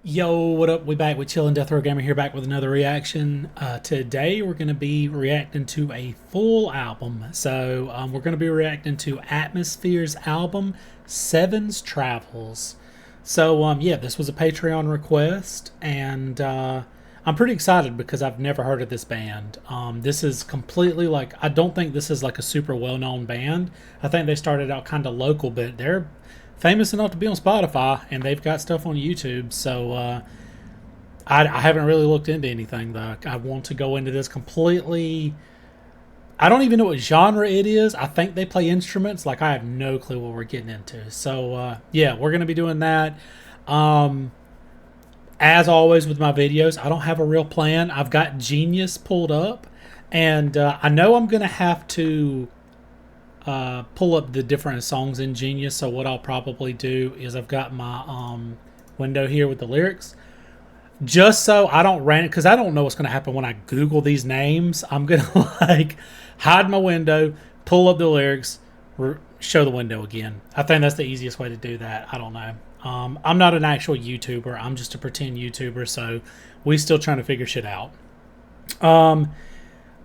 Yo, what up? We back with Chillin' Dethrowegamer here, back with another reaction. Today we're going to be reacting to a full album. So we're going to be reacting to Atmosphere's album, Seven's Travels. So yeah, this was a Patreon request, and I'm pretty excited because I've never heard of this band. This is completely like, I don't think this is like a super well-known band. I think they started out kind of local, but they're famous enough to be on Spotify, and they've got stuff on YouTube. So I haven't really looked into anything though. I want to go into this completely. I don't even know what genre it is. I think they play instruments. Like, I have no clue what we're getting into. So yeah, we're gonna be doing that. As always with my videos, I don't have a real plan. I've got Genius pulled up, and I know I'm gonna have to pull up the different songs in Genius. So what I'll probably do is I've got my window here with the lyrics, just so I don't rant, because I don't know what's going to happen when I Google these names. I'm gonna like hide my window, pull up the lyrics, show the window again. I think that's the easiest way to do that. I don't know. I'm not an actual YouTuber. I'm just a pretend YouTuber, so we still trying to figure shit out.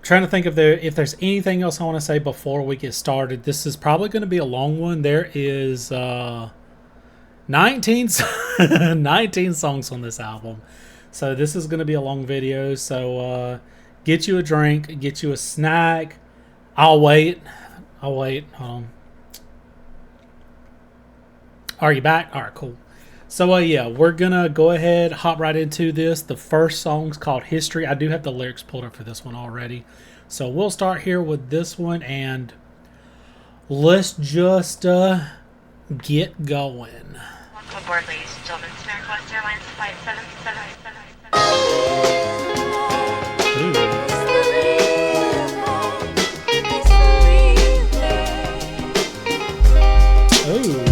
Trying to think if there's anything else I want to say before we get started. This is probably going to be a long one. There is 19 songs on this album, so this is going to be a long video. So get you a drink, get you a snack. I'll wait. Hold on. Are you back? All right, cool. So yeah, we're gonna go ahead, hop right into this. The first song's called History. I do have the lyrics pulled up for this one already, so we'll start here with this one, and let's just get going. Welcome aboard, ladies and gentlemen. It's American West Airlines Flight 777. Ooh.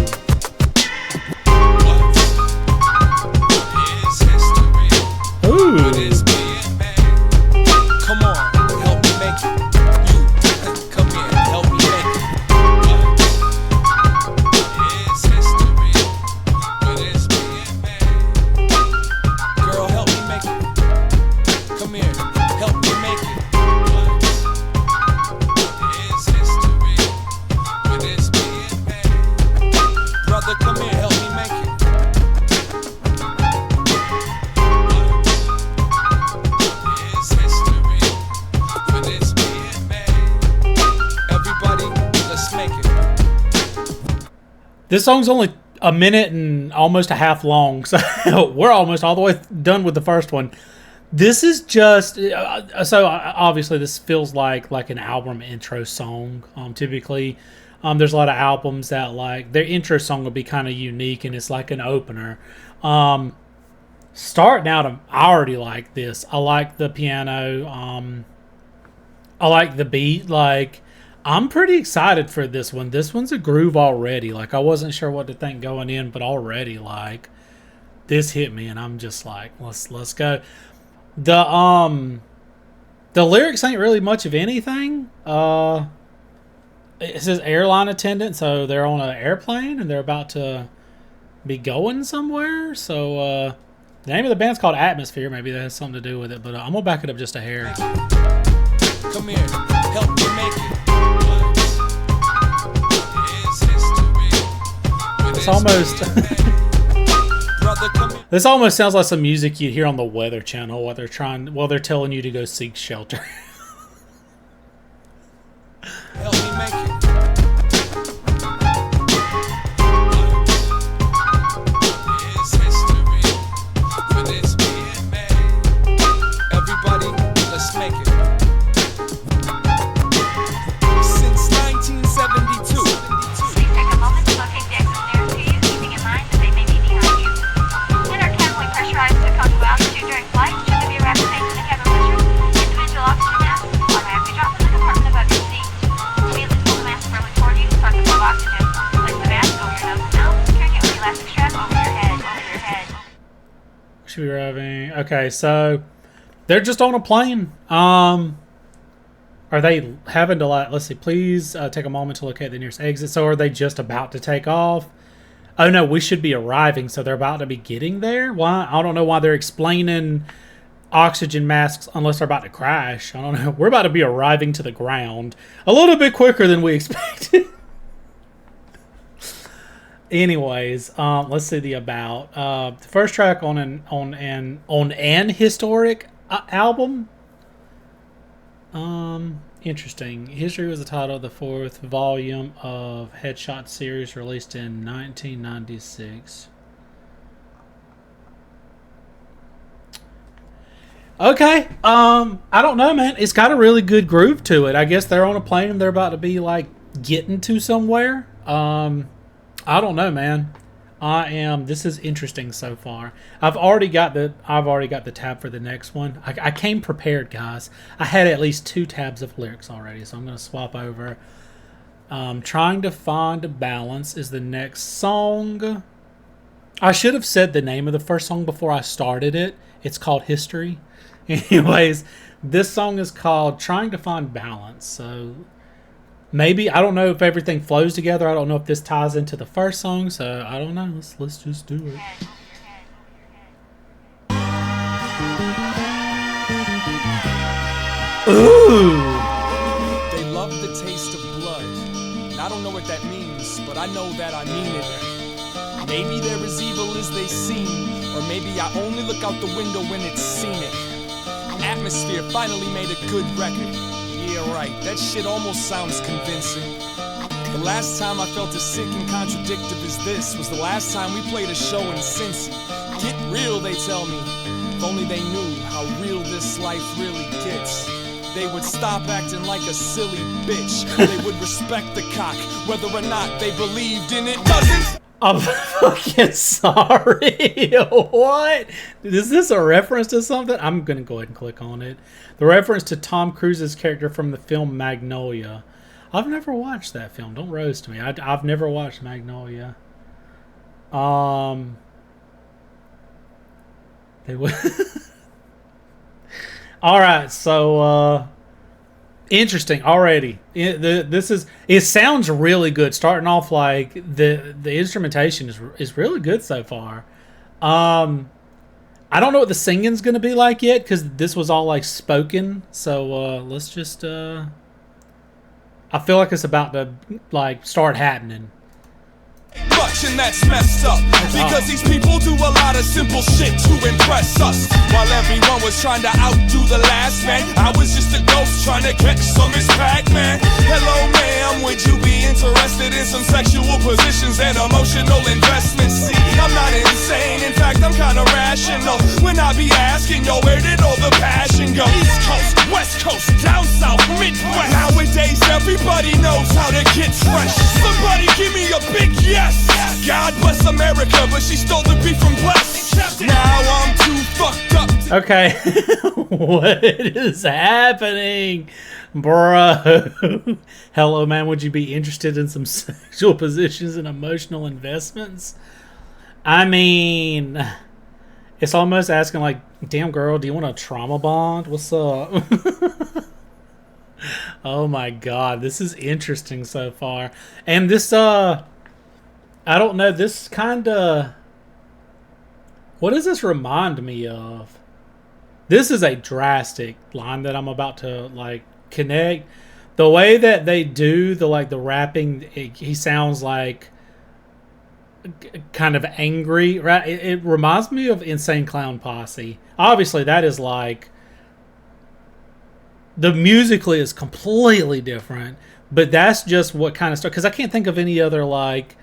This song's only a minute and almost a half long, so we're almost all the way done with the first one. This is just so obviously this feels like an album intro song. Typically, there's a lot of albums that like their intro song will be kind of unique, and it's like an opener. Starting out, I already like this. I like the piano. I like the beat. Like, I'm pretty excited for this one. This one's a groove already. Like, I wasn't sure what to think going in, but already, like, this hit me, and I'm just like, let's go. The lyrics ain't really much of anything. It says airline attendant, so they're on an airplane and they're about to be going somewhere. So the name of the band's called Atmosphere. Maybe that has something to do with it, but I'm gonna back it up just a hair. Come here, help me make it. It's almost this almost sounds like some music you'd hear on the Weather Channel while they're telling you to go seek shelter. Help me make it. Everybody, let's make it. Since 1972. Should be arriving. Okay, so they're just on a plane. Are they having to, like, let's see, please take a moment to locate the nearest exit. So are they just about to take off? Oh no, we should be arriving, so they're about to be getting there? Why? I don't know why they're explaining oxygen masks unless they're about to crash. I don't know. We're about to be arriving to the ground a little bit quicker than we expected. Anyways, let's see the about. The first track on an historic album. Interesting. History was the title of the 4th volume of Headshot series released in 1996. Okay. I don't know, man. It's got a really good groove to it. I guess they're on a plane and they're about to be like getting to somewhere. I don't know, man. This is interesting so far. I've already got the tab for the next one. I came prepared, guys. I had at least 2 tabs of lyrics already, so I'm going to swap over. Trying to Find a Balance is the next song. I should have said the name of the first song before I started it. It's called History. Anyways, this song is called Trying to Find Balance. So maybe, I don't know if everything flows together. I don't know if this ties into the first song, so I don't know. Let's just do it. Ooh! They love the taste of blood. And I don't know what that means, but I know that I mean it. Maybe they're as evil as they seem, or maybe I only look out the window when it's scenic. Atmosphere finally made a good record. Yeah, right, that shit almost sounds convincing. The last time I felt as sick and contradictive as this was the last time we played a show in Cincy. Get real, they tell me. If only they knew how real this life really gets. They would stop acting like a silly bitch. They would respect the cock, whether or not they believed in it. Doesn't. I'm fucking sorry. What? Is this a reference to something? I'm going to go ahead and click on it. The reference to Tom Cruise's character from the film Magnolia. I've never watched that film. Don't roast me. I've never watched Magnolia. They would. All right, so interesting already. It sounds really good. Starting off like the instrumentation is really good so far. I don't know what the singing's gonna be like yet because this was all like spoken. So let's just. I feel like it's about to like start happening. Much and that's messed up because these people do a lot of simple shit to impress us. While everyone was trying to outdo the last man, I was just a ghost trying to catch some Miss Pac-Man. Hello ma'am, would you be interested in some sexual positions and emotional investments? See, I'm not insane, in fact I'm kinda rational when I be asking, yo, where did all the passion go? East Coast, West Coast, down south, Midwest. Nowadays everybody knows how to get fresh. Somebody give me a big yes. God bless America, but she stole the beef from Bless. Now I'm too fucked up. Okay. What is happening, bro? Hello, man. Would you be interested in some sexual positions and emotional investments? I mean, it's almost asking like, damn girl, do you want a trauma bond? What's up? Oh my God. This is interesting so far. And this, I don't know, this kind of... What does this remind me of? This is a drastic line that I'm about to, like, connect. The way that they do the rapping, he sounds like kind of angry, right? It reminds me of Insane Clown Posse. Obviously, that is like... The musically is completely different, but that's just what kind of stuff... Because I can't think of any other, like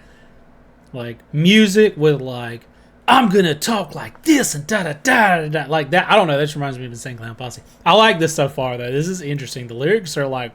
music with like, I'm gonna talk like this and da da da da like that. I don't know. That just reminds me of Insane Clown Posse. I like this so far though. This is interesting. The lyrics are like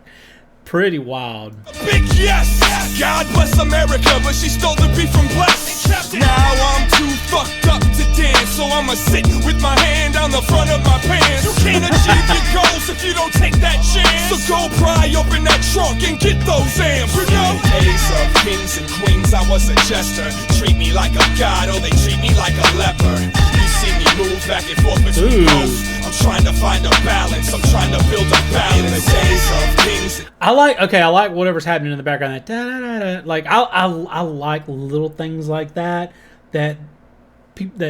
pretty wild. Big yes, God bless America, but she stole the beef from Bless. Now I'm too fucked up to dance, so I'ma sit with my hand on the front of my pants. You can't achieve your goals if you don't take that chance. So go pry open that trunk and get those amps, you know? Days of kings and queens, I was a jester. Treat me like a god or they treat me like a leper. You see me move back and forth between both. I'm trying to find a balance, I'm trying to build a balance. In the days of kings. I like whatever's happening in the background. That da da da da. Like I like little things like that that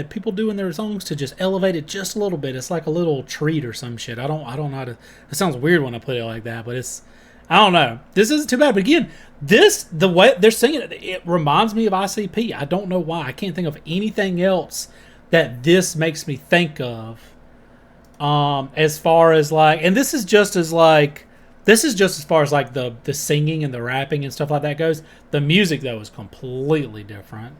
people do in their songs to just elevate it just a little bit. It's like a little treat or some shit. I don't know how to. It sounds weird when I put it like that, but it's. I don't know. This isn't too bad. But again, the way they're singing it reminds me of ICP. I don't know why. I can't think of anything else that this makes me think of. As far as like, and this is just as far as like the singing and the rapping and stuff like that goes. The music though is completely different.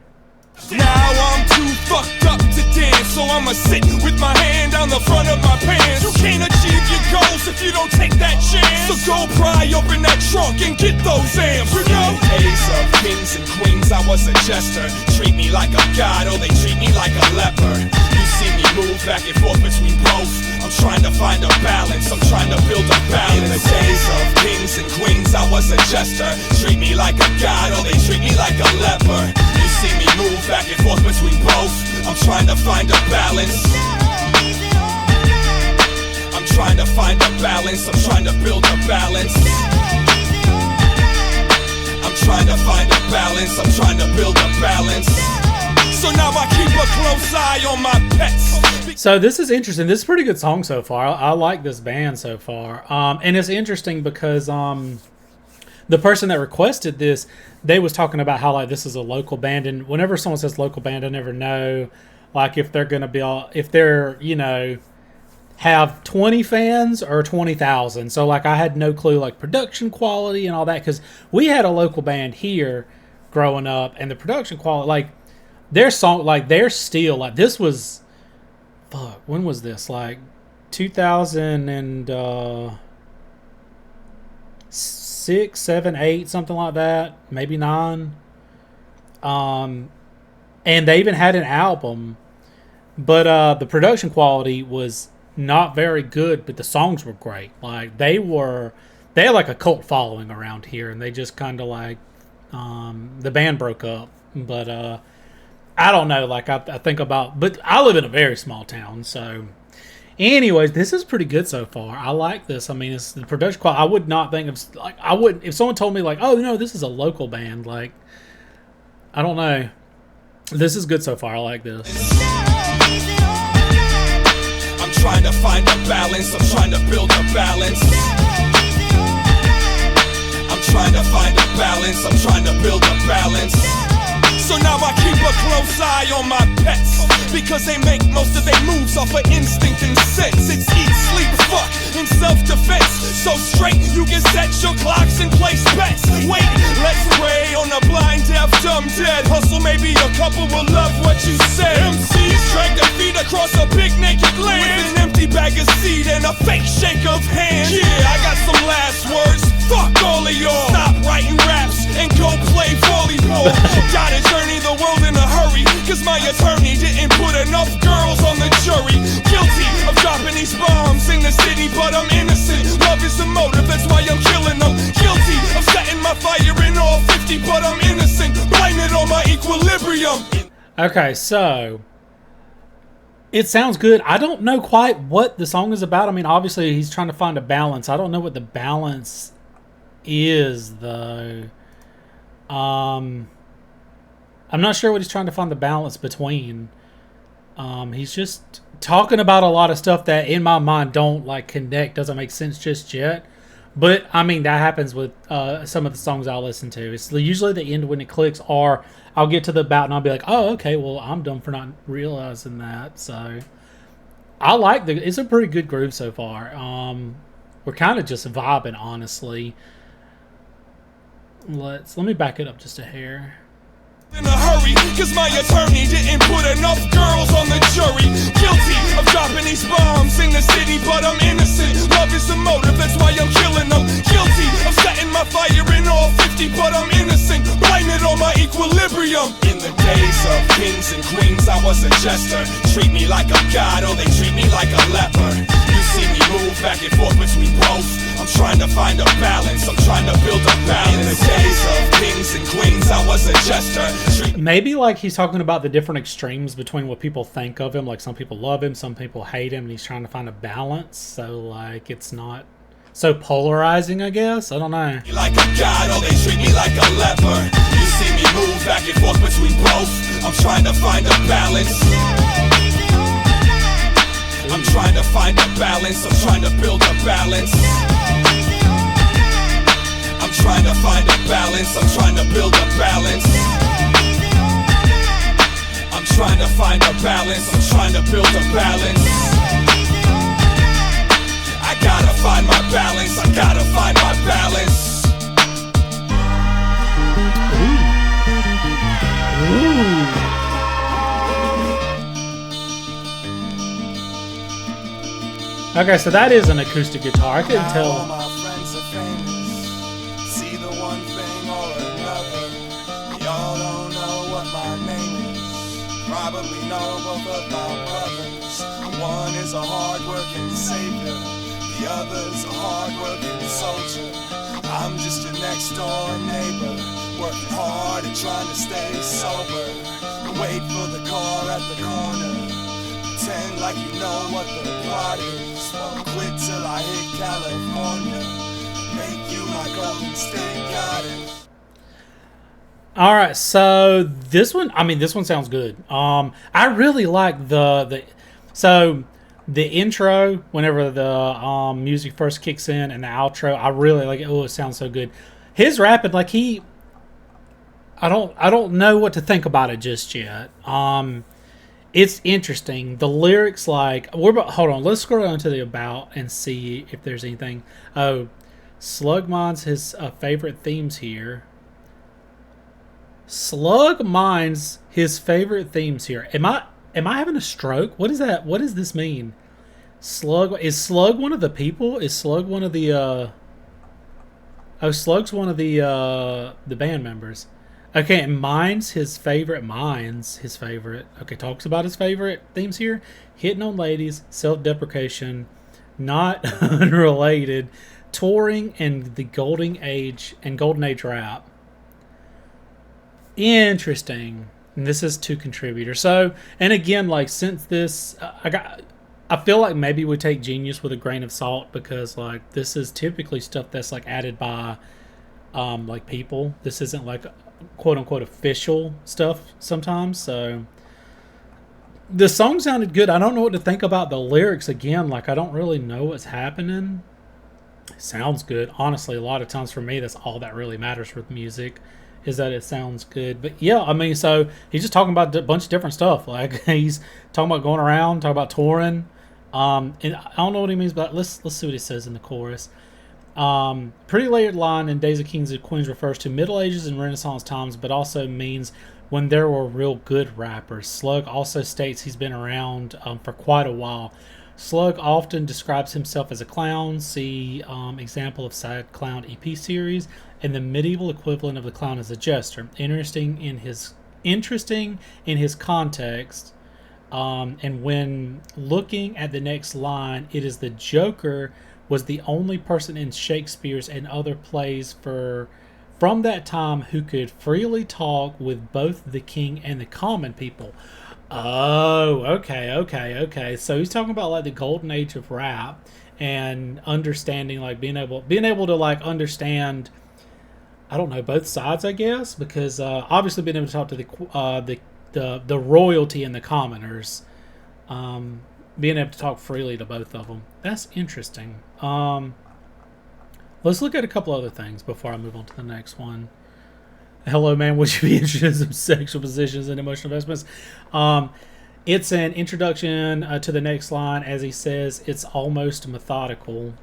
Now I'm too fucked up to dance, so I'ma sit with my hand on the front of my pants. You can't achieve your goals if you don't take that chance. So go pry open that trunk and get those amps, you know? Days of kings and queens, I was a jester. Treat me like a god or they treat me like a leper. You see me move back and forth between both. I'm trying to find a balance, I'm trying to build a balance. In the days of kings and queens, I was a jester. Treat me like a god or they treat me like a leper. You see me move back and forth between both. I'm trying to find a balance. I'm trying to find a balance. I'm trying to build a balance. I'm trying to find a balance. I'm trying to build a balance. So now I keep a close eye on my pets. So this is interesting. This is a pretty good song so far. I like this band so far. And it's interesting because the person that requested this, they was talking about how like this is a local band, and whenever someone says local band, I never know like if they're gonna be if they're, you know, have 20 fans or 20,000. So like I had no clue like production quality and all that, because we had a local band here growing up, and the production quality, like their song, like they're still like, this was when was this, like 2006, 7, 8, something like that, maybe 9. And they even had an album, but the production quality was not very good, but the songs were great. Like they had like a cult following around here, and they just kind of like the band broke up. But I don't know, like I think about, but I live in a very small town, so anyways, this is pretty good so far. I like this. I mean, it's the production quality. I would not think of, like, I wouldn't, if someone told me like, oh no, this is a local band, like, I don't know. This is good so far. I like this. I'm trying to find a balance. I'm trying to build a balance. I'm trying to find a balance. I'm trying to build a balance. So now I keep a close eye on my pets, because they make most of their moves off of instinct and sense. It's eat, sleep, fuck, and self-defense. So straight, you can set your clocks and place bets. Wait, let's pray on a blind, deaf, dumb, dead. Hustle, maybe a couple will love what you said. MCs drag their feet across a big naked land with an empty bag of seed and a fake shake of hands. Yeah, I got some last words. Fuck all of y'all. Stop writing raps and go play volleyball. Gotta journey the world in a hurry, cause my attorney didn't put enough girls on the jury. Guilty of dropping these bombs in the city, but I'm innocent. Love is the motive, that's why I'm killing them. Guilty of setting my fire in all 50, but I'm innocent. Blame it on my equilibrium. Okay, so it sounds good. I don't know quite what the song is about. I mean, obviously he's trying to find a balance. I don't know what the balance is, though. I'm not sure what he's trying to find the balance between. He's just talking about a lot of stuff that in my mind don't like connect, doesn't make sense just yet. But I mean, that happens with some of the songs I'll listen to. It's usually the end when it clicks, or I'll get to the about and I'll be like, oh, okay, well, I'm dumb for not realizing that. So I like it's a pretty good groove so far. We're kind of just vibing, honestly. Let me back it up just a hair. In a hurry, cause my attorney didn't put enough girls on the jury. Guilty guilty of dropping these bombs in the city, but I'm innocent. Love is the motive, that's why I'm killing them. Guilty of setting my fire in all 50, but I'm innocent. Blame it on my equilibrium. In the days of kings and queens, I was a jester. Treat me like a god or they treat me like a leper. You see me move back and forth between both. I'm trying to find a balance, I'm trying to build a balance. In the days of kings and queens, I was a jester. Maybe like he's talking about the different extremes between what people think of him. Like some people love him, some people hate him, and he's trying to find a balance. So like it's not so polarizing, I guess. I don't know. Like a god or they treat me like a leper. You see me move back and forth between both. I'm trying to find a balance. I'm trying to find a balance. I'm trying to build a balance. I'm trying to find a balance. I'm trying to build a balance. I'm trying to find a balance. I'm trying to build a balance. I gotta find my balance. I gotta find my balance. Ooh. Okay, so that is an acoustic guitar. I couldn't tell. All my friends are famous. See the one thing or another. Y'all don't know what my name is. Probably know both of my brothers. One is a hard-working savior. The other's a hard-working soldier. I'm just your next-door neighbor, working hard and trying to stay sober. Wait for the car at the corner. Pretend like you know what the plot is. Won't quit till I hit California. Make you my Golden State Garden. All right, so this one, I mean, this one sounds good. I really like the intro whenever the music first kicks in and the outro. I really like it. Oh, it sounds so good. His rapping, like I don't know what to think about it just yet. It's interesting. The lyrics, like, hold on, let's scroll down to the about and see if there's anything. Oh, Slug mines his favorite themes here. Slug mines his favorite themes here. Am I having a stroke? What is that? What does this mean? Is Slug one of the people? Is Slug one of the oh, Slug's one of the band members. Okay, and mines his favorite. Okay, talks about his favorite themes here. Hitting on ladies, self-deprecation, not unrelated, touring, and the golden age rap. Interesting. And this is 2 contributors. So, and again, like, since this, I feel like maybe we take Genius with a grain of salt, because like this is typically stuff that's like added by like people. This isn't like quote unquote official stuff sometimes. So the song sounded good. I don't know what to think about the lyrics. Again, like I don't really know what's happening. It sounds good. Honestly, a lot of times for me, that's all that really matters with music, is that it sounds good. But yeah, I mean, so he's just talking about a bunch of different stuff. Like he's talking about going around, talking about touring. And I don't know what he means, but let's see what he says in the chorus. Pretty layered line in Days of Kings and Queens refers to Middle Ages and Renaissance times, but also means when there were real good rappers. Slug also states he's been around for quite a while. Slug often describes himself as a clown. See example of Sad Clown EP series, and the medieval equivalent of the clown as a jester. Interesting in his context. And when looking at the next line, it is the Joker was the only person in Shakespeare's and other plays from that time who could freely talk with both the king and the common people. Oh, okay. So he's talking about like the golden age of rap and understanding, like being able to like understand, I don't know, both sides, I guess, because obviously being able to talk to the royalty and the commoners, being able to talk freely to both of them. That's interesting. Let's look at a couple other things before I move on to the next one. Hello, man. Would you be interested in some sexual positions and emotional investments? It's an introduction to the next line, as he says, it's almost methodical,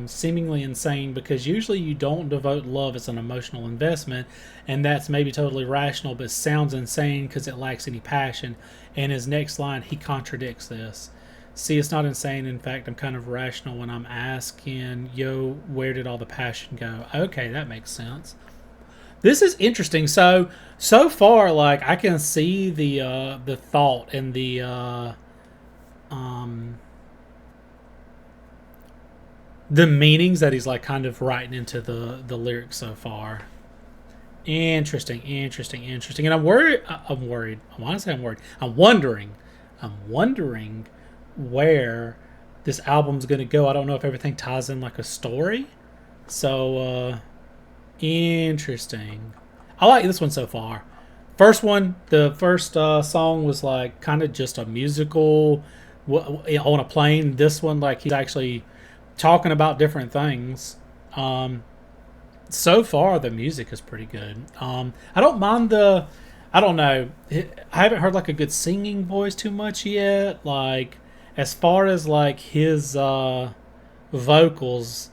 seemingly insane, because usually you don't devote love as an emotional investment, and that's maybe totally rational, but sounds insane because it lacks any passion. And his next line, he contradicts this. See, it's not insane. In fact, I'm kind of rational when I'm asking, yo, where did all the passion go? Okay, that makes sense. This is interesting. So far, like, I can see the thought and the meanings that he's like kind of writing into the lyrics so far. Interesting. And I'm worried. I want to say I'm worried. I'm wondering where this album's going to go. I don't know if everything ties in like a story. So, interesting. I like this one so far. The first song was like kind of just a musical on a plane. This one, like, he's actually talking about different things. So far the music is pretty good. I don't mind I don't know, I haven't heard like a good singing voice too much yet. Like, as far as like his vocals,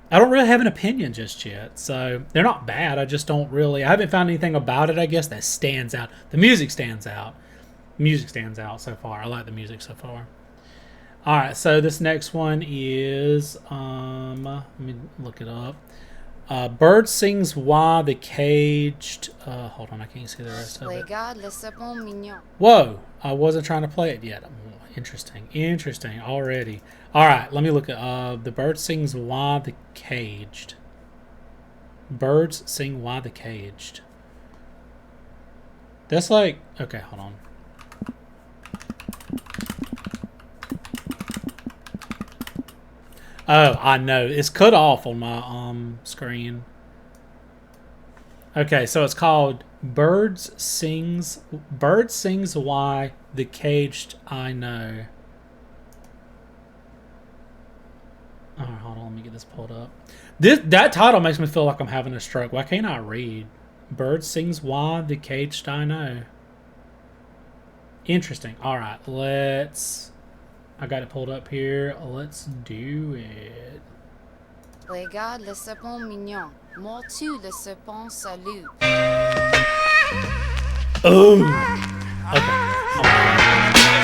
I don't really have an opinion just yet. So they're not bad. I haven't found anything about it, I guess, that stands out. The music stands out. So far. I like the music so far. Alright, so this next one is let me look it up. Bird sings '𝘯𝘰𝘠 hold on, I can't see the rest of it. Whoa, I wasn't trying to play it yet. Interesting already. Alright, let me look at the bird sings '𝘯𝘰𝘠. Birds sing '𝘯𝘰𝘠. That's like, okay, hold on. Oh, I know. It's cut off on my screen. Okay, so it's called Bird Sings Why the Caged I Know. Alright, hold on, let me get this pulled up. That title makes me feel like I'm having a stroke. Why can't I read? Bird Sings Why the Caged I Know. Interesting. Alright, I got it pulled up here. Let's do it. Regarde le serpent mignon. Mords-tu le serpent salut? Oh. Okay.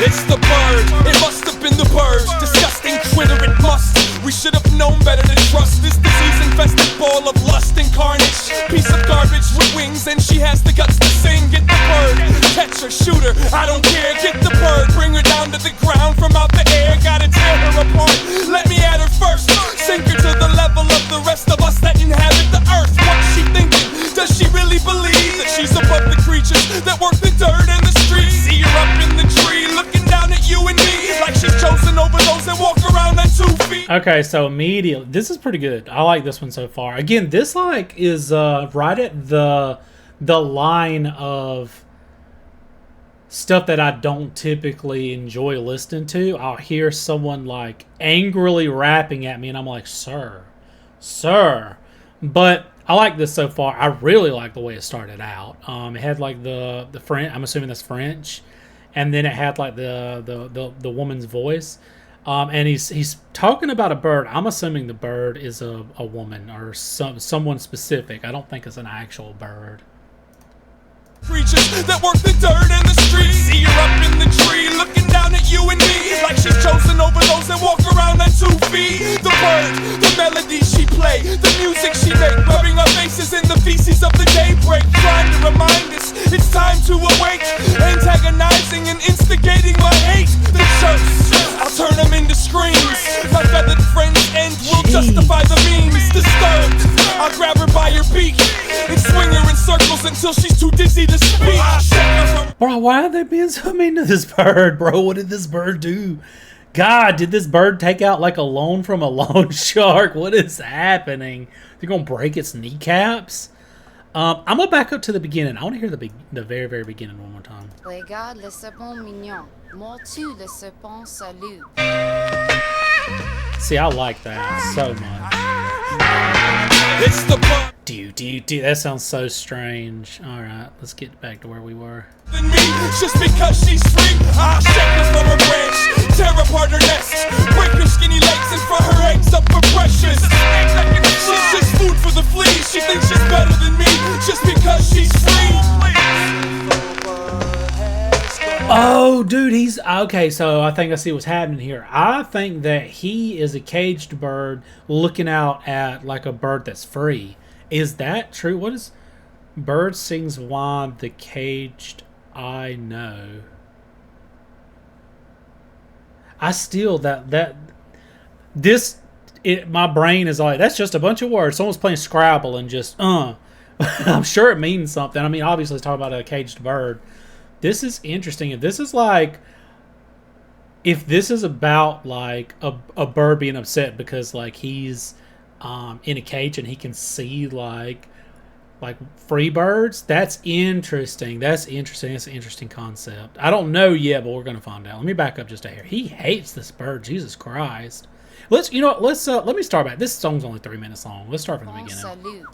It's the bird, it must have been the bird. Disgusting critter, it must. We should have known better than trust this disease-infested ball of lust and carnage. Piece of garbage with wings, and she has the guts to sing. Get the bird, catch her, shoot her, I don't care. Get the bird, bring her down to the ground from out the air. Gotta tear her apart, let me at her first. Sink her to the level of the rest of us that inhabit the earth. What's she thinking? Does she really believe that she's above the creatures that work the dirt and the streets? See her up in the tree, looking down at you and me, like she's chosen over those that walk around on 2 feet. Okay, so immediately, this is pretty good. I like this one so far. Again, this like is right at the line of stuff that I don't typically enjoy listening to. I'll hear someone like angrily rapping at me, and I'm like, sir. But I like this so far. I really like the way it started out. It had like the French. I'm assuming that's French, and then it had like the woman's voice. And he's talking about a bird. I'm assuming the bird is a woman or someone specific. I don't think it's an actual bird. Creatures that work the dirt and the streets. See her up in the tree, looking down at you and me, like she's chosen over those that walk around on 2 feet. The bird, the melody she play, the music she make, rubbing our faces in the feces of the daybreak, trying to remind us it's time to awake, antagonizing and instigating my hate. The chirps, I'll turn them into screams. My feathered friend's end will justify the memes. Disturbed, I'll grab her by her beak and swing her in circles until she's too dizzy to speak. Bro, why are they being so mean to this bird, bro? What did this bird do? God, did this bird take out like a loan from a loan shark? What is happening? They're gonna break its kneecaps? I'm gonna back up to the beginning. I want to hear the very, very beginning one more time. Regarde le serpent mignon. Mords-tu le serpent salut? See, I like that so much. It's the bird. That sounds so strange. Alright, let's get back to where we were. Than me, just because she's free, I shake her from her branch, tear apart her nest, break her skinny legs and fry her eggs up for breakfast. She's just food for the fleas. She thinks she's better than me just because she's free. Oh, dude, he's okay. So I think I see what's happening here. I think that he is a caged bird looking out at like a bird that's free. Is that true? What is bird sings why the caged I know? I still my brain is like, that's just a bunch of words. Someone's playing Scrabble and just I'm sure it means something. I mean, obviously it's talking about a caged bird. This is interesting. If this is about like a bird being upset because like he's in a cage and he can see like free birds, that's interesting. That's an interesting concept. I don't know yet, but we're gonna find out. Let me back up just a hair. He hates this bird. Jesus Christ. Let me start back. This song's only 3 minutes long. Let's start from the beginning. Salute.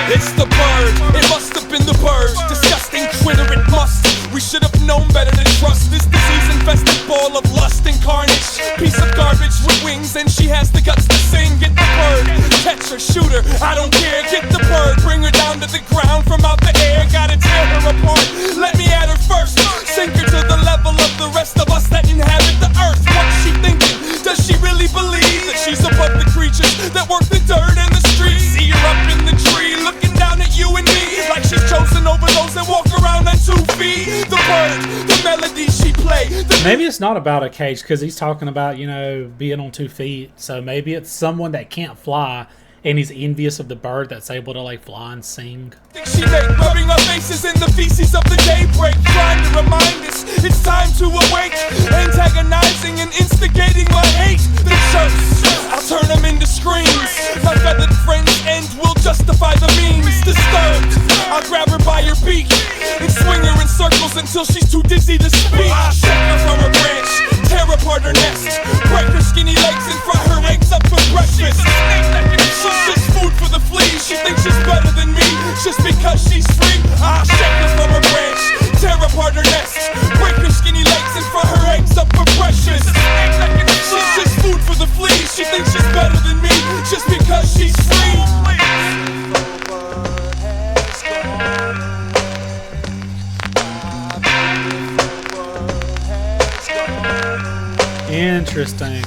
It's the bird, it must have been the bird. Disgusting critter, it must. We should have known better than trust this disease-infested ball of lust and carnage. Piece of garbage with wings and she has the guts to sing. Get the bird, catch her, shoot her, I don't care. Get the bird, bring her down to the ground from out the air. Gotta tear her apart, let me at her first. Sink her to the level of the rest of us that inhabit the earth. What's she thinking? Does she really believe that she's above the creatures that work the dirt and the streets? See her up in the tree, looking down at you and me, like she's chosen over those that walk around on 2 feet. The bird, the melody she play. Maybe it's not about a cage because he's talking about, being on 2 feet. So maybe it's someone that can't fly and he's envious of the bird that's able to like fly and sing. She make rubbing our faces in the feces of the daybreak, trying to remind us it's time to awake, antagonizing and instigating my hate. The chirps, I'll turn them into screams. My feathered friend's end will justify the means. Disturbed, I'll grab her by her beak and swing her in circles until she's too dizzy to speak. I'll shake her from her branch, tear apart her nest, break her skinny legs and fry her eggs up for breakfast. She's just food for the fleas. She thinks she's better than me just because she's free. I'll shake her from her branch, tear apart her nest, break her skinny legs and fry her eggs up for breakfast. She's just food for the fleas. She thinks she's better than me just because she's free. Interesting.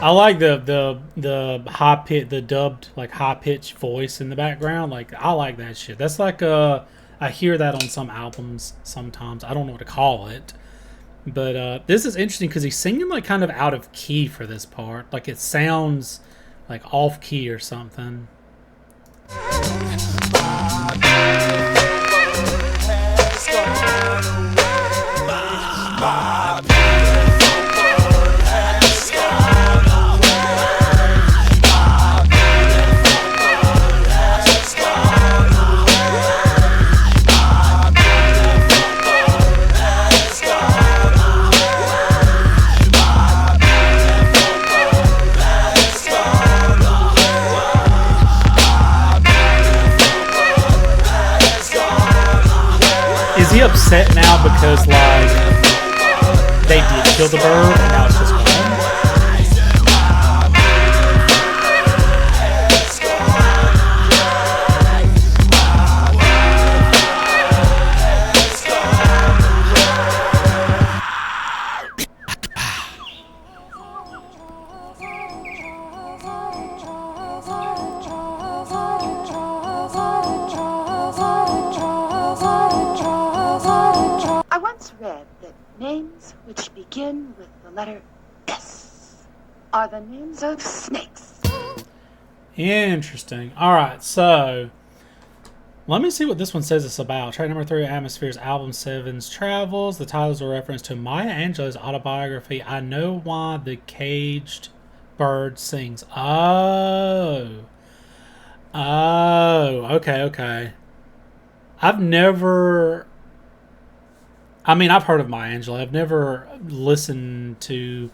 I like the high pitch, the dubbed like high pitched voice in the background. Like I like that shit. That's like I hear that on some albums sometimes. I don't know what to call it, but this is interesting because he's singing like kind of out of key for this part. Like it sounds like off key or something. Is he upset now because like they did kill the bird and now it's just gone? I once read that names which begin with the letter S are the names of snakes. Interesting. Alright, so let me see what this one says it's about. Track number 3, Atmosphere's album 7's Travels. The titles are a reference to Maya Angelou's autobiography, I Know Why the Caged Bird Sings. Oh, okay. I've heard of Maya Angelou. I've never listened to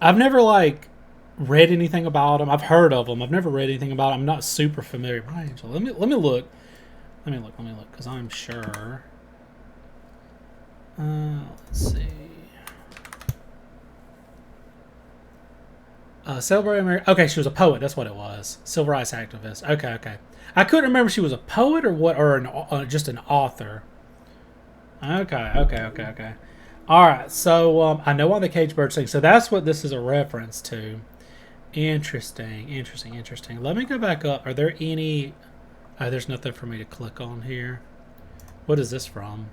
I've never like read anything about them. I've heard of them. I've never read anything about them. I'm not super familiar. Right, Angela. Let me look. Let me look, because I'm sure. Let's see. Celebrating America. Okay, she was a poet. That's what it was. Civil rights activist. Okay. I couldn't remember if she was a poet or what, or just an author. Okay. All right. So I know why the cage bird sings. So that's what this is a reference to. Interesting. Let me go back up. Are there any? Oh, there's nothing for me to click on here. What is this from?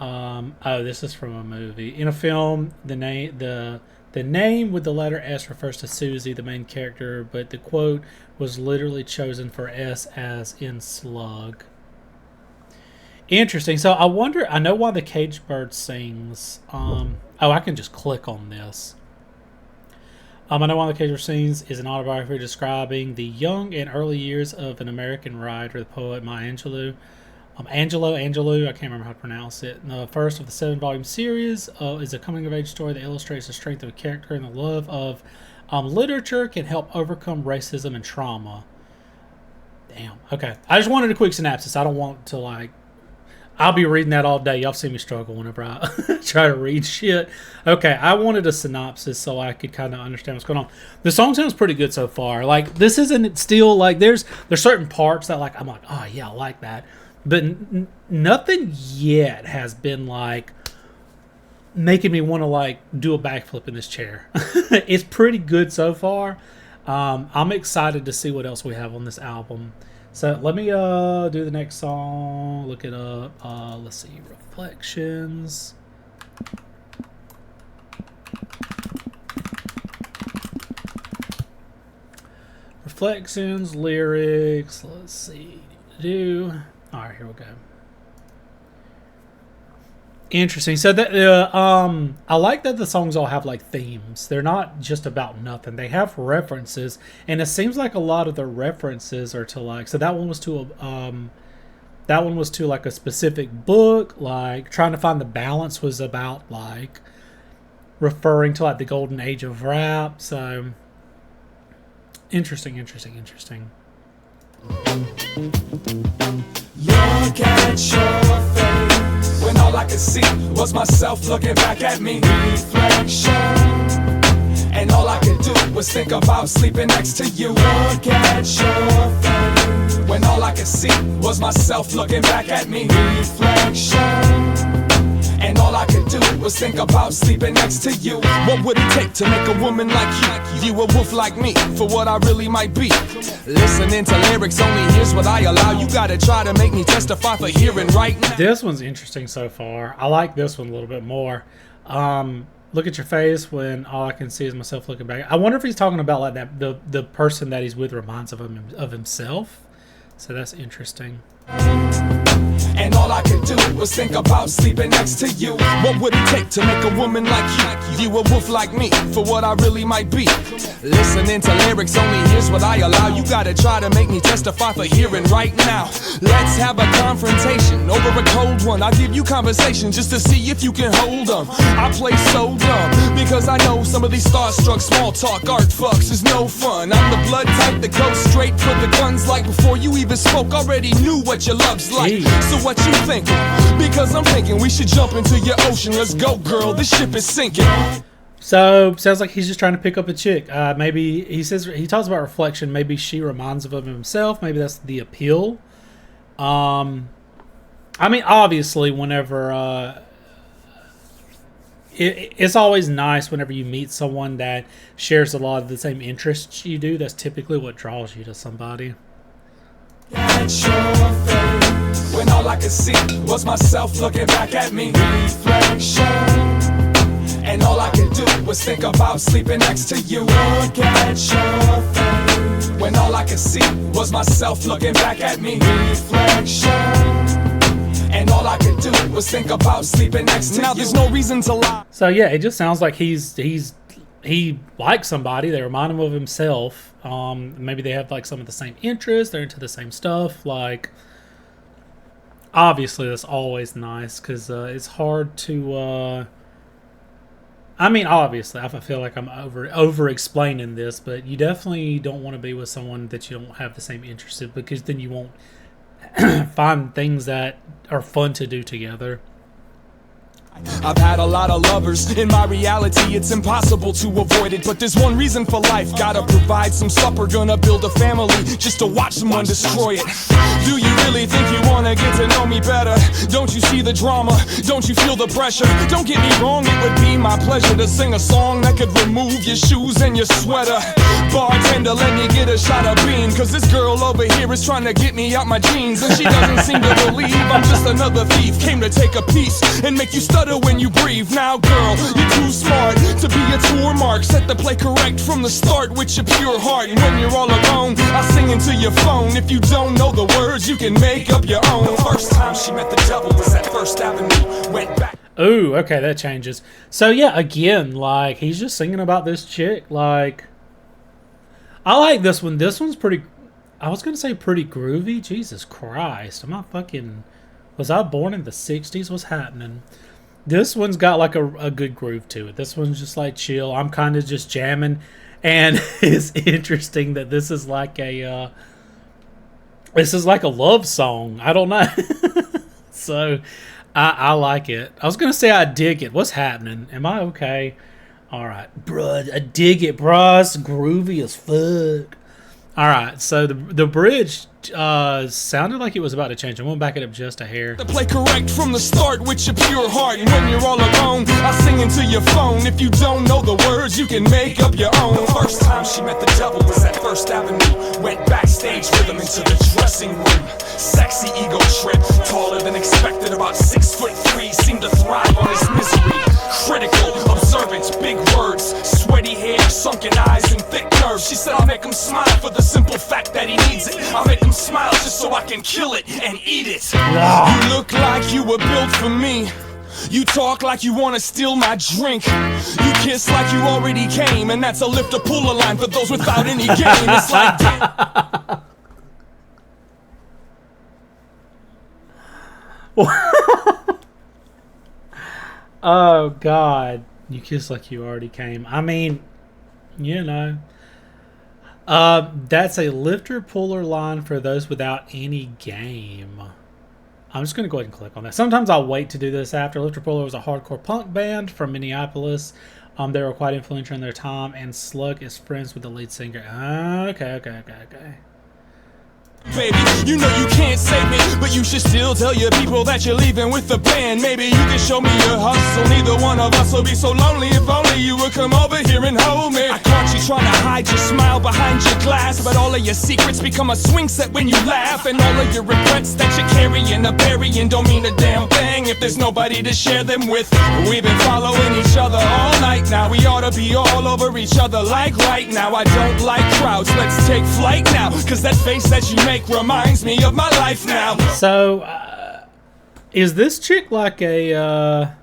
Oh, this is from a movie. In a film, the name with the letter S refers to Susie, the main character, but the quote was literally chosen for S as in slug. Interesting. So I wonder, I know why the caged bird sings. Oh, I can just click on this. I know why the caged bird sings is an autobiography describing the young and early years of an American writer, the poet Maya Angelou. Angelou, I can't remember how to pronounce it. The first of the 7-volume series is a coming-of-age story that illustrates the strength of a character and the love of literature can help overcome racism and trauma. Damn. Okay. I just wanted a quick synopsis. I don't want to, like... I'll be reading that all day. Y'all see me struggle whenever I try to read shit. Okay, I wanted a synopsis so I could kind of understand what's going on. The song sounds pretty good so far. Like, this isn't still, like, there's certain parts that, like, I'm like, oh, yeah, I like that. But nothing yet has been like making me want to like do a backflip in this chair. It's pretty good so far. I'm excited to see what else we have on this album. So let me do the next song. Look it up. Let's see, Reflections. Reflections, lyrics. Let's see. All right, here we go. Interesting. So that I like that the songs all have like themes. They're not just about nothing. They have references, and it seems like a lot of the references are to like. So that one was to like a specific book. Like trying to find the balance was about like referring to like the golden age of rap. So interesting. Look at your face when all I could see was myself looking back at me. Reflection, and all I could do was think about sleeping next to you. Look at your face when all I could see was myself looking back at me. Reflection, and all I could do was think about sleeping next to you. What would it take to make a woman like you? You a wolf like me, for what I really might be. Listening to lyrics only, here's what I allow. You gotta try to make me testify for hearing right now. This one's interesting so far. I like this one a little bit more. Look at your face when all I can see is myself looking back. I wonder if he's talking about like that the person that he's with reminds him of himself. So that's interesting. And all I could do was think about sleeping next to you. What would it take to make a woman like you? You a wolf like me, for what I really might be. Listening to lyrics only, here's what I allow. You gotta try to make me testify for hearing right now. Let's have a confrontation over a cold one. I'll give you conversation just to see if you can hold them. I play so dumb because I know some of these starstruck small talk art fucks is no fun. I'm the blood type that goes straight for the guns, like before you even spoke already knew what your love's like. Jeez. So what you thinking? Because I'm thinking we should jump into your ocean. Let's go, girl, this ship is sinking. So sounds like he's just trying to pick up a chick. Maybe he talks about reflection. Maybe she reminds him of himself. Maybe that's the appeal. I mean, obviously, whenever it's always nice whenever you meet someone that shares a lot of the same interests you do. That's typically what draws you to somebody. When all I could see was myself looking back at me. Reflection, and all I could do was think about sleeping next to you. Look at your face when all I could see was myself looking back at me. Reflection, and all I could do was think about sleeping next to you. Now there's no reason to lie. So yeah, it just sounds like he likes somebody. They remind him of himself. Maybe they have like some of the same interests. They're into the same stuff. Like, obviously that's always nice because it's hard to I mean, obviously, I feel like I'm over explaining this, but you definitely don't want to be with someone that you don't have the same interest in, because then you won't find things that are fun to do together. I've had a lot of lovers. In my reality, it's impossible to avoid it. But there's one reason for life. Gotta provide some supper. Gonna build a family just to watch someone destroy it. Do you really think you wanna get to know me better? Don't you see the drama? Don't you feel the pressure? Don't get me wrong, it would be my pleasure to sing a song that could remove your shoes and your sweater. Bartender, let me get a shot of bean, cause this girl over here is trying to get me out my jeans, and she doesn't seem to believe I'm just another thief. Came to take a piece and make you stutter when you breathe. Now girl, you're too smart to be a tour mark. Set the play correct from the start with your pure heart. And when you're all alone, I'll sing into your phone. If you don't know the words, you can make up your own. The first time she met the devil was at First Avenue. Went back. Ooh, okay, that changes. So yeah, again, like, he's just singing about this chick. Like, I like this one. This one's pretty, I was gonna say pretty groovy. Jesus Christ, am I fucking, was I born in the 60s? What's happening? This one's got like a good groove to it. This one's just like chill. I'm kind of just jamming, and it's interesting that this is like a love song. I don't know. So I like it. I was gonna say I dig it. What's happening? Am I okay? All right, bruh. I dig it, bruh. It's groovy as fuck. All right, so the bridge sounded like it was about to change. I'm gonna back it up just a hair. The play correct from the start with your pure heart. And when you're all alone, I'll sing into your phone. If you don't know the words, you can make up your own. The first time she met the devil was at First Avenue. Went backstage with him into the dressing room. Sexy ego trip, taller than expected, about 6'3", seemed to thrive on his misery. Critical, observant, big words, sweaty hair, sunken eyes, and thick nerves. She said I'll make him smile for the simple fact that he needs it. I'll make him smile just so I can kill it and eat it. You look like you were built for me. You talk like you wanna steal my drink. You kiss like you already came, and that's a lift or pull a line for those without any game. It's like Oh God, you kiss like you already came. I mean, you know, that's a lifter puller line for those without any game. I'm just gonna go ahead and click on that. Sometimes I'll wait to do this after. Lifter Puller was a hardcore punk band from Minneapolis. They were quite influential in their time, and Slug is friends with the lead singer. Okay. baby, you know you can't save me, but you should still tell your people that you're leaving with the band. Maybe you can show me your hustle. Neither one of us will be so lonely if only you would come over here and hold me. I caught you trying to hide your smile behind your glass, but all of your secrets become a swing set when you laugh. And all of your regrets that you're carrying or burying don't mean a damn thing if there's nobody to share them with. We've been following each other all night now. We ought to be all over each other like right now. I don't like crowds, let's take flight now, cause that face that you make reminds me of my life now. So, is this chick like a,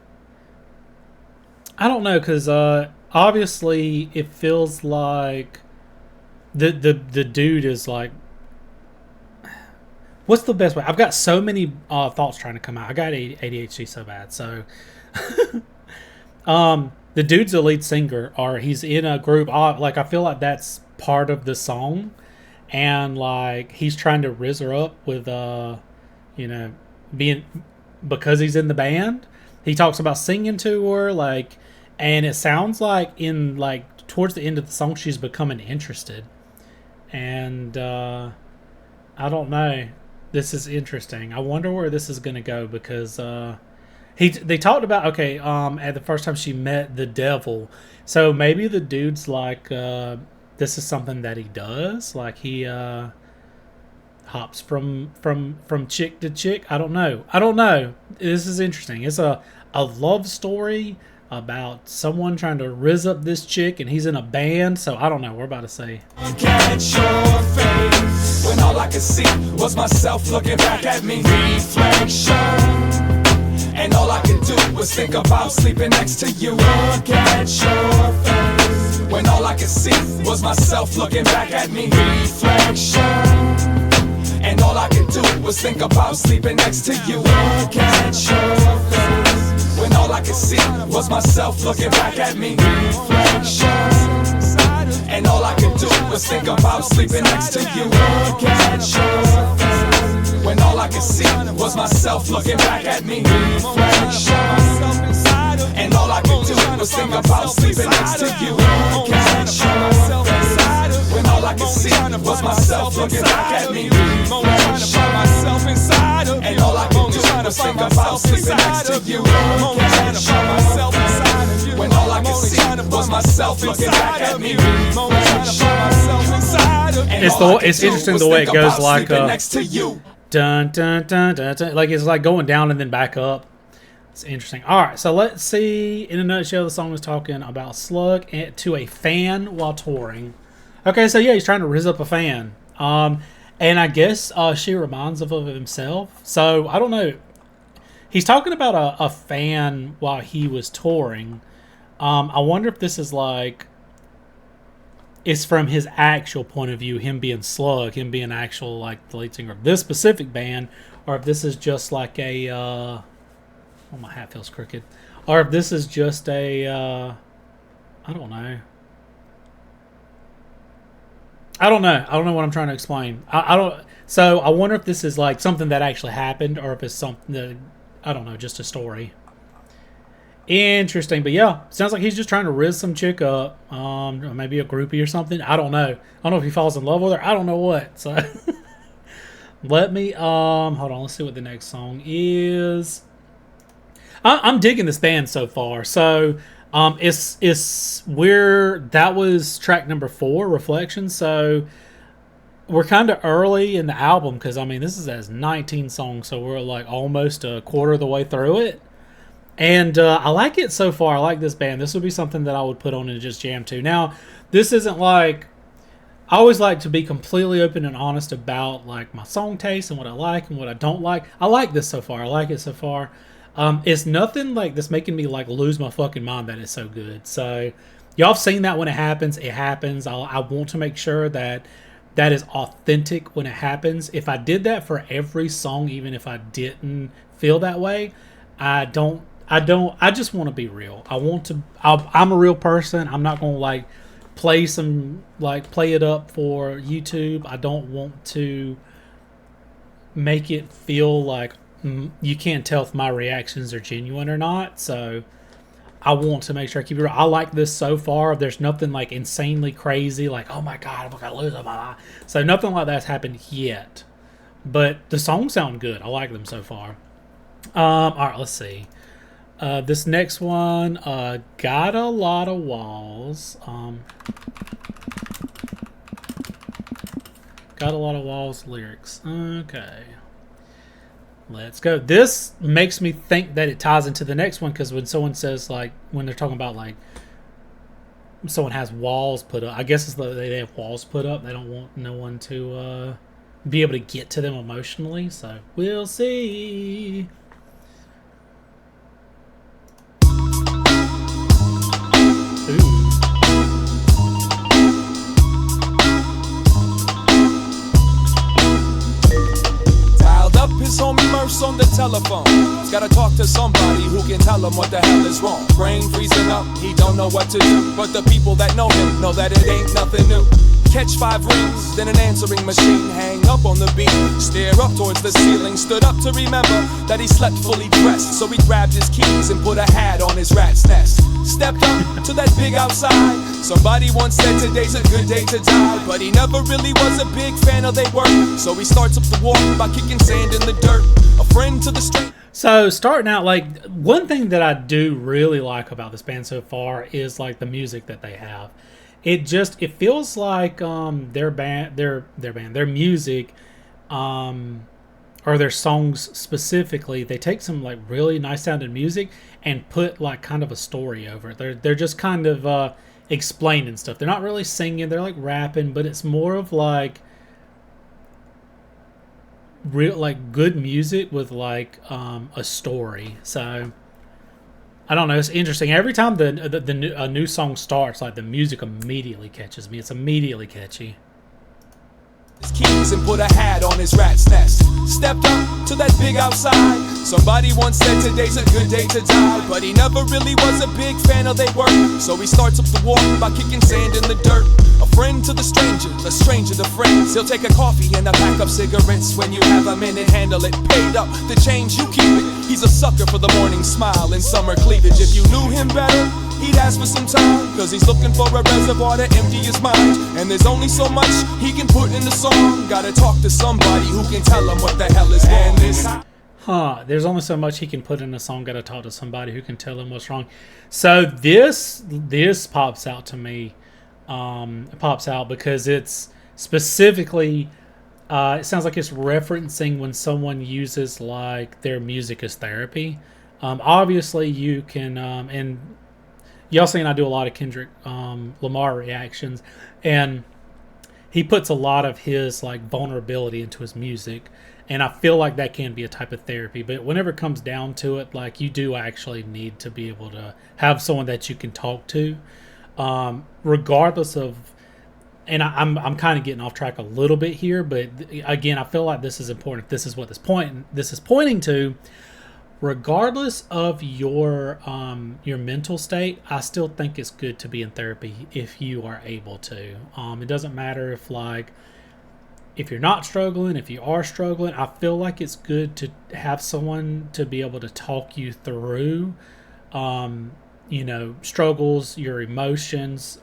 I don't know, because obviously it feels like the dude is like, what's the best way? I've got so many thoughts trying to come out. I got ADHD so bad. So, the dude's the lead singer, or he's in a group. Like, I feel like that's part of the song. And like he's trying to rizz her up with you know, being, because he's in the band. He talks about singing to her, like, and it sounds like in like towards the end of the song she's becoming interested. And I don't know. This is interesting. I wonder where this is gonna go, because they talked about, okay, at the first time she met the devil. So maybe the dude's like this is something that he does, like he hops from chick to chick. I don't know. This is interesting. It's a love story about someone trying to rizz up this chick, and he's in a band. So I don't know. We're about to say. Look at your face when all I could see was myself looking back at me. Reflection, and all I could do was think about sleeping next to you. Look at your face when all I could see was myself looking back at me. Reflection, and all I could do was think about sleeping next to you. Look at your face when all I could see was myself looking back at me. Reflections, and all I could do was think about sleeping next to you. Look at your face, when all I could see was myself looking back at me. Reflections, and all I could do was think about sleeping next to you. Look at your face, when all I could see was myself looking back at me. And all I could do was think about sleeping next to you. When all I could see was myself looking back at me. It's interesting the way it goes, like dun dun dun dun dun, like it's like going down and then back up. It's interesting. All right, so let's see. In a nutshell, the song was talking about Slug to a fan while touring. Okay, so yeah, he's trying to rizz up a fan. And I guess she reminds him of himself. So I don't know. He's talking about a fan while he was touring. I wonder if this is like, it's from his actual point of view, him being Slug, him being actual like the lead singer of this specific band, or if this is just like a oh, my hat feels crooked, or if this is just a I don't know. I don't know what I'm trying to explain. I don't. So I wonder if this is like something that actually happened, or if it's something that, I don't know, just a story. Interesting, but yeah, sounds like he's just trying to rizz some chick up, maybe a groupie or something. I don't know. I don't know if he falls in love with her. I don't know what. So let me hold on. Let's see what the next song is. I'm digging this band so far. So that was track number 4, Reflections. So we're kind of early in the album because I mean this has 19 songs, so we're like almost a quarter of the way through it. And I like it so far. I like this band. This would be something that I would put on and just jam to. Now, this isn't like, I always like to be completely open and honest about like my song taste and what I like and what I don't like. I like this so far. I like it so far. It's nothing like this making me like lose my fucking mind that it's so good. So y'all have seen that when it happens. It happens. I want to make sure that that is authentic when it happens. If I did that for every song, even if I didn't feel that way, I just want to be real. I'm a real person. I'm not going to like play it up for YouTube. I don't want to make it feel like you can't tell if my reactions are genuine or not. So I want to make sure I keep it real. I like this so far. There's nothing like insanely crazy, like, oh my God, I'm going to lose my life. So nothing like that's happened yet. But the songs sound good. I like them so far. All right, let's see. This next one, Got a Lot of Walls. Got a Lot of Walls lyrics. Okay. Let's go. This makes me think that it ties into the next one, because when someone says, like, when they're talking about, like, someone has walls put up, I guess it's they have walls put up. They don't want no one to be able to get to them emotionally. So, we'll see. His homie Murph's on the telephone. He's gotta talk to somebody who can tell him what the hell is wrong. Brain freezing up, he don't know what to do. But the people that know him know that it ain't nothing new. Catch 5 rings, then an answering machine. Hang up on the beat, stare up towards the ceiling. Stood up to remember that he slept fully dressed. So he grabbed his keys and put a hat on his rat's nest. Stepped up to that big outside. Somebody once said today's a good day to die. But he never really was a big fan of their work. So he starts up the war by kicking sand in the dirt. A friend to the street. So starting out, like, one thing that I do really like about this band so far is like the music that they have. It feels like their music, or their songs specifically, they take some like really nice sounding music and put like kind of a story over it. They're just kind of explaining stuff. They're not really singing, they're like rapping, but it's more of like real, like, good music with like a story. So I don't know, it's interesting. Every time a new song starts, like, the music immediately catches me. It's immediately catchy. his keys and put a hat on his rat's nest. Stepped up to that big outside. Somebody once said today's a good day to die, but he never really was a big fan of their work. So he starts up the walk by kicking sand in the dirt. A friend to the stranger to friends. He'll take a coffee and a pack of cigarettes. When you have a minute, handle it. Paid up, the change you keep it. He's a sucker for the morning smile and summer cleavage. If you knew him better, he'd ask for some time, cause he's looking for a reservoir to empty his mind. And there's only so much he can put in the song. Gotta talk to somebody who can tell him what the hell is wrong. There's only so much he can put in a song. Gotta talk to somebody who can tell him what's wrong. So this pops out to me. It pops out because it's specifically it sounds like it's referencing when someone uses like their music as therapy. Obviously you can and y'all seen I do a lot of Kendrick Lamar reactions, and he puts a lot of his like vulnerability into his music, and I feel like that can be a type of therapy. But whenever it comes down to it, like you do actually need to be able to have someone that you can talk to, regardless of. And I'm kind of getting off track a little bit here, but again, I feel like this is important. This is what this is pointing to. Regardless of your mental state, I still think it's good to be in therapy if you are able to. It doesn't matter if you're not struggling, if you are struggling. I feel like it's good to have someone to be able to talk you through, struggles, your emotions.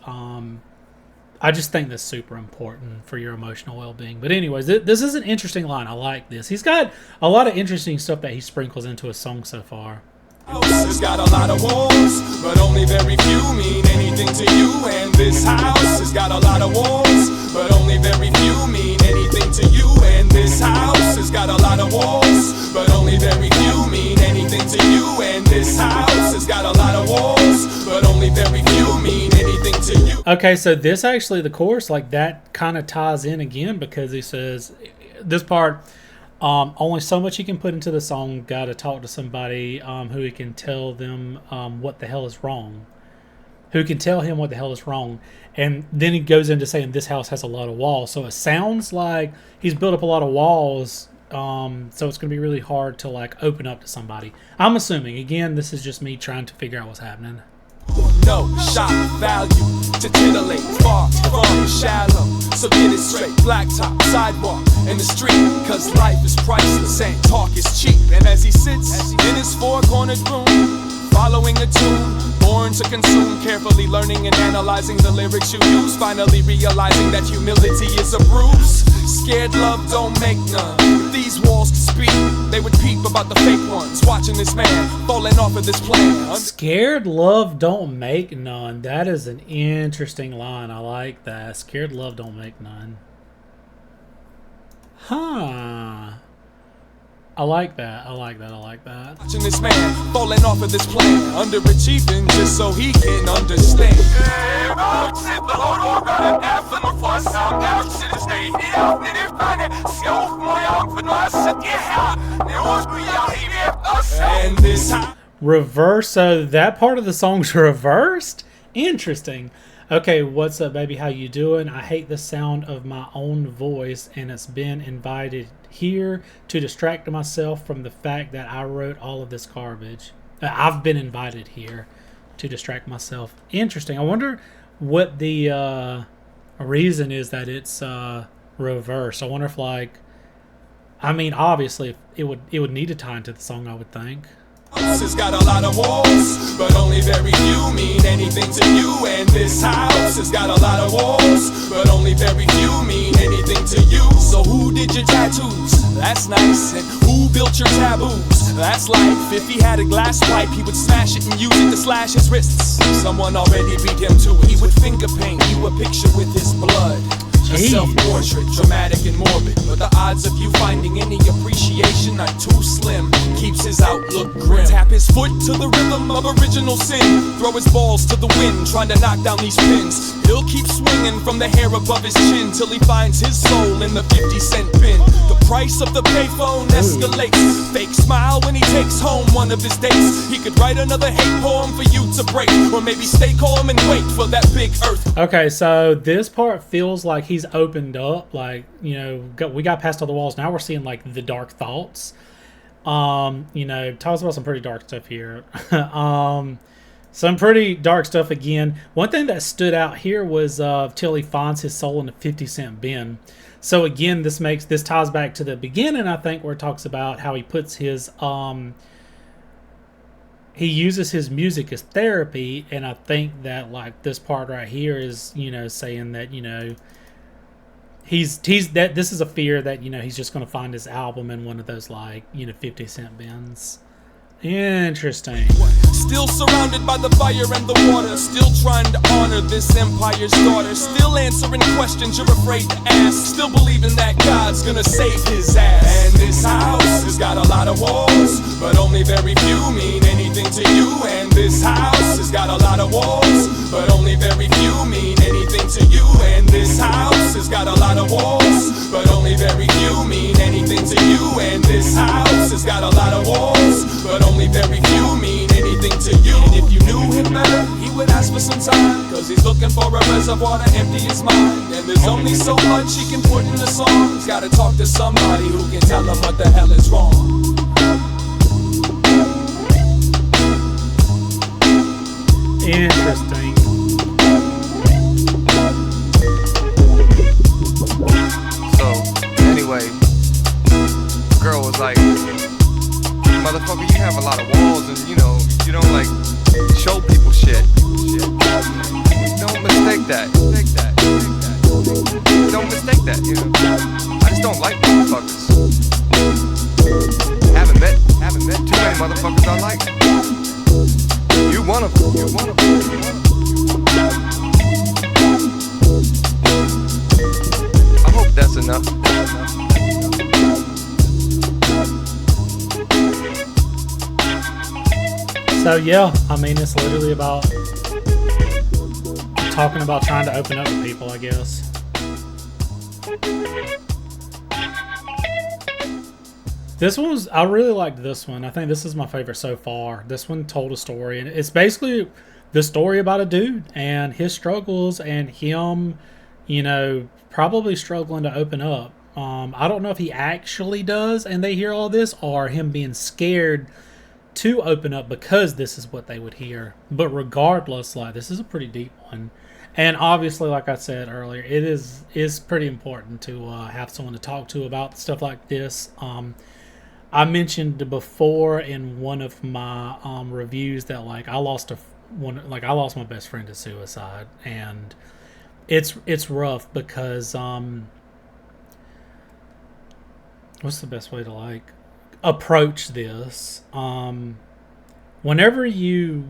I just think that's super important for your emotional well-being. But anyways, this is an interesting line. I like this. He's got a lot of interesting stuff that he sprinkles into his song so far. It's got a lot of walls, but only very few mean anything to you. And this house has got a lot of walls, but only very few mean anything to you. And this house has got a lot of walls, but only very few mean anything to you. And this house has got a lot of walls, but only very few mean anything to you. Okay, so this actually, the chorus, like that kind of ties in again, because he says this part, only so much you can put into the song. Gotta talk to somebody who he can tell them what the hell is wrong. Who can tell him what the hell is wrong. And then he goes into saying this house has a lot of walls. So it sounds like he's built up a lot of walls. So it's going to be really hard to like open up to somebody. I'm assuming. Again, this is just me trying to figure out what's happening. No shock value to titillate, far from shallow. So get it straight, blacktop, sidewalk, in the street. Cause life is priceless and talk is cheap. And as he sits in his four-cornered room, following a tune, born to consume, carefully learning and analyzing the lyrics you use, finally realizing that humility is a bruise. Scared love don't make none. If these walls could speak, they would peep about the fake ones. Watching this man falling off of this plan. Scared love don't make none. That is an interesting line. I like that. Scared love don't make none. Huh. I like that. I like that. I like that. Watching this man falling off of this plan, underachieving just so he can understand. And this reverse. So that part of the song's reversed. Interesting. Okay, what's up, baby? How you doing? I hate the sound of my own voice, and it's been invited here to distract myself from the fact that I wrote all of this garbage. I've been invited here to distract myself. Interesting. I wonder what the reason is that it's reversed. I wonder if, like, I mean, obviously it would need to tie into the song, I would think. house has got a lot of walls, but only very few mean anything to you. And this house has got a lot of walls, but only very few mean anything to you. So who did your tattoos? That's nice. And who built your taboos? That's life. If he had a glass pipe, he would smash it and use it to slash his wrists. Someone already beat him to it. He would finger paint you a picture with his blood. A self-portrait, dramatic and morbid, but the odds of you finding any appreciation are too slim. Keeps his outlook grim. Tap his foot to the rhythm of original sin. Throw his balls to the wind, trying to knock down these pins. He'll keep swinging from the hair above his chin till he finds his soul in the 50-cent bin. The price of the payphone escalates. Fake smile when he takes home one of his dates. He could write another hate poem for you to break, or maybe stay calm and wait for that big earth. Okay, so this part feels like he's opened up. Like, you know, we got past all the walls. Now we're seeing like the dark thoughts. You know, talks about some pretty dark stuff here. Some pretty dark stuff again. One thing that stood out here was till he finds his soul in a 50-cent bin. So again, this ties back to the beginning, I think, where it talks about how he puts his he uses his music as therapy, and I think that like this part right here is, you know, saying that, you know, he's that this is a fear that, you know, he's just going to find his album in one of those, like, you know, 50-cent bins. Interesting. Still surrounded by the fire and the water, still trying to honor this empire's daughter, still answering questions you're afraid to ask, still believing that God's gonna save his ass. And this house has got a lot of walls, but only very few mean anything to you. And this house has got a lot of walls, but only very few mean anything to you. And this house has got a lot of walls, but only very few mean anything to you. And this house has got a lot of walls, but only very few mean anything to you. And if you knew him better, he would ask for some time, cause he's looking for a reservoir to empty his mind. And there's only so much he can put in the song. He's gotta talk to somebody who can tell him what the hell is wrong. Interesting. So, anyway, the girl was like, motherfucker, you have a lot of walls and, you know, you don't like show people shit. Don't mistake that. Don't mistake that, you know. I just don't like motherfuckers. Haven't met too many motherfuckers I like. You one of them. I hope that's enough. So yeah, I mean, it's literally about talking about trying to open up to people, I guess. This one was, I really liked this one. I think this is my favorite so far. This one told a story, and it's basically the story about a dude and his struggles and him, you know, probably struggling to open up. I don't know if he actually does and they hear all this, or him being scared to open up because this is what they would hear. But regardless, like, this is a pretty deep one. And obviously, like I said earlier, it is pretty important to have someone to talk to about stuff like this. I mentioned before in one of my reviews that, like, I lost my best friend to suicide, and it's rough because what's the best way to, like, approach this? Whenever you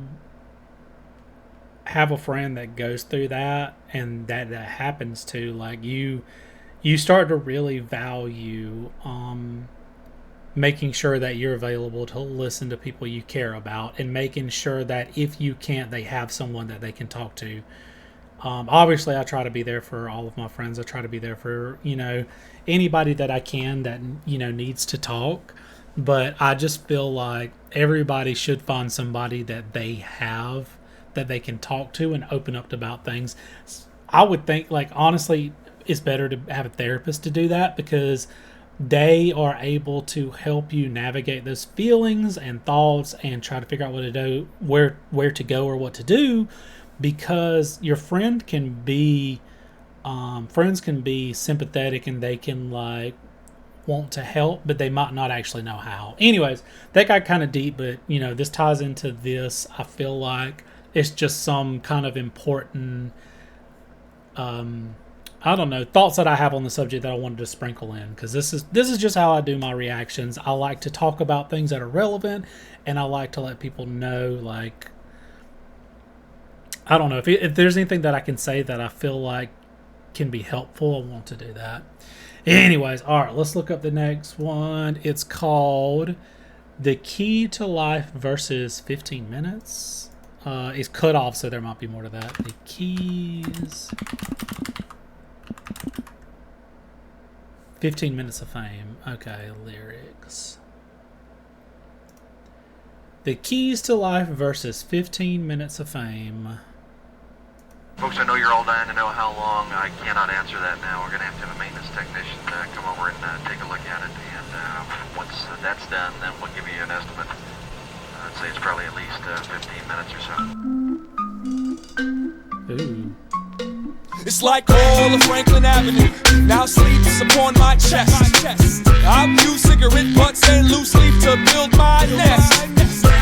have a friend that goes through that and that happens to, like, you start to really value making sure that you're available to listen to people you care about, and making sure that if you can't, they have someone that they can talk to. Obviously, I try to be there for all of my friends. I try to be there for, you know, anybody that I can that, you know, needs to talk. But I just feel like everybody should find somebody that they have that they can talk to and open up about things. I would think, like, honestly, it's better to have a therapist to do that, because they are able to help you navigate those feelings and thoughts and try to figure out what to do, where to go or what to do, because your friend can be friends can be sympathetic and they can, like, want to help, but they might not actually know how. Anyways, that got kind of deep, but, you know, this ties into this. I feel like it's just some kind of important I don't know, thoughts that I have on the subject that I wanted to sprinkle in, because this is just how I do my reactions. I like to talk about things that are relevant, and I like to let people know, like, I don't know, if there's anything that I can say that I feel like can be helpful, I want to do that. Anyways, all right, let's look up the next one. It's called The Key to Life versus 15 Minutes. It's cut off, so there might be more to that. The keys... 15 Minutes of Fame. Okay, lyrics. The Keys to Life versus 15 Minutes of Fame. Folks, I know you're all dying to know how long. I cannot answer that now. We're going to have a maintenance technician come over and take a look at it. And once that's done, then we'll give you an estimate. I'd say it's probably at least 15 minutes or so. Ooh. It's like all of Franklin Avenue now sleeps upon my chest. I've used cigarette butts and loose leaf to build my nest.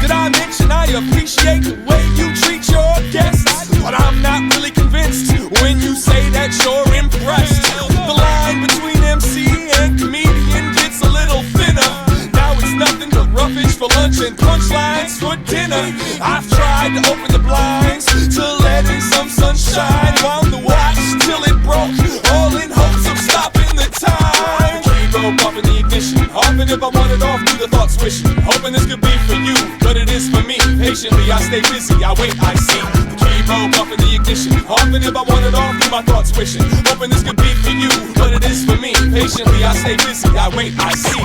Did I mention I appreciate the way you treat your guests? But I'm not really convinced when you say that you're impressed. The line between MC and comedian gets a little thinner. Now it's nothing but roughage for lunch and punchlines for dinner. I've tried to open the blinds to let in some sunshine. Wound the watch till it broke, all in hopes of stopping the time. Keep up in the ignition, often if I want it off, do the thoughts wishing. Hoping this could be for you, but it is for me. Patiently I stay busy, I wait, I see. Keep up in the ignition, often if I want it off, do my thoughts wishing. Hoping this could be for you, but it is for me. Patiently I stay busy, I wait, I see.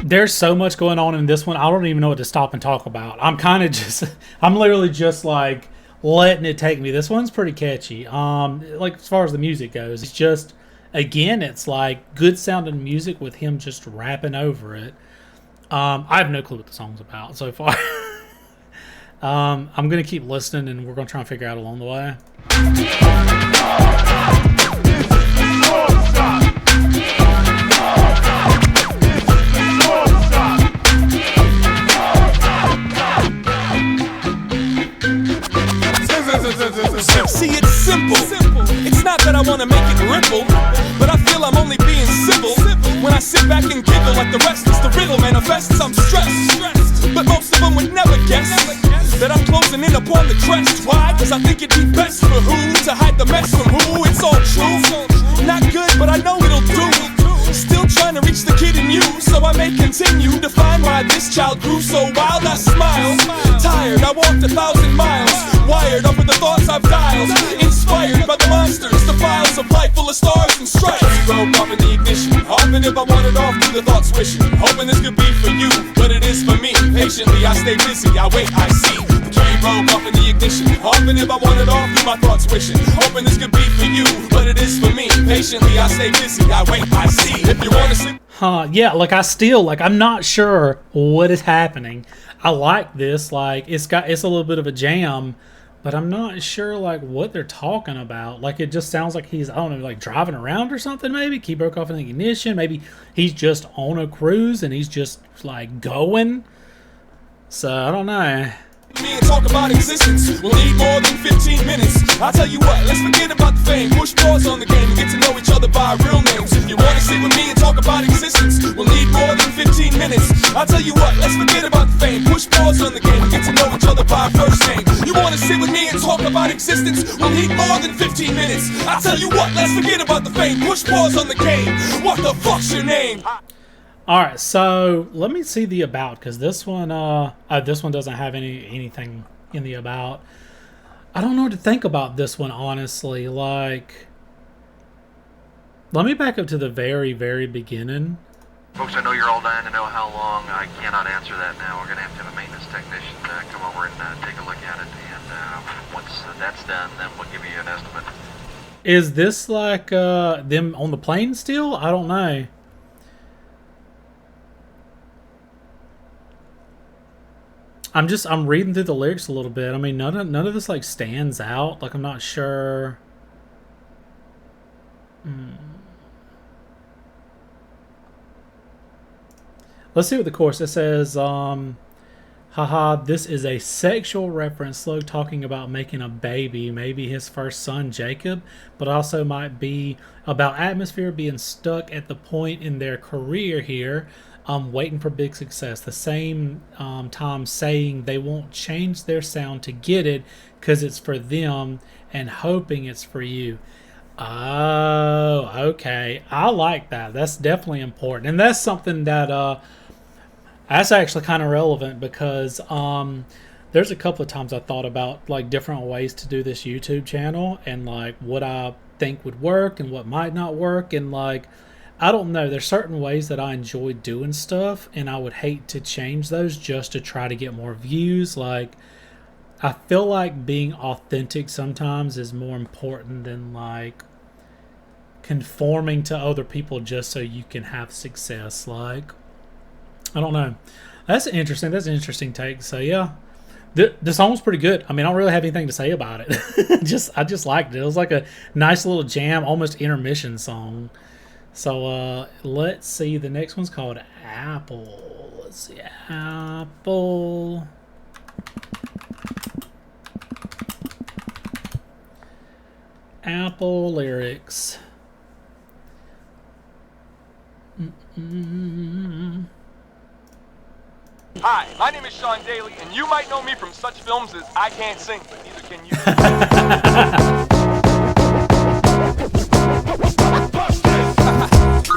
There's so much going on in this one, I don't even know what to stop and talk about. I'm kind of just, I'm literally just like letting it take me. This one's pretty catchy. Like as far as the music goes, it's just, again, it's like good sounding music with him just rapping over it. I have no clue what the song's about so far. I'm gonna keep listening and we're gonna try and figure out along the way. See, it's simple. It's not that I want to make it ripple, but I feel I'm only being civil when I sit back and giggle like the rest is the riddle manifests. I'm stressed, but most of them would never guess that I'm closing in upon the crest. Why? Cause I think it'd be best for who to hide the mess from who. It's all true, not good, but I know it'll do. Still trying to reach the kid in you, so I may continue to find why this child grew so wild. I smile, tired, I walked 1,000 miles, wired up with the thoughts I've dialed, inspired by the monsters, the files of life full of stars and stripes. Broke up in the ignition, often if I want it off, do the thoughts wishing. Hoping this could be for you, but it is for me. Patiently I stay busy, I wait, I see. The key broke up in the ignition, often if I want it off, do my thoughts wishing. Hoping this could be for you, but it is for me. Patiently I stay busy, I wait, I see. If you wanna see. Yeah, like I still, like I'm not sure what is happening. I like this, like it's a little bit of a jam, but I'm not sure like what they're talking about. Like it just sounds like he's, I don't know, like driving around or something maybe. Key broke off in the ignition. Maybe he's just on a cruise and he's just like going. So I don't know. Me and talk about existence, we'll need more than 15 minutes. I'll tell you what, let's forget about the fame. Push pause on the game and get to know each other by real names. If you wanna sit with me and talk about existence, we'll need more than 15 minutes. I'll tell you what, let's forget about the fame. Push pause on the game and get to know each other by first name. You wanna sit with me and talk about existence, we'll need more than 15 minutes. I'll tell you what, let's forget about the fame. Push pause on the game. What the fuck's your name? Alright, so let me see the about, because this one doesn't have anything in the about. I don't know what to think about this one, honestly. Like, let me back up to the very, very beginning. Folks, I know you're all dying to know how long. I cannot answer that now. We're going to have a maintenance technician come over and take a look at it. And once that's done, then we'll give you an estimate. Is this like them on the plane still? I don't know. I'm reading through the lyrics a little bit. I mean, none of this like stands out. Like I'm not sure. Let's see what the chorus it says. Haha, this is a sexual reference, slow talking about making a baby, maybe his first son Jacob, but also might be about atmosphere being stuck at the point in their career here, waiting for big success. The same time saying they won't change their sound to get it because it's for them and hoping it's for you. Oh, okay. I like that. That's definitely important. And that's something that that's actually kind of relevant because there's a couple of times I thought about like different ways to do this YouTube channel and like what I think would work and what might not work, and like I don't know, there's certain ways that I enjoy doing stuff and I would hate to change those just to try to get more views. Like I feel like being authentic sometimes is more important than like conforming to other people just so you can have success. Like, I don't know. That's interesting. That's an interesting take. So yeah, the song was pretty good. I mean, I don't really have anything to say about it. I just liked it. It was like a nice little jam, almost intermission song. So let's see. The next one's called Apple. Let's see, Apple. Apple lyrics. Hi, my name is Sean Daly, and you might know me from such films as I Can't Sing, but neither can you.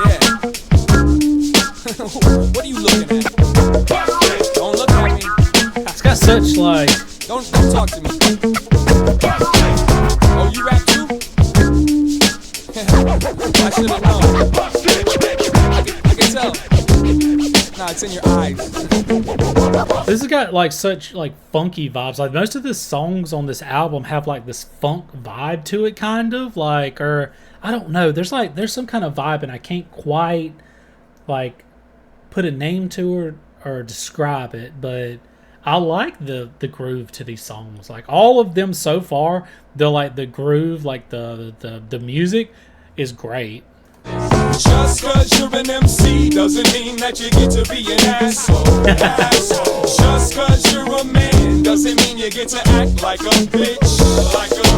Yeah. What are you looking at? Don't look at me. It's got such like. Don't talk to me. Oh, you rap too? I should have known. I can tell. Nah, it's in your eyes. This has got like such like funky vibes. Like most of the songs on this album have like this funk vibe to it, kind of like, or I don't know. There's some kind of vibe, and I can't quite like put a name to it or describe it. But I like the groove to these songs. Like all of them so far, they're like the groove, like the music is great. Just cause you're an MC doesn't mean that you get to be an asshole. Just cause you're a man doesn't mean you get to act like a bitch.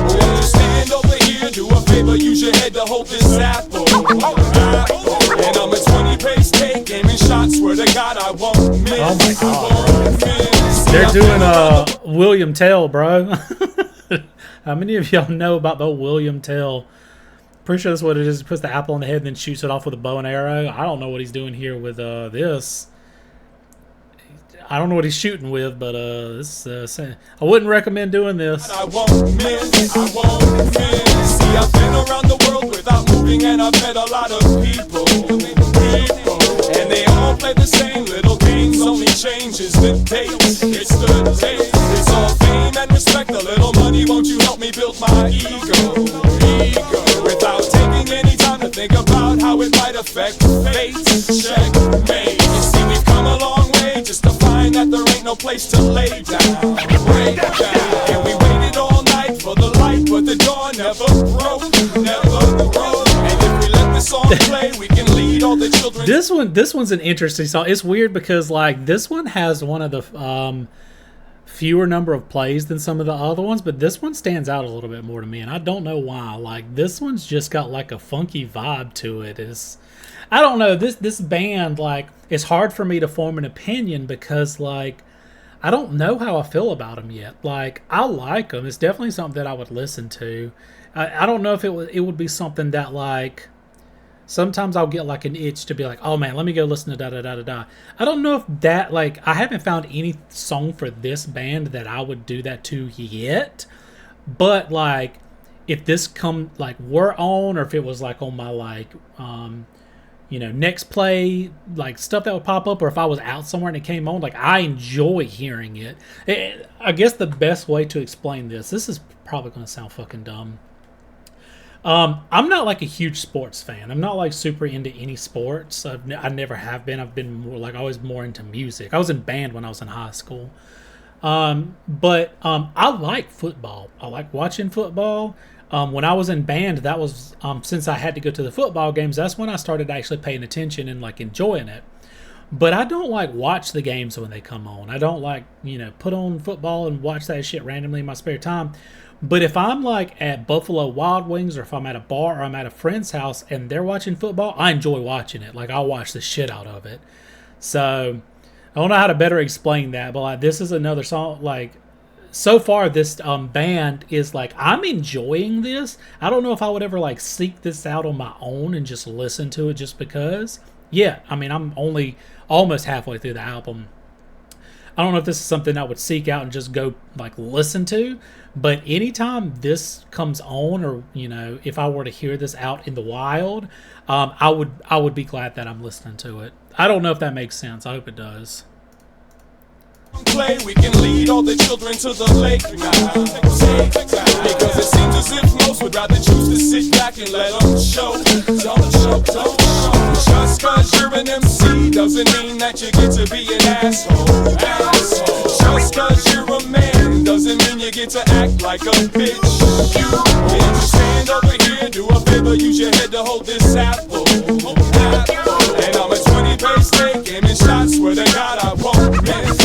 Won't you stand over here, do a favor, use your head to hold this apple. And I'm a 20-pace take, aiming shots, swear to God I won't miss. Oh my God, bro. They're doing William Tell, bro. How many of y'all know about the William Tell? Pretty sure that's what it is. He puts the apple on the head and then shoots it off with a bow and arrow. I don't know what he's doing here with this. I don't know what he's shooting with, but I wouldn't recommend doing this. I won't miss, I won't miss. See, I've been around the world without moving, and I've met a lot of people. And they all play the same little games, only changes the date. It's the date. It's all fame and respect, a little money. Won't you help me build my ego? Without taking any time to think about how it might affect fate. Checkmate. You see, we've come a long way just to find that there ain't no place to lay down. Break down. And we waited all night for the light, but the door never broke. And if we let this song play, we can lead all the children. This one's an interesting song. It's weird because like this one has one of the fewer number of plays than some of the other ones, but this one stands out a little bit more to me, and I don't know why. Like this one's just got like a funky vibe to it. I don't know, this band, like, it's hard for me to form an opinion because like I don't know how I feel about them yet. Like I like them. It's definitely something that I would listen to. I don't know if it would be something that like sometimes I'll get like an itch to be like, oh man, let me go listen to da da da da da. I don't know if that, like, I haven't found any song for this band that I would do that to yet. But like, if this were on, or if it was like on my like, next play, like stuff that would pop up, or if I was out somewhere and it came on, like I enjoy hearing it. I guess the best way to explain this is probably going to sound fucking dumb. I'm not like a huge sports fan. I'm not like super into any sports. I never have been. I've been more like always more into music. I was in band when I was in high school. But I like football. I like watching football. When I was in band, that was since I had to go to the football games, that's when I started actually paying attention and like enjoying it. But I don't like watch the games when they come on. I don't like, put on football and watch that shit randomly in my spare time. But if I'm like at Buffalo Wild Wings, or if I'm at a bar, or I'm at a friend's house and they're watching football, I enjoy watching it. Like I'll watch the shit out of it. So I don't know how to better explain that, but like this is another song. Like so far, this band is like, I'm enjoying this. I don't know if I would ever like seek this out on my own and just listen to it just because. Yeah, I mean, I'm only almost halfway through the album. I don't know if this is something I would seek out and just go like listen to, but anytime this comes on, or if I were to hear this out in the wild, I would be glad that I'm listening to it. I don't know if that makes sense. I hope it does. Play, we can lead all the children to the lake now. Because it seems as if most would rather choose to sit back and let them show. Don't show. Just cause you're an MC doesn't mean that you get to be an asshole. Just cause you're a man doesn't mean you get to act like a bitch. You can just stand over here, do a favor, use your head to hold this apple. And I'm a 20-page steak, aiming shots, swear to God I won't miss.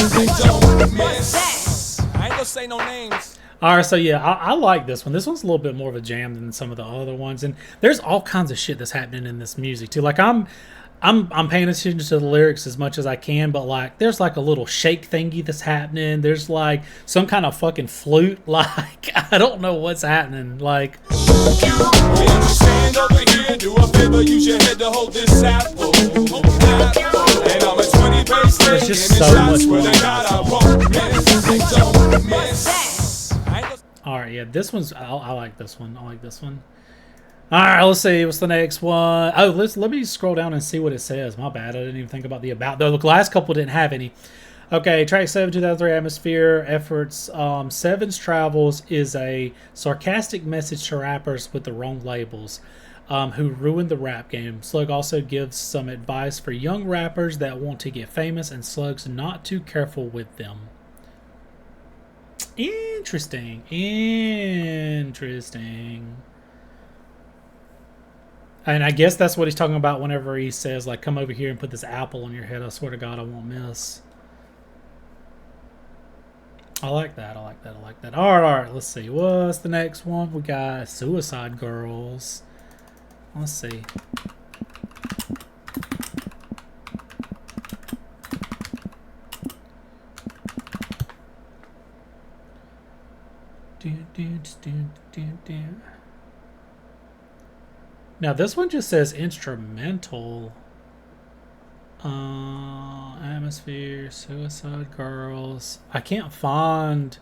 Don't miss. I ain't gonna say no names. All right, so yeah, I like this one. This one's a little bit more of a jam than some of the other ones, and there's all kinds of shit that's happening in this music too. Like I'm paying attention to the lyrics as much as I can, but like there's like a little shake thingy that's happening. There's like some kind of fucking flute. Like I don't know what's happening. Like stand over here, do a favor, use your head to hold this apple. And I'm a 20-page steak, there's just so much swear to God I won't miss. Don't miss. all right, yeah, this one's I like this one. I like this one. All right, let's see what's the next one. Oh, let me scroll down and see what it says. My bad, I didn't even think about the about. Though the last couple didn't have any. Okay, track 7, 2003, Atmosphere Efforts. Seven's Travels is a sarcastic message to rappers with the wrong labels, who ruined the rap game. Slug also gives some advice for young rappers that want to get famous, and Slug's not too careful with them. Interesting. And I guess that's what he's talking about whenever he says, like, come over here and put this apple on your head. I swear to God, I won't miss. I like that. All right. Let's see. What's the next one? We got Suicide Girls. Let's see. Now this one just says instrumental. Atmosphere, Suicide Girls. I can't find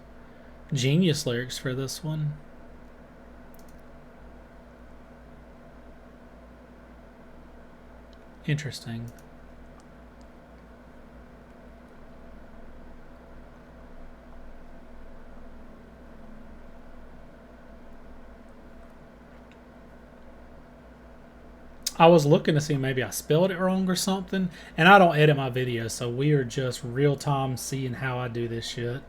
Genius lyrics for this one. Interesting. I was looking to see maybe I spelled it wrong or something, and I don't edit my videos, so we are just real time seeing how I do this shit.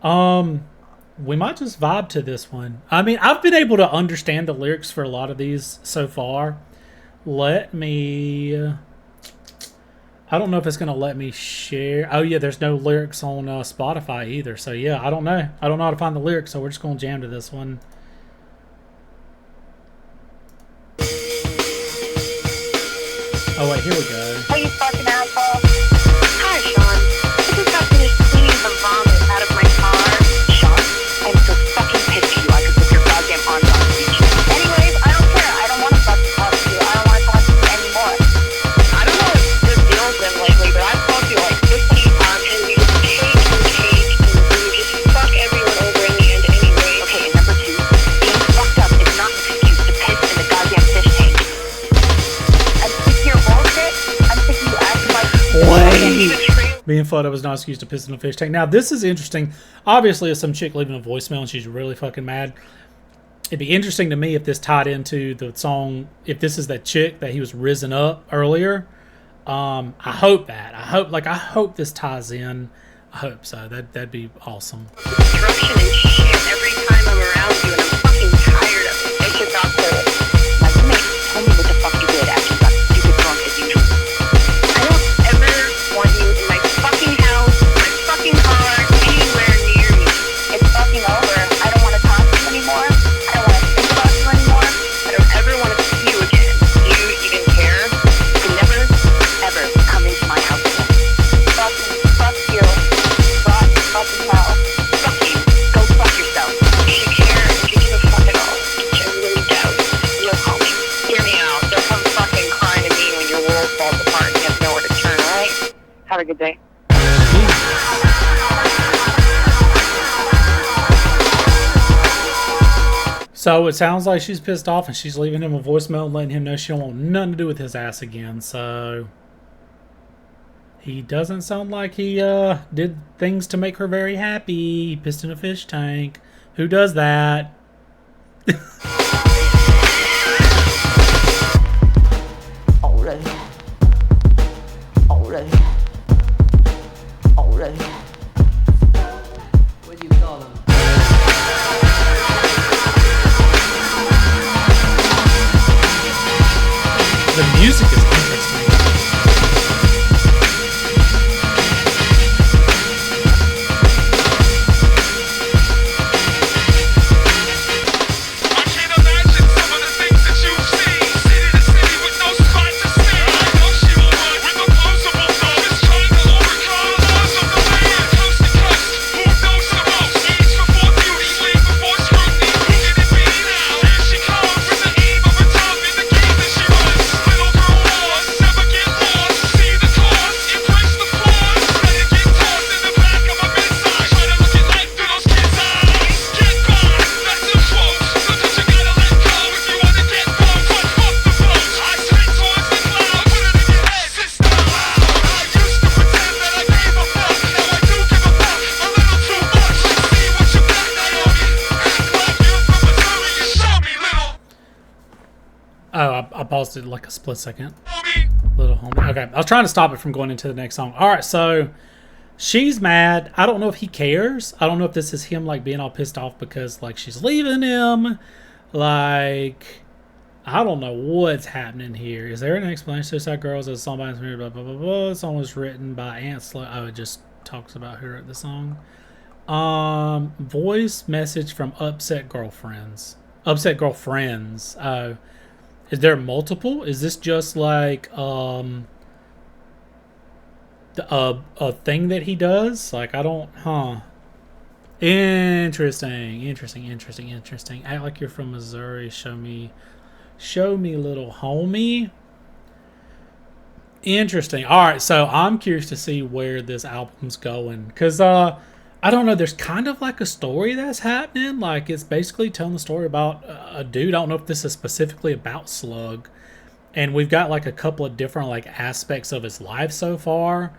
We might just vibe to this one. I mean, I've been able to understand the lyrics for a lot of these so far. Let me... I don't know if it's going to let me share. Oh, yeah, there's no lyrics on Spotify either. So, yeah, I don't know. I don't know how to find the lyrics, so we're just going to jam to this one. Oh, wait, here we go. Hey, you fucking asshole. Hi, Sean. I just got finished cleaning the vomit out of my car. Sean, I'm so fucking pissed at you. I could put your goddamn arms on the beach. Anyways, I don't care. I don't want to fucking talk to you. I don't want to talk to you anymore. I don't know what your deal's been lately, but I've called you like 15 times, and you just cake, and you just fuck everyone over in the end anyway. Okay, and number 2, being fucked up is not an excuse to piss in the goddamn fish tank. Being fucked up is not an excuse to piss in a fish tank. Now, this is interesting. Obviously, it's some chick leaving a voicemail and she's really fucking mad. It'd be interesting to me if this tied into the song, if this is that chick that he was risen up earlier. I hope that. I hope this ties in. I hope so. That'd be awesome. Destruction and shit every time I'm around you, and I'm fucking tired of it. It's just not cool. My roommate told me what the fuck you did after you got stupid drunk as usual. I don't ever want you in my fucking house, my fucking car, anywhere near me. It's fucking over. I don't want to talk to you anymore. I don't want to think about you anymore. I don't ever want to see you again. Do you even care? You can never, ever come into my house again. Fuck you. Fuck hell. Fuck you. Go fuck yourself. Do you care? Do you give a fuck at all? Which I really doubt. You'll call me. Hear me out. Don't come fucking crying to me when your world falls apart and you have nowhere to turn, alright? Have a good day. So it sounds like she's pissed off and she's leaving him a voicemail and letting him know she don't want nothing to do with his ass again. So He doesn't sound like he did things to make her very happy. He pissed in a fish tank. Who does that? Already. What do you call them? The music is interesting. I paused it like a split second. Little homie. Okay, I was trying to stop it from going into the next song. All right, so she's mad. I don't know if he cares. I don't know if this is him like being all pissed off because like she's leaving him. Like, I don't know what's happening here. Is there an explanation? Suicide Girls as a song by blah blah blah blah. The song was written by Ansel. Oh, it just talks about who wrote the song. Voice message from Upset Girlfriends. Upset Girlfriends. Is there multiple? Is this just like a thing that he does? Like, I don't, Interesting. Act like you're from Missouri. Show me, little homie. Interesting. All right, so I'm curious to see where this album's going because I don't know. There's kind of like a story that's happening. Like, it's basically telling the story about a dude. I don't know if this is specifically about Slug. And we've got like a couple of different like aspects of his life so far.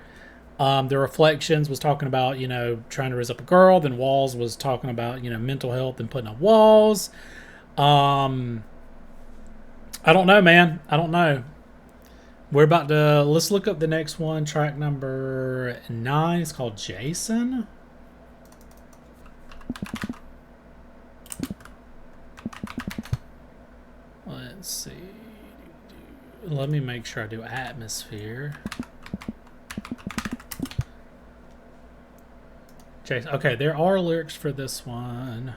The Reflections was talking about, you know, trying to raise up a girl. Then Walls was talking about, you know, mental health and putting up walls. I don't know, man. I don't know. We're about to, let's look up the next one. Track number 9. It's called Jason. Let's see. Let me make sure I do Atmosphere. Jason. Okay, there are lyrics for this one.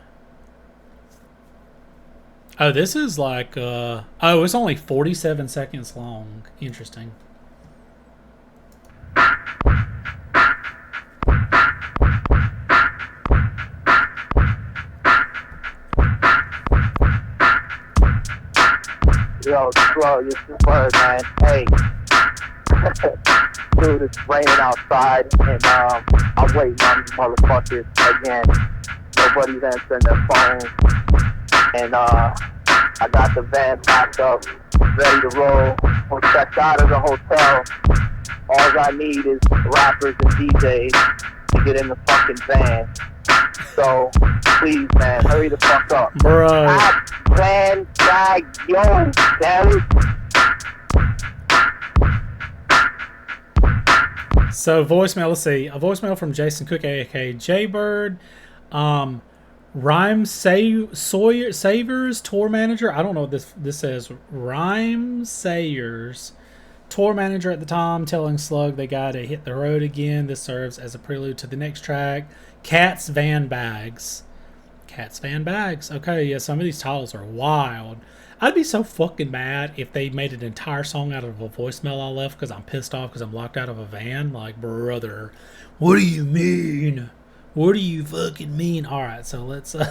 Oh, this is like oh, it's only 47 seconds long. Interesting. Yo, Slug, it's the word, man. Hey. Dude, it's raining outside, and I'm waiting on these motherfuckers again. Nobody's answering their phone. And I got the van packed up, ready to roll. I'm checked out of the hotel. All I need is rappers and DJs to get in the fucking van. So, please, man, hurry the fuck up. Bro. Van bag, yo, damn it. So, voicemail, let's see. A voicemail from Jason Cook, aka Jaybird. Rhyme Sayers, tour manager. I don't know what this says. Rhyme Sayers, tour manager at the time, telling Slug they gotta hit the road again. This serves as a prelude to the next track. Cats Van Bags. Cats Van Bags. Okay, yeah, some of these titles are wild. I'd be so fucking mad if they made an entire song out of a voicemail I left because I'm pissed off because I'm locked out of a van. Like, brother, what do you mean? What do you fucking mean? All right, so let's... there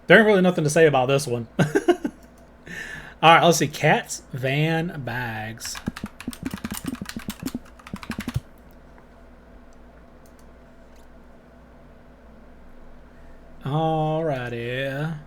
ain't really nothing to say about this one. All right, let's see. Cats Van Bags. Alrighty.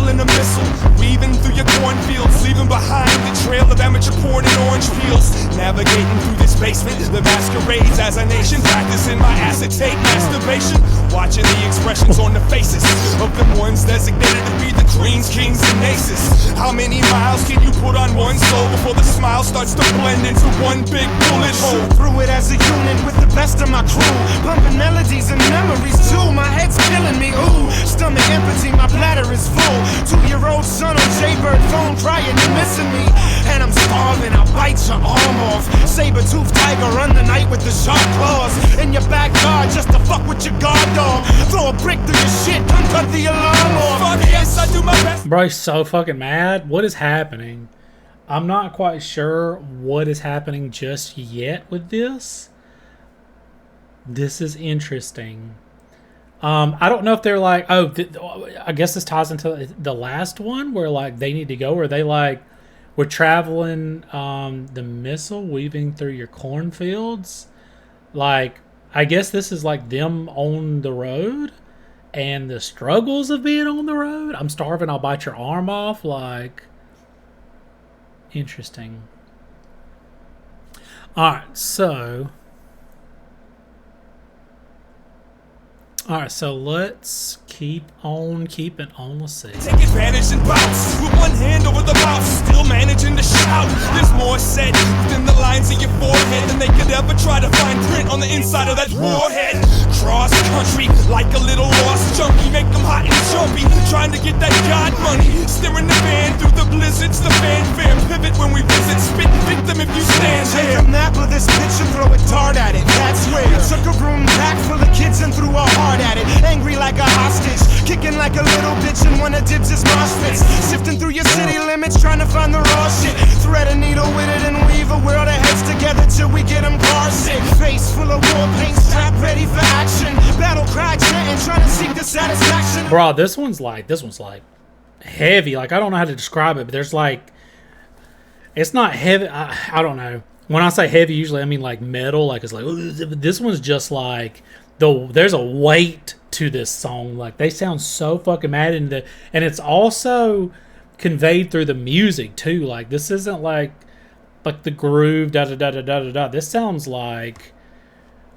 hustle in a missile, weaving through your cornfields, leaving behind the trail of amateur porn and orange peels. Navigating through this basement, the masquerades as a nation, practicing my acetate masturbation, watching the expressions on the faces of the ones designated to be the queens, kings, and aces. How many miles can you put on one soul before the smile starts to blend into one big bullet hole? Through it as a unit with the best of my crew, bumping melodies and memories too. My head's killing me, ooh, stomach empty, my bladder is full. 2-year-old son on Jaybird phone crying, you're missing me. And I'm starving, I'll bite your arm off. Saber-toothed tiger, run the night with the sharp claws. In your backyard just to fuck with your guard dog. Throw a brick through your shit, come cut the alarm off. Fuck yes, I do my best. Bro, he's so fucking mad. What is happening? I'm not quite sure what is happening just yet with this. This is interesting. I don't know if they're like, oh, I guess this ties into the last one where like they need to go, or they like, we're traveling the missile, weaving through your cornfields. Like, I guess this is like them on the road and the struggles of being on the road. I'm starving, I'll bite your arm off. Like, interesting. Alright, so let's keep on keeping on. Let's see. Take advantage and bounce with one hand over the mouth, still managing to shout. There's more said within the lines of your forehead than they could ever try to find print on the inside of that warhead. Cross country like a little lost junkie, make them hot and jumpy, trying to get that God money. Steering the van through the blizzards, the fanfare pivot when we visit. Spit victim if you stand Take there. a map of this bitch and throw a dart at it. That's where you took a broom pack full of kids and threw a heart at it. Angry like a hostage, kicking like a little bitch and one of Dibs' mosh pits. Sifting through your city limits, trying to find the raw shit. Thread a needle with it and weave a world of heads together till we get them car sick. Face full of war paint, strap ready for action. Battle cry chanting, trying to seek the satisfaction. Bro, this one's like heavy. Like, I don't know how to describe it, but there's like, it's not heavy. I don't know. When I say heavy, usually I mean like metal. Like, it's like, this one's just like, there's a weight to this song. Like, they sound so fucking mad, and it's also conveyed through the music too. Like, this isn't like the groove da da da da da da. This sounds like,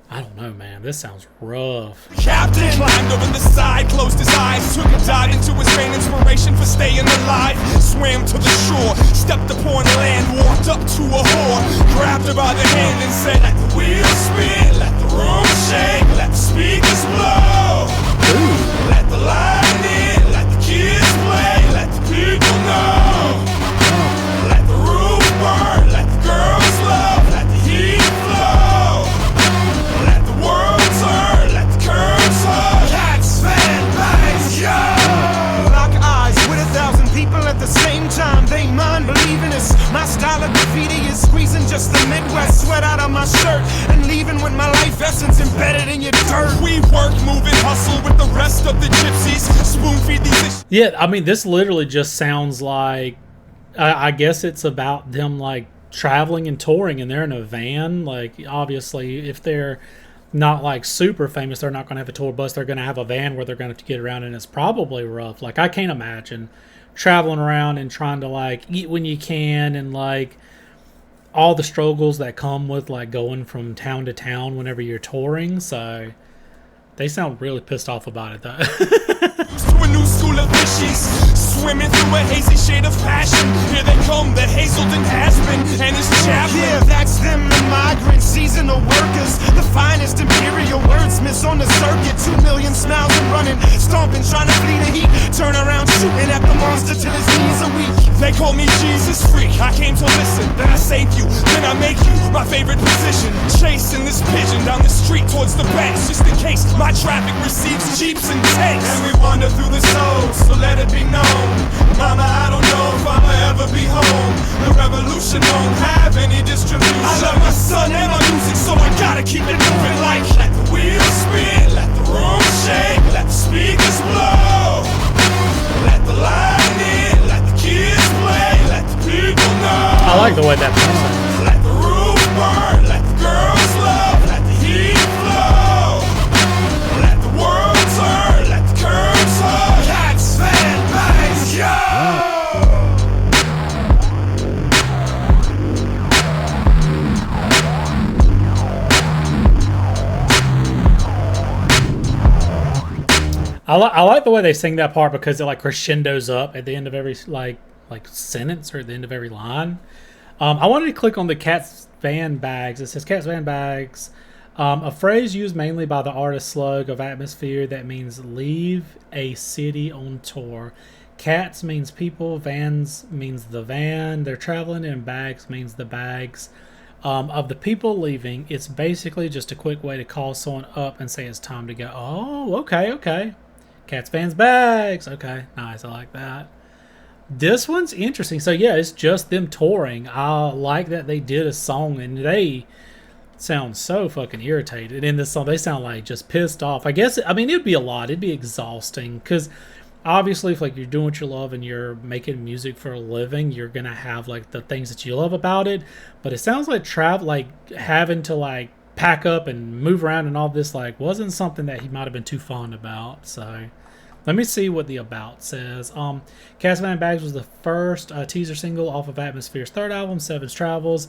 I don't know, man. This sounds rough. Captain climbed over the side, closed his eyes, took a dive into his main inspiration for staying alive. Swam to the shore, stepped upon land, walked up to a whore, grabbed her by the hand and said, let the wheels spin, let the room shake, let the speakers blow. Ooh. Let the line in, let the kids play, let the people know. Let the roof burn, let the girls love, let the heat flow. Let the world turn, let the curves hug. Cats, fan, bags, yo! Lock eyes with 1,000 people at the same time. They mind believing it's my style of graffiti is squeezing just the Midwest sweat out of my shirt and leaving with my life essence embedded in your dirt. We work, move, and hustle with the rest of the gypsies. Spoon feed these. Yeah, I mean, this literally just sounds like, I guess it's about them like traveling and touring, and they're in a van. Like, obviously, if they're not like super famous, they're not going to have a tour bus. They're going to have a van where they're going to have to get around, and it's probably rough. Like, I can't imagine traveling around and trying to like eat when you can, and like all the struggles that come with like going from town to town whenever you're touring. So they sound really pissed off about it though. To a new school of fishes, swimming through a hazy shade of passion. Here they come, the Hazelden has been and his chaplain. Yeah, that's them, the migrant seasonal workers, the finest imperial wordsmiths on the circuit. 2 million smiles and running, stomping, trying to flee the heat. Turn around, shooting at the monster till his knees are weak. They call me Jesus freak. I came to listen, then I save you, then I make you my favorite position. Chasing this pigeon down the street towards the banks, just in case my traffic receives jeeps and tanks. And we wander through the soul, so let it be known, Mama, I don't know if I'll ever be home. The revolution won't have any distribution. I love my son and my music, so I gotta keep it moving. Like, let the wheels spin, let the room shake, let the speakers blow. Let the line in, let the kids play, let the people know. I like the way that sounds. Let the roof burn, let the girls love, let the heat flow. Let the world turn, let the curves hug. Cats, fan, bags, yo! I like the way they sing that part because it like crescendos up at the end of every like sentence or at the end of every line. I wanted to click on the Cats Van Bags. It says Cats Van Bags, a phrase used mainly by the artist slug of Atmosphere that means leave a city on tour. Cats means people, vans means the van they're traveling in, bags means the bags. Of the people leaving, it's basically just a quick way to call someone up and say it's time to go. Oh, okay. Cats, Vans, Bags. Okay, nice. I like that. This one's interesting. So yeah, it's just them touring. I like that they did a song and they sound so fucking irritated in this song. They sound like just pissed off. I guess, I mean, it'd be a lot. It'd be exhausting because obviously if like you're doing what you love and you're making music for a living, you're gonna have like the things that you love about it. But it sounds like having to like pack up and move around and all this like wasn't something that he might have been too fond about. So let me see what the about says. Cats Van Bags was the first teaser single off of Atmosphere's third album, Seven's Travels.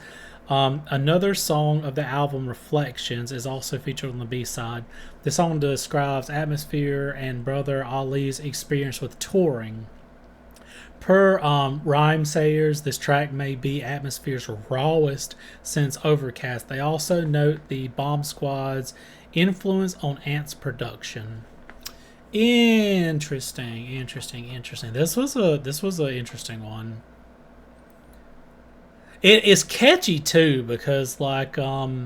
Another song of the album, Reflections, is also featured on the B-side. The song describes Atmosphere and brother Ali's experience with touring. Per Rhymesayers, this track may be Atmosphere's rawest since Overcast. They also note the Bomb Squad's influence on Ant's production. Interesting. This was an interesting one. It is catchy too because like I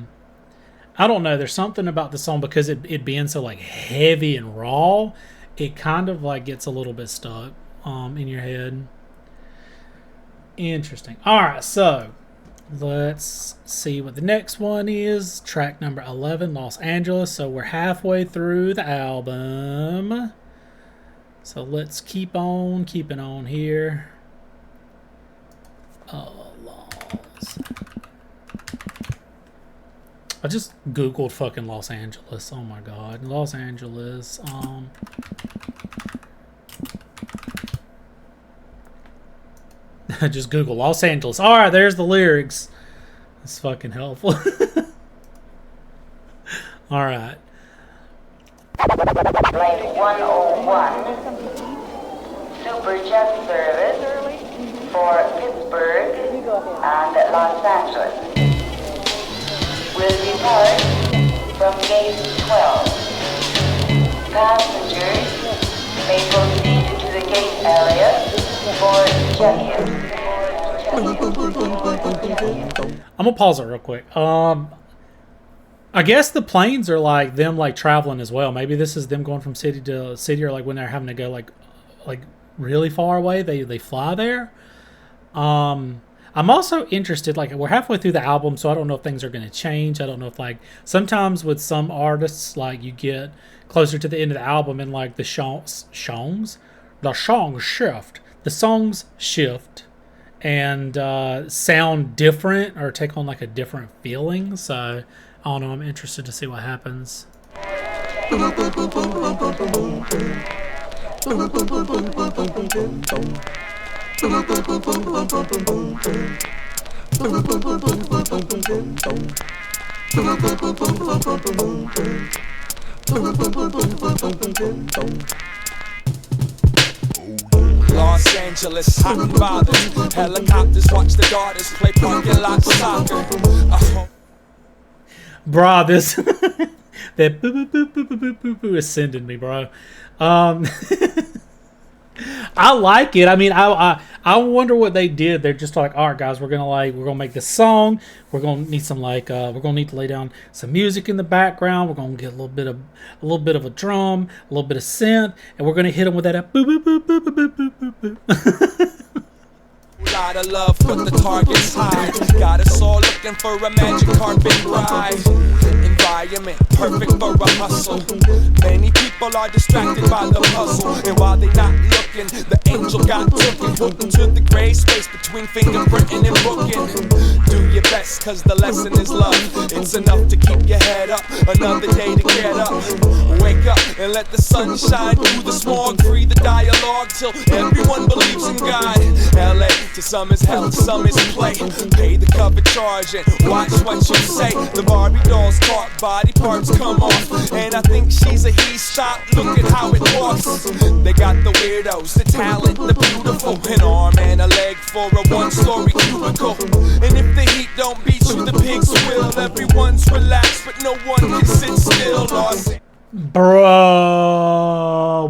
don't know, there's something about the song because it being so like heavy and raw, it kind of like gets a little bit stuck in your head. Interesting. All right, so let's see what the next one is. Track number 11, Los Angeles. So we're halfway through the album. So let's keep on keeping on here. I just googled fucking Los Angeles. Oh my god, Los Angeles. Just Google Los Angeles. All right, there's the lyrics. That's fucking helpful. All right. Flight 101, super jet service for Pittsburgh and Los Angeles. Will depart from gate 12. Passengers may proceed to the gate area for check-in. I'm gonna pause it real quick. I guess the planes are like them like traveling as well. Maybe this is them going from city to city, or like when they're having to go like really far away, they fly there. I'm also interested, like we're halfway through the album, so I don't know if things are going to change. I don't know if like sometimes with some artists, like you get closer to the end of the album and like the songs shift and sound different or take on like a different feeling. So I don't know, I'm interested to see what happens. Los Angeles, hot and bothered. Helicopters watch the daughters play parking lot soccer. Bruh, this that boo boo boo boo boo boo boo boo is sending me, bro. I like it. I mean, I wonder what they did. They're just like, all right, guys, we're gonna make this song. We're gonna need some we're gonna need to lay down some music in the background. We're gonna get a little bit of a drum, a little bit of synth, and we're gonna hit them with that boo boo boo boo boo boo boo boo boo. Lot of love, but the target's high. Got us all looking for a magic carpet ride. Environment perfect for a hustle. Many people are distracted by the puzzle, and while they not looking, the angel got taken. Hooked to the gray space between fingerprinting and booking. Do your best, cause the lesson is love. It's enough to keep your head up. Another day to get up. Wake up and let the sun shine through the smog. Free the dialogue till everyone believes in God. LA, to some is hell, to some is play. Pay the cover charge and watch what you say. The Barbie doll's caught, body parts come off, and I think she's a he style. out, look at how it walks. They got the weirdos, the talent, the beautiful. An arm and a leg for a one-story cubicle. And if the heat don't beat you, the pigs will. Everyone's relaxed, but no one can sit still. Bro,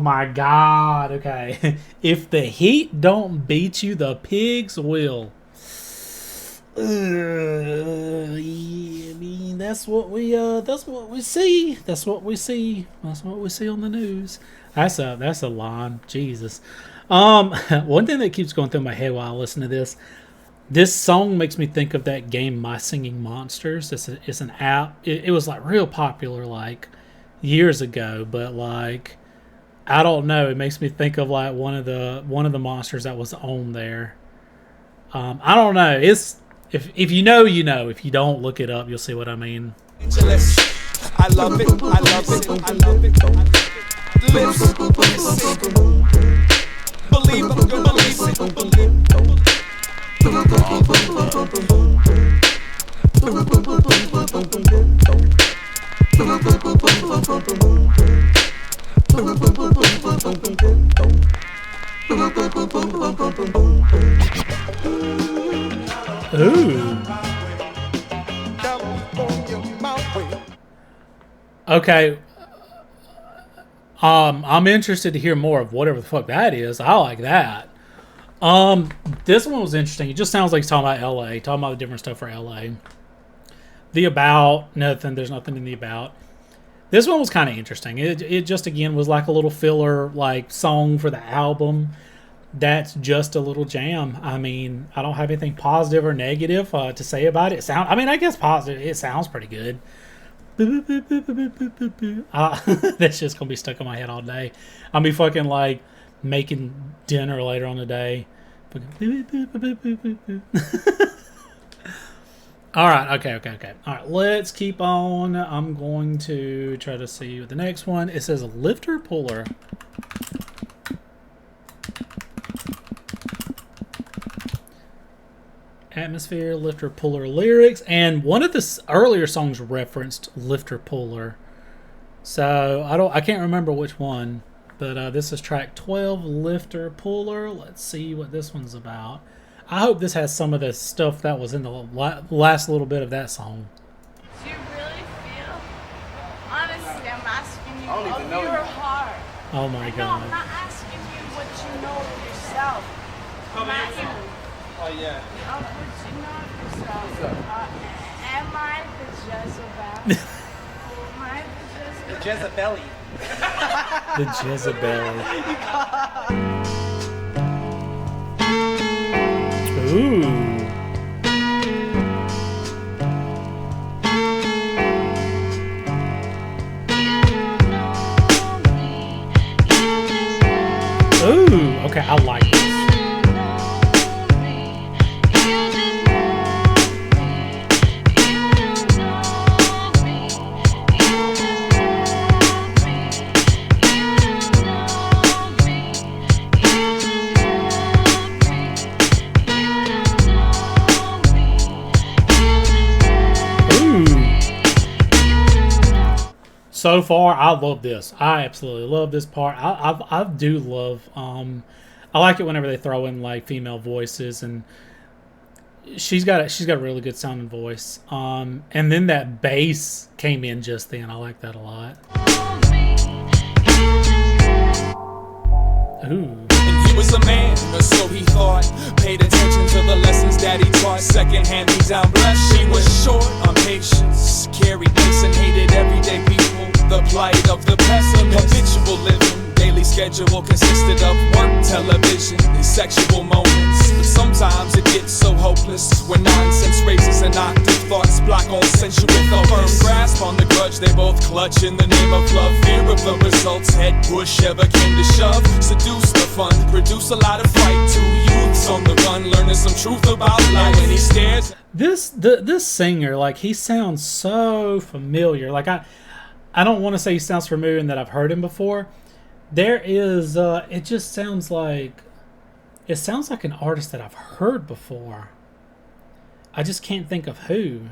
my God. Okay. If the heat don't beat you, the pigs will. Yeah, I mean, that's what we see. That's what we see. That's what we see on the news. That's a line. Jesus. One thing that keeps going through my head while I listen to this song makes me think of that game My Singing Monsters. It's an app. It was like real popular like years ago, but like I don't know. It makes me think of like one of the monsters that was on there. I don't know. It's if you know, you know. If you don't, look it up. You'll see what I mean. I love it. I love it. I love it. Lips, believe I'm gonna believe it. Ooh. Okay. I'm interested to hear more of whatever the fuck that is. I like that. This one was interesting. It just sounds like he's talking about LA, talking about the different stuff for LA. The about, nothing. There's nothing in the about. This one was kind of interesting. It just again was like a little filler like song for the album. That's just a little jam. I mean, I don't have anything positive or negative to say about it. I mean, I guess positive. It sounds pretty good. That's just gonna be stuck in my head all day. I'll be fucking like making dinner later on the day. All right, okay. All right, let's keep on. I'm going to try to see the next one. It says lifter puller. Atmosphere, lifter puller lyrics, and one of the earlier songs referenced lifter puller. So I can't remember which one, but this is track 12, lifter puller. Let's see what this one's about. I hope this has some of the stuff that was in the last little bit of that song. Do you really feel? Honestly, I'm asking you I don't even of know your you. heart. Oh my No, God. I'm not asking you what you know of yourself. I'm asking you Oh yeah. of what you know of yourself. Am I the Jezebel? Am I the Jezebel? The The Jezebel. Jezebel. Ooh. Ooh, okay, I like this. So far, I love this. I absolutely love this part. I do love. I like it whenever they throw in like female voices, and she's got a really good sounding voice. And then that bass came in just then. I like that a lot. Ooh. And he was a man, or so he thought. Paid attention to the lessons that he taught. Secondhand, he's down blessed. She was short on patience, carried pace and hated everyday people. The plight of the pessimist. Habitual living, daily schedule consisted of work, television, and sexual moments. But sometimes it gets so hopeless when nonsense raises an octave. Thoughts block all sensual thoughts. Firm grasp on the grudge they both clutch in the name of love. Fear of the results, head push ever came to shove. Seduce the fun, produce a lot of fright. Two youths on the run, learning some truth about life. When he stares. This singer, like, he sounds so familiar. Like, I don't want to say he sounds familiar and that I've heard him before. There is, it just sounds like, it sounds like an artist that I've heard before. I just can't think of who.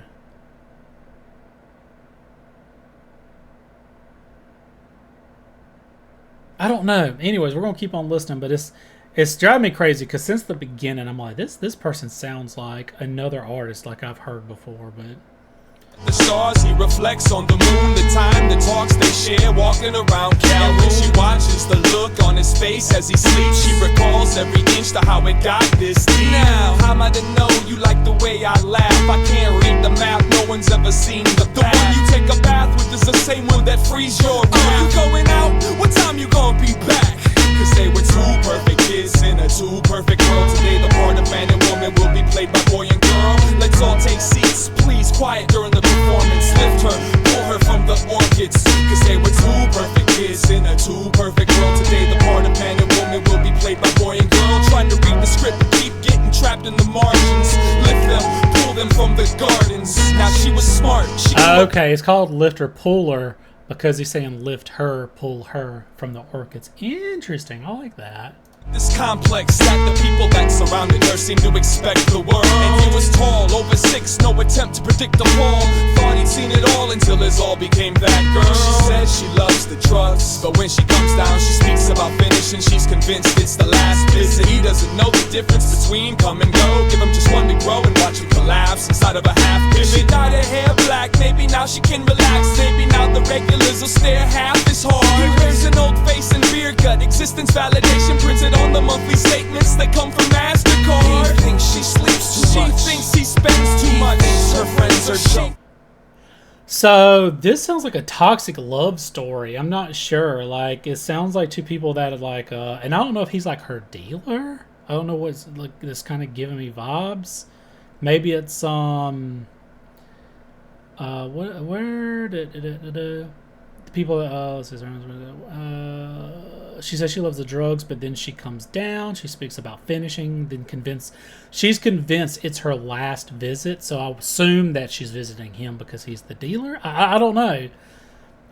I don't know. Anyways, we're gonna keep on listening, but it's driving me crazy because since the beginning, I'm like, this person sounds like another artist like I've heard before, but. The stars, he reflects on the moon, the time, the talks they share, walking around Cal. And when she watches the look on his face as he sleeps, she recalls every inch to how it got this deep. Now, how am I to know you like the way I laugh? I can't read the map, no one's ever seen the path. The one you take a bath with is the same one that frees your wrath. You going out? What time you gonna be back? Cause they were two perfect kids in a two perfect world. Today the part of man and woman will be played by boy and girl. Let's all take seats, please, quiet during the performance. Lift her, pull her from the orchids. Cause they were two perfect kids in a two perfect world. Today the part of man and woman will be played by boy and girl. Trying to read the script but keep getting trapped in the margins. Lift them, pull them from the gardens. Now she was smart. Okay, it's called Lift Her, Pull Her. Because he's saying lift her, pull her from the orchids. Interesting, I like that. This complex that the people that surrounded her seemed to expect the world. And he was tall, over 6, no attempt to predict the fall. Thought he'd seen it all until his all became that girl. She says she loves the drugs, but when she comes down, she speaks about finishing. She's convinced it's the last visit. He doesn't know the difference between come and go. Give him just one to grow and watch him collapse inside of a half pivot. She dyed her hair black, maybe now she can relax. Maybe now the regulars will stare half as hard. He wears an old face and beer gut, existence validation printed on the monthly statements that come from MasterCard. He thinks she sleeps too much. She thinks he spends too much. Her friends are cheap. So this sounds like a toxic love story. I'm not sure. Like it sounds like two people that are like, and I don't know if he's like her dealer. I don't know what's like this kind of giving me vibes. Maybe it's where did the people she says she loves the drugs, but then she comes down. She speaks about finishing, then she's convinced it's her last visit. So I assume that she's visiting him because he's the dealer. I don't know.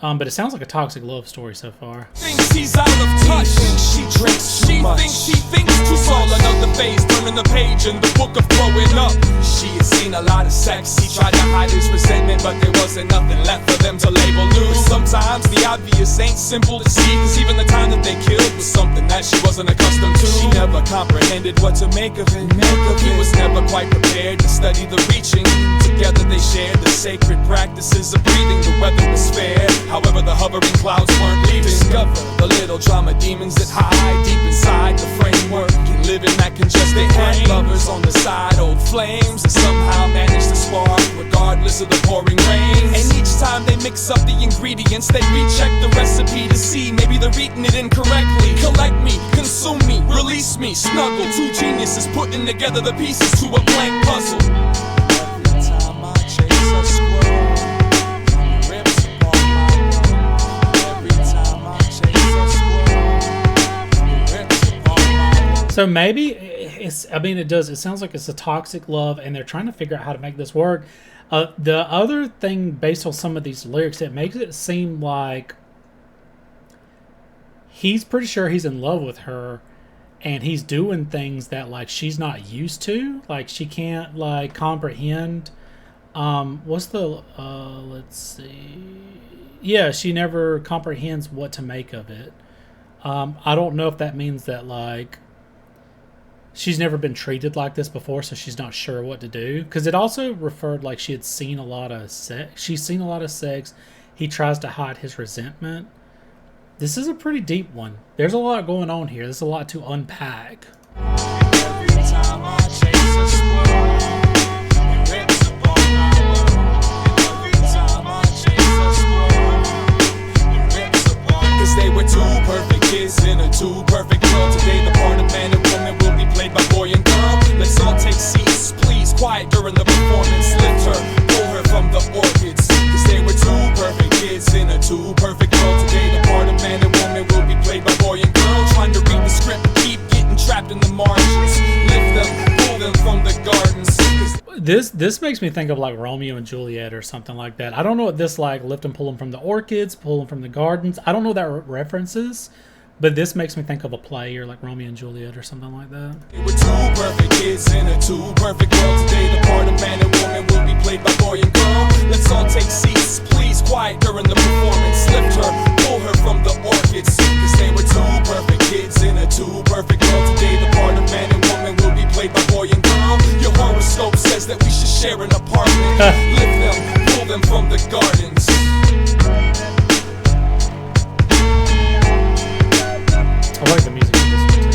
But it sounds like a toxic love story so far. Thinks he's out of touch. She drinks too much. She thinks too much. Another phase, turning the page in the book of growing up. She has seen a lot of sex. He tried to hide his resentment, but there wasn't nothing left for them to label new. Sometimes the obvious ain't simple to see, cause even the time that they killed was something that she wasn't accustomed to. She never comprehended what to make of it. He was never quite prepared to study the reaching. Together they shared the sacred practices of breathing. The weather was fair. However, the hovering clouds weren't leaving. Discover the little drama demons that hide deep inside the framework and live in that congested brain. Lovers on the side, old flames, and somehow manage to spark regardless of the pouring rain. And each time they mix up the ingredients, they recheck the recipe to see maybe they're eating it incorrectly. Collect me, consume me, release me, snuggle. Two geniuses putting together the pieces to a blank puzzle. Every time I chase a squirrel, so maybe it's, I mean, it sounds like it's a toxic love and they're trying to figure out how to make this work. The other thing based on some of these lyrics, it makes it seem like he's pretty sure he's in love with her and he's doing things that like she's not used to. Like she can't like comprehend. What's the, let's see. Yeah, she never comprehends what to make of it. I don't know if that means that like she's never been treated like this before, so she's not sure what to do. Because it also referred like she had seen a lot of sex. She's seen a lot of sex. He tries to hide his resentment. This is a pretty deep one. There's a lot going on here. There's a lot to unpack. Every time I chase a squirrel, it rips apart my world. Every time I chase a squirrel, it rips apart. Cause they were two perfect kids in a two perfect world. Today the part of man and woman will be played by boy and girl. Let's all take seats, please, quiet during the performance. Lift her, pull her from the orchids. Cause they were two perfect kids in a two perfect world. Today the part of man and woman will be played by boy and girl. Trying to read the script, keep getting trapped in the margins. Lift them, pull them from the gardens. This makes me think of like Romeo and Juliet or something like that. I don't know what this like, lift and pull them from the orchids, pull them from the gardens. I don't know what that references. But this makes me think of a play or like Romeo and Juliet or something like that. They were two perfect kids in a two perfect world. Today the part of man and woman will be played by boy and girl. Let's all take seats, please, quiet during the performance. Lift her, pull her from the orchids. Cause they were two two perfect worlds today. The part of man and woman will be played by boy and girl. Your horoscope says that we should share an apartment. Lift them, pull them from the gardens. I like the music of this one too.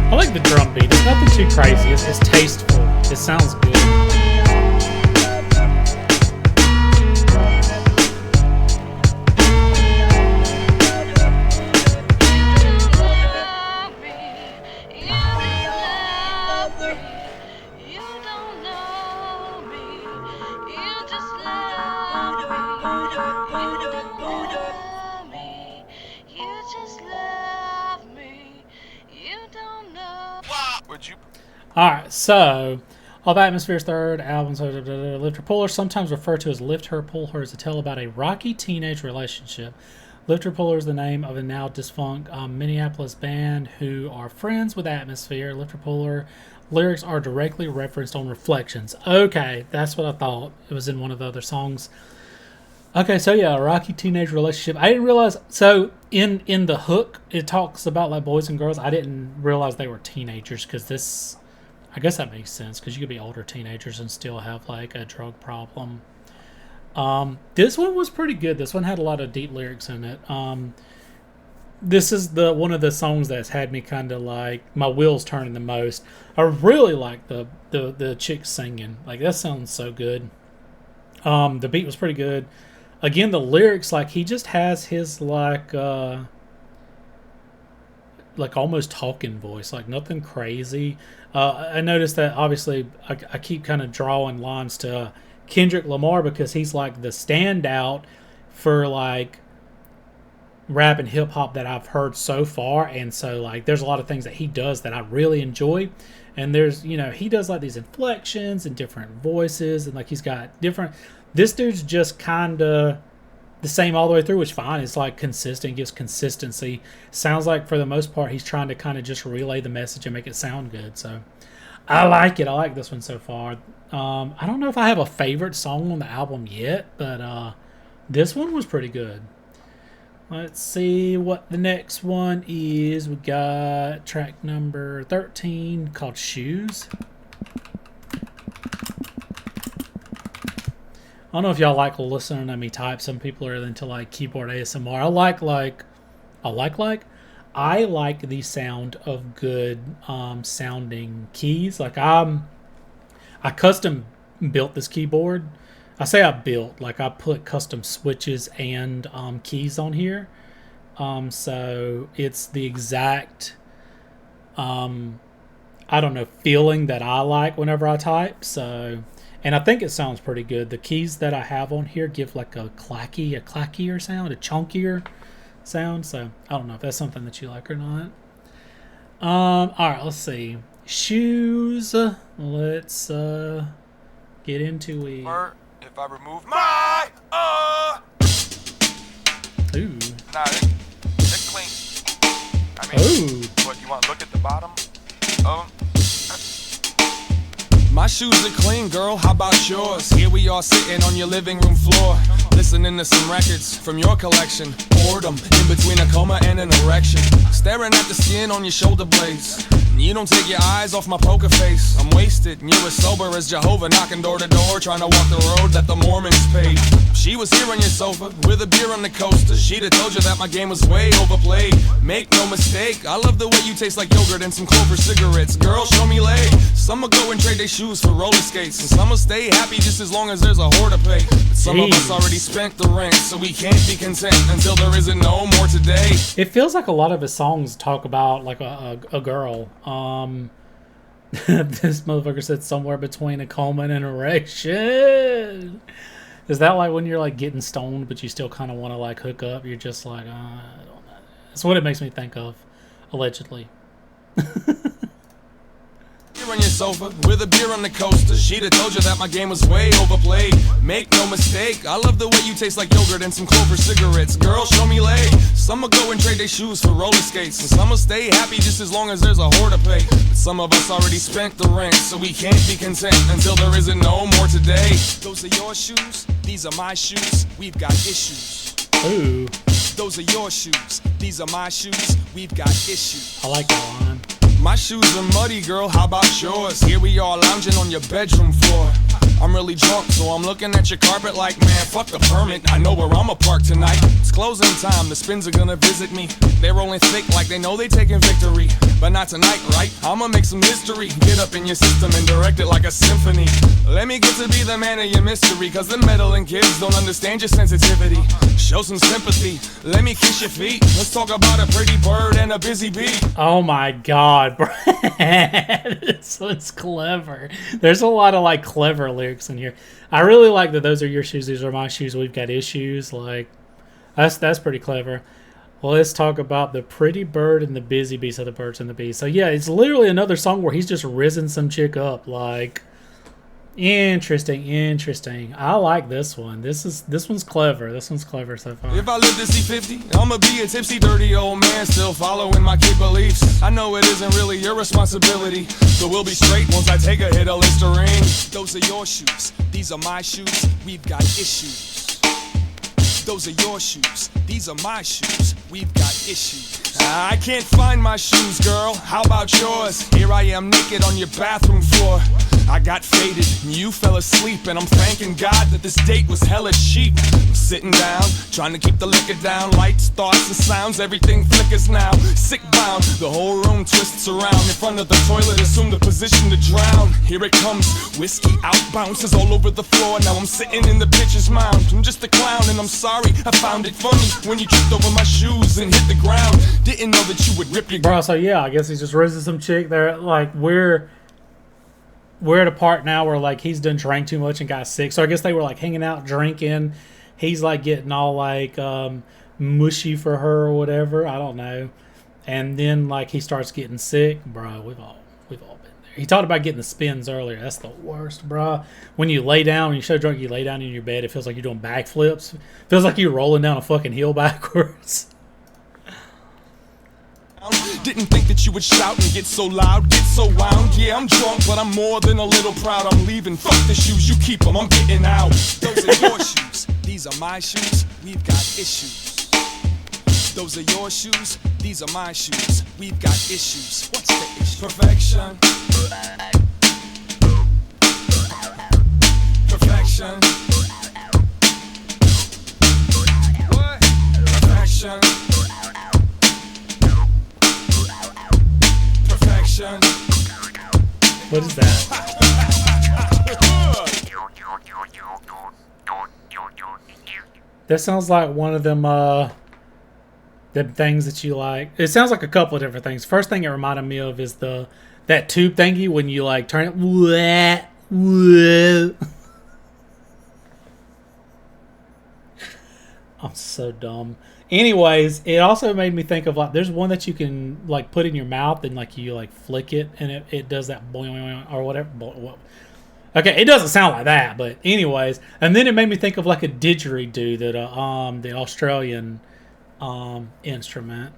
I like the drum beat. It's nothing too crazy. It's tasteful. It sounds good. Alright, so of Atmosphere's third album, Lift Her Pull Her, sometimes referred to as Lift Her Pull Her, is a tale about a rocky teenage relationship. Lift Her Pull Her is the name of a now defunct Minneapolis band who are friends with Atmosphere. Lift Her Pull Her lyrics are directly referenced on Reflections. Okay, that's what I thought. It was in one of the other songs. Okay, so yeah, a rocky teenage relationship. I didn't realize, so in the hook, it talks about like boys and girls. I didn't realize they were teenagers, because this, I guess that makes sense, because you could be older teenagers and still have like a drug problem. This one was pretty good. This one had a lot of deep lyrics in it. This is the one of the songs that's had me kind of like my wheels turning the most. I really like the chick singing. Like, that sounds so good. The beat was pretty good. Again, the lyrics, like, he just has his like almost talking voice, like nothing crazy. I noticed that obviously I keep kind of drawing lines to Kendrick Lamar, because he's like the standout for like rap and hip hop that I've heard so far. And so like there's a lot of things that he does that I really enjoy. And there's, you know, he does like these inflections and different voices, and like he's got different, this dude's just kind of the same all the way through, which fine. It's like consistent, gives consistency. Sounds like for the most part he's trying to kind of just relay the message and make it sound good. So I like it. I like this one so far. I don't know if I have a favorite song on the album yet, but this one was pretty good. Let's see what the next one is. We got track number 13 called Shoes. I don't know if y'all like listening to me type. Some people are into like keyboard ASMR. I like the sound of good sounding keys. Like I custom built this keyboard. I say I built, like I put custom switches and keys on here. So it's the exact I don't know, feeling that I like whenever I type. So, and I think it sounds pretty good. The keys that I have on here give like a clackier sound, a chunkier sound. So I don't know if that's something that you like or not. All right, let's see. Shoes. Let's get into it. If I remove my Ooh. Nah, they're clean. I mean, what, you want to look at the bottom? My shoes are clean, girl, how about yours? Here we are sitting on your living room floor, listening to some records from your collection. Boredom, in between a coma and an erection. Staring at the skin on your shoulder blades. You don't take your eyes off my poker face. I'm wasted, and you're as sober as Jehovah, knocking door to door, trying to walk the road that the Mormons paved. She was here on your sofa, with a beer on the coaster. She'd have told you that my game was way overplayed. Make no mistake, I love the way you taste like yogurt and some Clover cigarettes. Girl, show me leg. Some will go and trade their shoes for roller skates, and some will stay happy just as long as there's a whore to pay. But some of us already spent the rent, so we can't be content until there isn't no more today. It feels like a lot of his songs talk about like a girl. This motherfucker said somewhere between a coma and an erection. Is that like when you're like getting stoned, but you still kind of want to like hook up? You're just like, I don't know. That's what it makes me think of, allegedly. On your sofa with a beer on the coaster. She'd have told you that my game was way overplayed. Make no mistake, I love the way you taste like yogurt and some Clover cigarettes. Girl, show me lay. Some will go and trade their shoes for roller skates, and some will stay happy just as long as there's a whore to pay. But some of us already spent the rent, so we can't be content until there isn't no more today. Those are your shoes, these are my shoes. We've got issues. Ooh. Those are your shoes, these are my shoes. We've got issues. I like that line. My shoes are muddy, girl, how about yours? Here we are lounging on your bedroom floor. I'm really drunk, so I'm looking at your carpet like, man, fuck the permit. I know where I'ma park tonight. It's closing time, the spins are gonna visit me. They're rolling thick like they know they taking victory. But not tonight, right? I'ma make some mystery. Get up in your system and direct it like a symphony. Let me get to be the man of your mystery, cause the meddling kids don't understand your sensitivity. Show some sympathy, let me kiss your feet. Let's talk about a pretty bird and a busy bee. Oh my god, Brad. This one's clever. There's a lot of like clever lyrics in here. I really like that those are your shoes, these are my shoes, we've got issues. Like, that's pretty clever. Well, let's talk about the pretty bird and the busy bee. So the birds and the bees. So yeah, it's literally another song where he's just risen some chick up. Like, interesting. I like this one. This one's clever. This one's clever so far. If I live to see 50, I'ma be a tipsy, dirty old man, still following my kid beliefs. I know it isn't really your responsibility, so we'll be straight once I take a hit of Listerine. Those are your shoes, these are my shoes. We've got issues. Those are your shoes, these are my shoes. We've got issues. I can't find my shoes, girl. How about yours? Here I am naked on your bathroom floor. I got faded, and you fell asleep, and I'm thanking God that this date was hella cheap. I'm sitting down, trying to keep the liquor down. Lights, thoughts, and sounds, everything flickers now. Sick bound, the whole room twists around. In front of the toilet, assume the position to drown. Here it comes, whiskey out, bounces all over the floor. Now I'm sitting in the bitch's mound. I'm just a clown, and I'm sorry, I found it funny when you tripped over my shoes and hit the ground. Didn't know that you would rip your... Bro, so yeah, I guess he's just raising some chick there. Like, we're at a part now where like he's done drank too much and got sick. So I guess they were like hanging out drinking. He's like getting all like mushy for her or whatever. I don't know. And then like he starts getting sick. Bro, we've all been there. He talked about getting the spins earlier. That's the worst, bro. When you lay down, when you're so drunk, you lay down in your bed. It feels like you're doing backflips. Feels like you're rolling down a fucking hill backwards. Didn't think that you would shout and get so loud, get so wound. Yeah, I'm drunk, but I'm more than a little proud. I'm leaving, fuck the shoes, you keep them, I'm getting out. Those are your shoes, these are my shoes. We've got issues. Those are your shoes, these are my shoes. We've got issues. What's the issue? Perfection. Perfection. What? Perfection. What is that? That sounds like one of them things that you like. It sounds like a couple of different things. First thing it reminded me of is that tube thingy when you like turn it. I'm so dumb. Anyways, it also made me think of like there's one that you can like put in your mouth and like you like flick it and it does that boing or whatever. Okay, it doesn't sound like that, but anyways, and then it made me think of like a didgeridoo that the Australian instrument.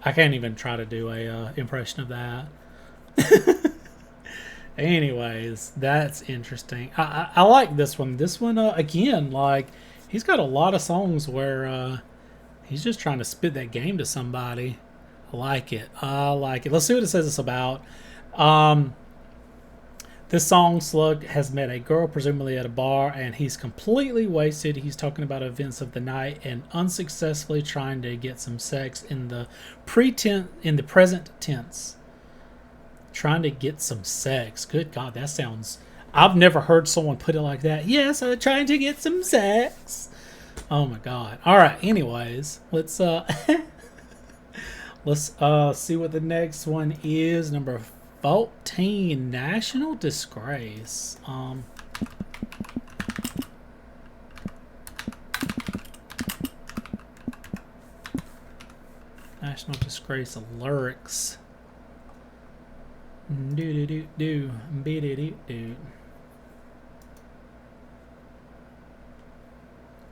I can't even try to do a impression of that. Anyways, that's interesting. I like this one. This one again, like he's got a lot of songs where he's just trying to spit that game to somebody. I like it. Let's see what it says it's about. This song, Slug has met a girl, presumably at a bar, and he's completely wasted. He's talking about events of the night and unsuccessfully trying to get some sex in the present tense. Trying to get some sex. Good God, that sounds... I've never heard someone put it like that. Yes, I'm trying to get some sex. Oh my God. All right. Anyways, let's see what the next one is. Number 14, National Disgrace. National Disgrace lyrics. Do-do-do-do. Be-do-do-do.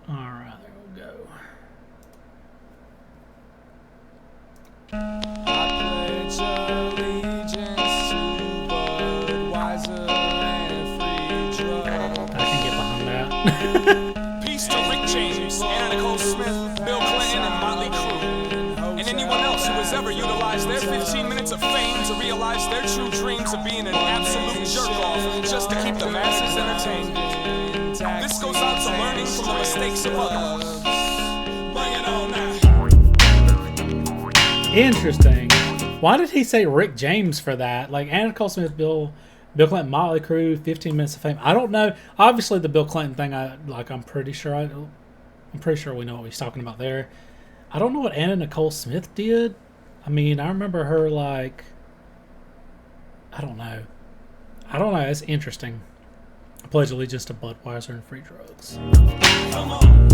Alright, there we go. I pledge allegiance to Budweiser and free drugs. I can get behind that. Peace to Rick James, Anna Nicole Smith, Bill Clinton, and Motley Crue. And anyone else who has ever utilized their 15 minutes of fame to realize their true dreams of being an absolute jerk-off just to keep the masses entertained. This goes out to learning from the mistakes of others. Bring it on now. Interesting. Why did he say Rick James for that? Like Anna Nicole Smith, Bill Clinton, Motley Crue, 15 minutes of fame. I don't know. Obviously, the Bill Clinton thing. I'm pretty sure we know what he's talking about there. I don't know what Anna Nicole Smith did. I mean, I remember her like. I don't know. It's interesting. I pledge allegiance to Budweiser and free drugs. Come on.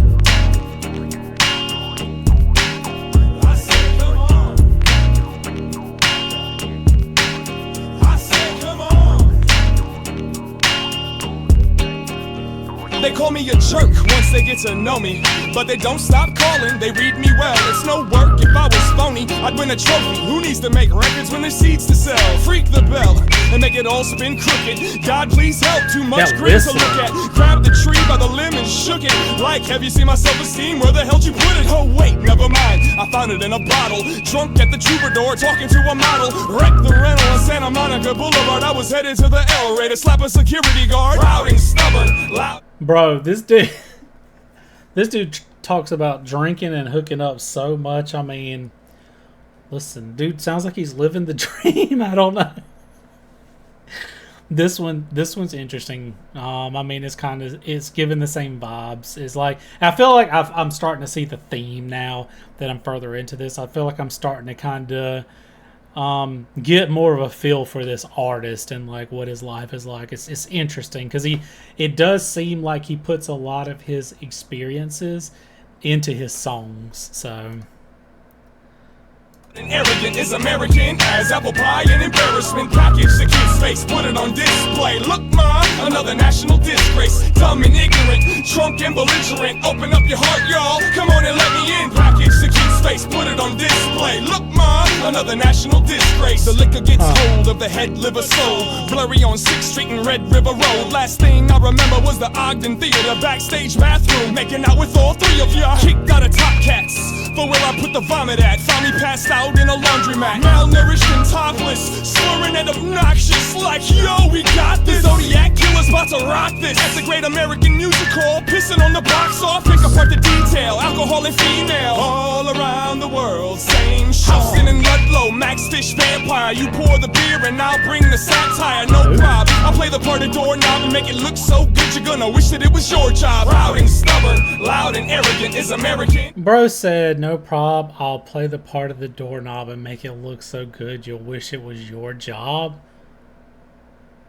I said, come on. I said, come on. They call me a jerk once they get to know me, but they don't stop calling, they read me well. It's no work, if I was phony, I'd win a trophy. Who needs to make records when there's seeds to sell? Freak the bell and make it all spin crooked. God please help, too much grit to look at. Grabbed the tree by the limb and shook it. Like, have you seen my self-esteem? Where the hell'd you put it? Oh wait, never mind, I found it in a bottle. Drunk at the Troubadour, talking to a model. Wrecked the rental on Santa Monica Boulevard. I was headed to the L-Ray to slap a security guard. Proud and stubborn, loud. Bro, this dude talks about drinking and hooking up so much. I mean, listen, dude sounds like he's living the dream. I don't know. This one's interesting. I mean, it's giving the same vibes. It's like, I feel like I'm starting to see the theme now that I'm further into this. I feel like I'm starting to kind of get more of a feel for this artist and like what his life is like. It's interesting because it does seem like he puts a lot of his experiences into his songs. So and arrogant is American as apple pie and embarrassment. Package the kid's face, put it on display. Look, ma, another national disgrace. Dumb and ignorant, drunk and belligerent. Open up your heart, y'all. Come on and let me in. Package the kid's face, put it on display. Look, ma, another national disgrace. The liquor gets hold of the head, liver, soul. Blurry on 6th Street and Red River Road. Last thing I remember was the Ogden Theater backstage bathroom, making out with all three of ya. Kicked out of Top Cats for where I put the vomit at. Found me passed out in a laundromat, malnourished and topless, slurring and obnoxious like, yo, we got this. Zodiac killer's about to rock this. That's a great American musical, pissing on the box off, pick apart the detail, alcohol and female, all around the world, same show. Houston and Ludlow, Max Fish Vampire, you pour the beer and I'll bring the satire, no problem. I'll play the part of doorknob and make it look so good you're gonna wish that it was your job. Proud and stubborn, loud and arrogant is American. Bro said, no prob, I'll play the part of the doorknob and make it look so good you'll wish it was your job.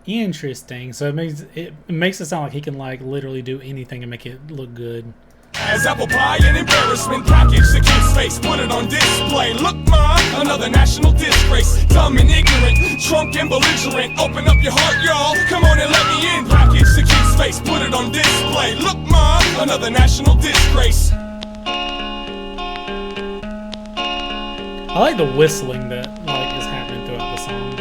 Interesting. So it makes it sound like he can like literally do anything and make it look good. As apple pie and embarrassment, package the kid's face, put it on display. Look, ma, another national disgrace. Dumb and ignorant, drunk and belligerent. Open up your heart, y'all. Come on and let me in. Package the kid's face, put it on display. Look, ma, another national disgrace. I like the whistling that like is happening throughout the song.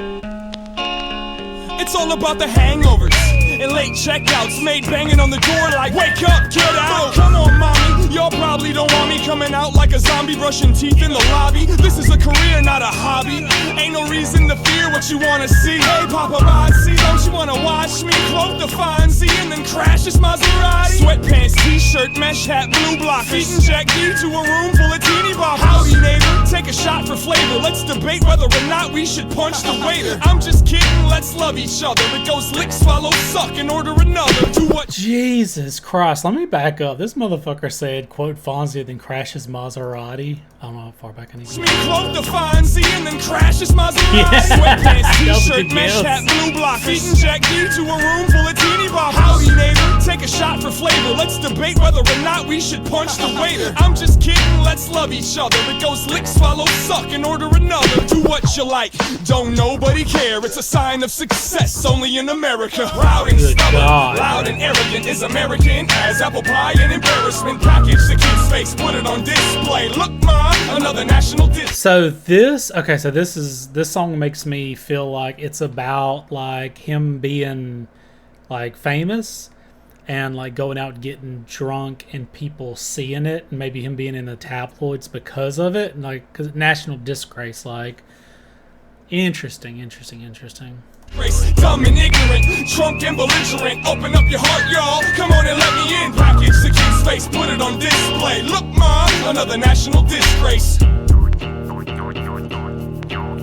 It's all about the hangovers and late checkouts, made banging on the door like, wake up, get out. Come on, mommy, y'all probably don't want me coming out like a zombie brushing teeth in the lobby. This is a career, not a hobby. Ain't no reason to fear what you wanna see. Hey, paparazzi, don't you wanna watch me cloak the Fonzie and then crash this Maserati? Sweatpants, t-shirt, mesh hat, blue blockers, feeding Jack D to a room full of teeny boppers. Howdy, neighbor, take a shot for flavor. Let's debate whether or not we should punch the waiter. I'm just kidding, let's love each other. It goes lick, swallow, suck. suck and order another. Do what? Jesus Christ, let me back up. This motherfucker said, quote, Fonzie, then crashes Maserati. I don't know how far back I need to Me clothed the Fonzie and then crashes Maserati. Yeah. Sweatpants, That was a t-shirt, good mesh guess. hat, blue block. Feeding Jack D to a room full of teeny boppers. Howdy neighbor, take a shot for flavor. Let's debate whether or not we should punch the waiter. I'm just kidding, let's love each other. It goes lick, swallow, suck, and order another. Do what you like, don't nobody care. It's a sign of success, only in America. Proud and Good stubborn, God. loud and arrogant is American as apple pie and embarrassment. Package the kid's face, put it on display. Look, ma, another national dish. So this song makes me feel like it's about like him being like famous and like going out getting drunk and people seeing it, and maybe him being in the tabloids because of it, and like, cause national disgrace. Like, interesting. Race, dumb and ignorant, drunk and belligerent. Open up your heart, y'all. Come on and let me in. Package the kid's face, put it on display. Look, ma, another national disgrace.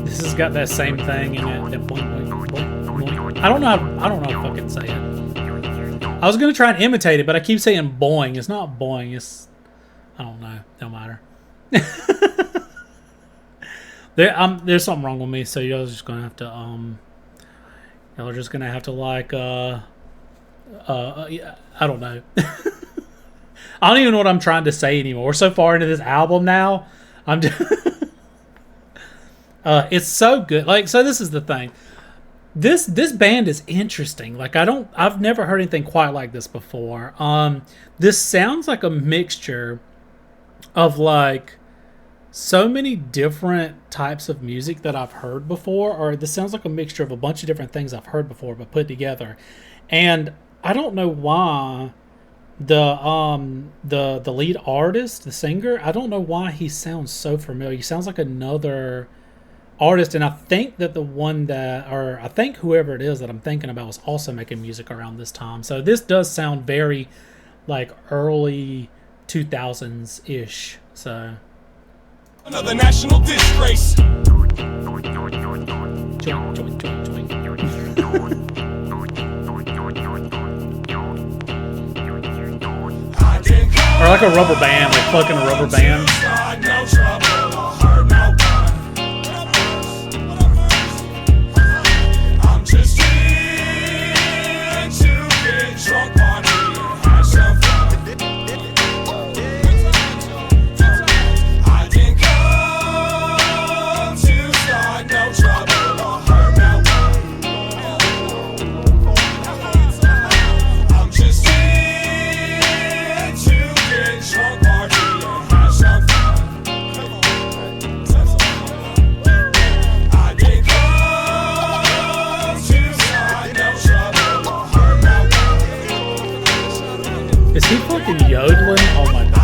This has got that same thing in it. That boing, boing, boing, boing. I don't know how to fucking say it. I was gonna try and imitate it, but I keep saying boing. It's not boing. It's, I don't know. Don't matter. There's something wrong with me, so y'all just gonna have to y'all are just gonna have to like yeah, I don't know. I don't even know what I'm trying to say anymore. We're so far into this album now. I'm just it's so good. Like, so this is the thing. This band is interesting. Like, I've never heard anything quite like this before. This sounds like a mixture of like so many different types of music that I've heard before, or this sounds like a mixture of a bunch of different things I've heard before but put together. And I don't know why the lead artist, the singer, I don't know why he sounds so familiar. He sounds like another artist, and I think that I think whoever it is that I'm thinking about was also making music around this time. So this does sound very like early 2000s ish. So another national disgrace. Or like a rubber band, like plucking a rubber band. Is he fucking yodeling? Oh my god.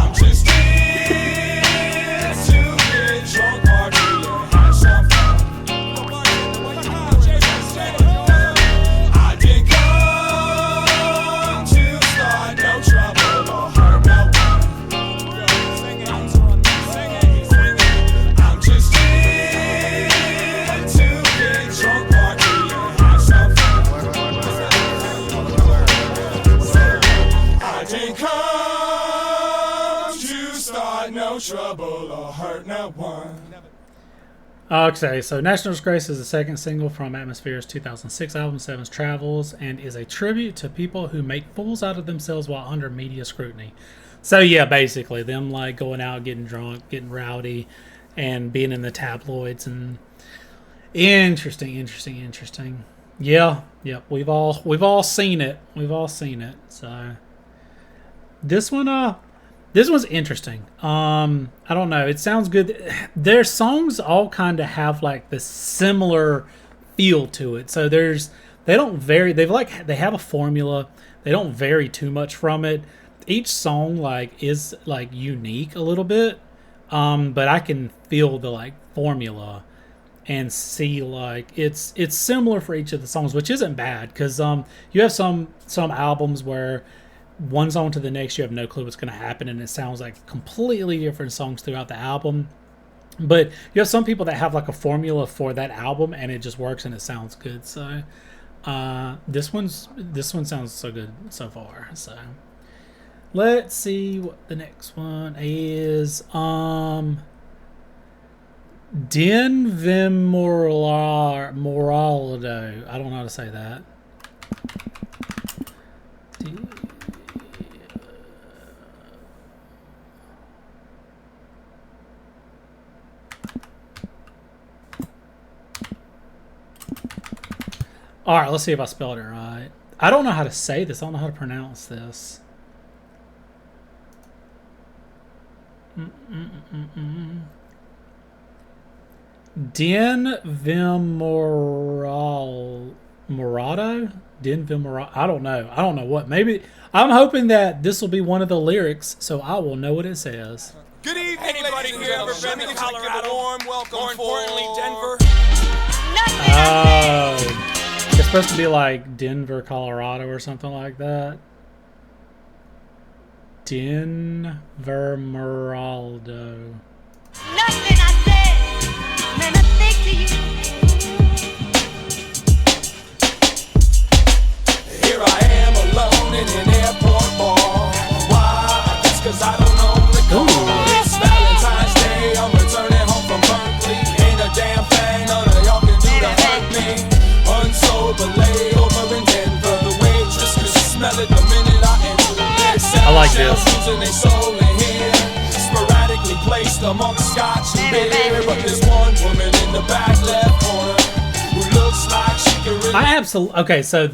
Trouble or hurt not one. Okay, so National Disgrace is the second single from Atmosphere's 2006 album Seven's Travels, and is a tribute to people who make fools out of themselves while under media scrutiny. So yeah, basically them like going out, getting drunk, getting rowdy, and being in the tabloids. And interesting. Yeah, we've all seen it. So this one's interesting. I don't know. It sounds good. Their songs all kind of have like this similar feel to it. So they don't vary. They have a formula. They don't vary too much from it. Each song like is like unique a little bit. But I can feel the like formula and see like it's similar for each of the songs, which isn't bad, because you have some albums where one song to the next you have no clue what's going to happen, and it sounds like completely different songs throughout the album. But you have some people that have like a formula for that album, and it just works and it sounds good. So This one sounds so good so far. So let's see what the next one is. 𝘵𝘩𝘢𝘵. I don't know how to say that. All right, let's see if I spelled it right. I don't know how to say this. I don't know how to pronounce this. 𝘵𝘩𝘢𝘵. I don't know. I don't know what. Maybe I'm hoping that this will be one of the lyrics, so I will know what it says. Good evening, anybody here ever been to Colorado? Warm welcome. More importantly, Denver. Oh, it's supposed to be like Denver, Colorado, or something like that. 𝘵𝘩𝘢𝘵. Nothing I said meant a thing to you. Here I am alone in an airport bar. Why? Just 'cause I don't own the car. It's Valentine's Day. I'm returning home from Berkeley. Ain't a damn thing none of y'all can do to hurt me. Unsober layover in Denver. The waitress could smell it the minute I enter. I like this. Losing their soul in here. Sporadically placed amongst scotch and beer. But there's one woman in the back left corner who looks like she can really... I absolutely... Okay, so...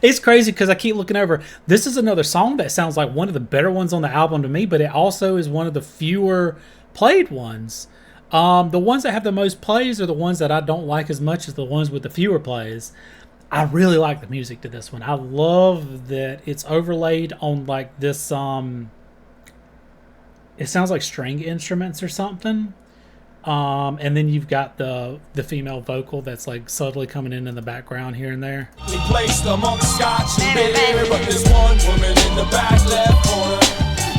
It's crazy because I keep looking over. This is another song that sounds like one of the better ones on the album to me, but it also is one of the fewer played ones. The ones that have the most plays are the ones that I don't like as much as the ones with the fewer plays. I really like the music to this one. I love that it's overlaid on like this... It sounds like string instruments or something. And then you've got the female vocal that's like subtly coming in the background here and there. Placed amongst scotch and beer, but there's one woman in the back left corner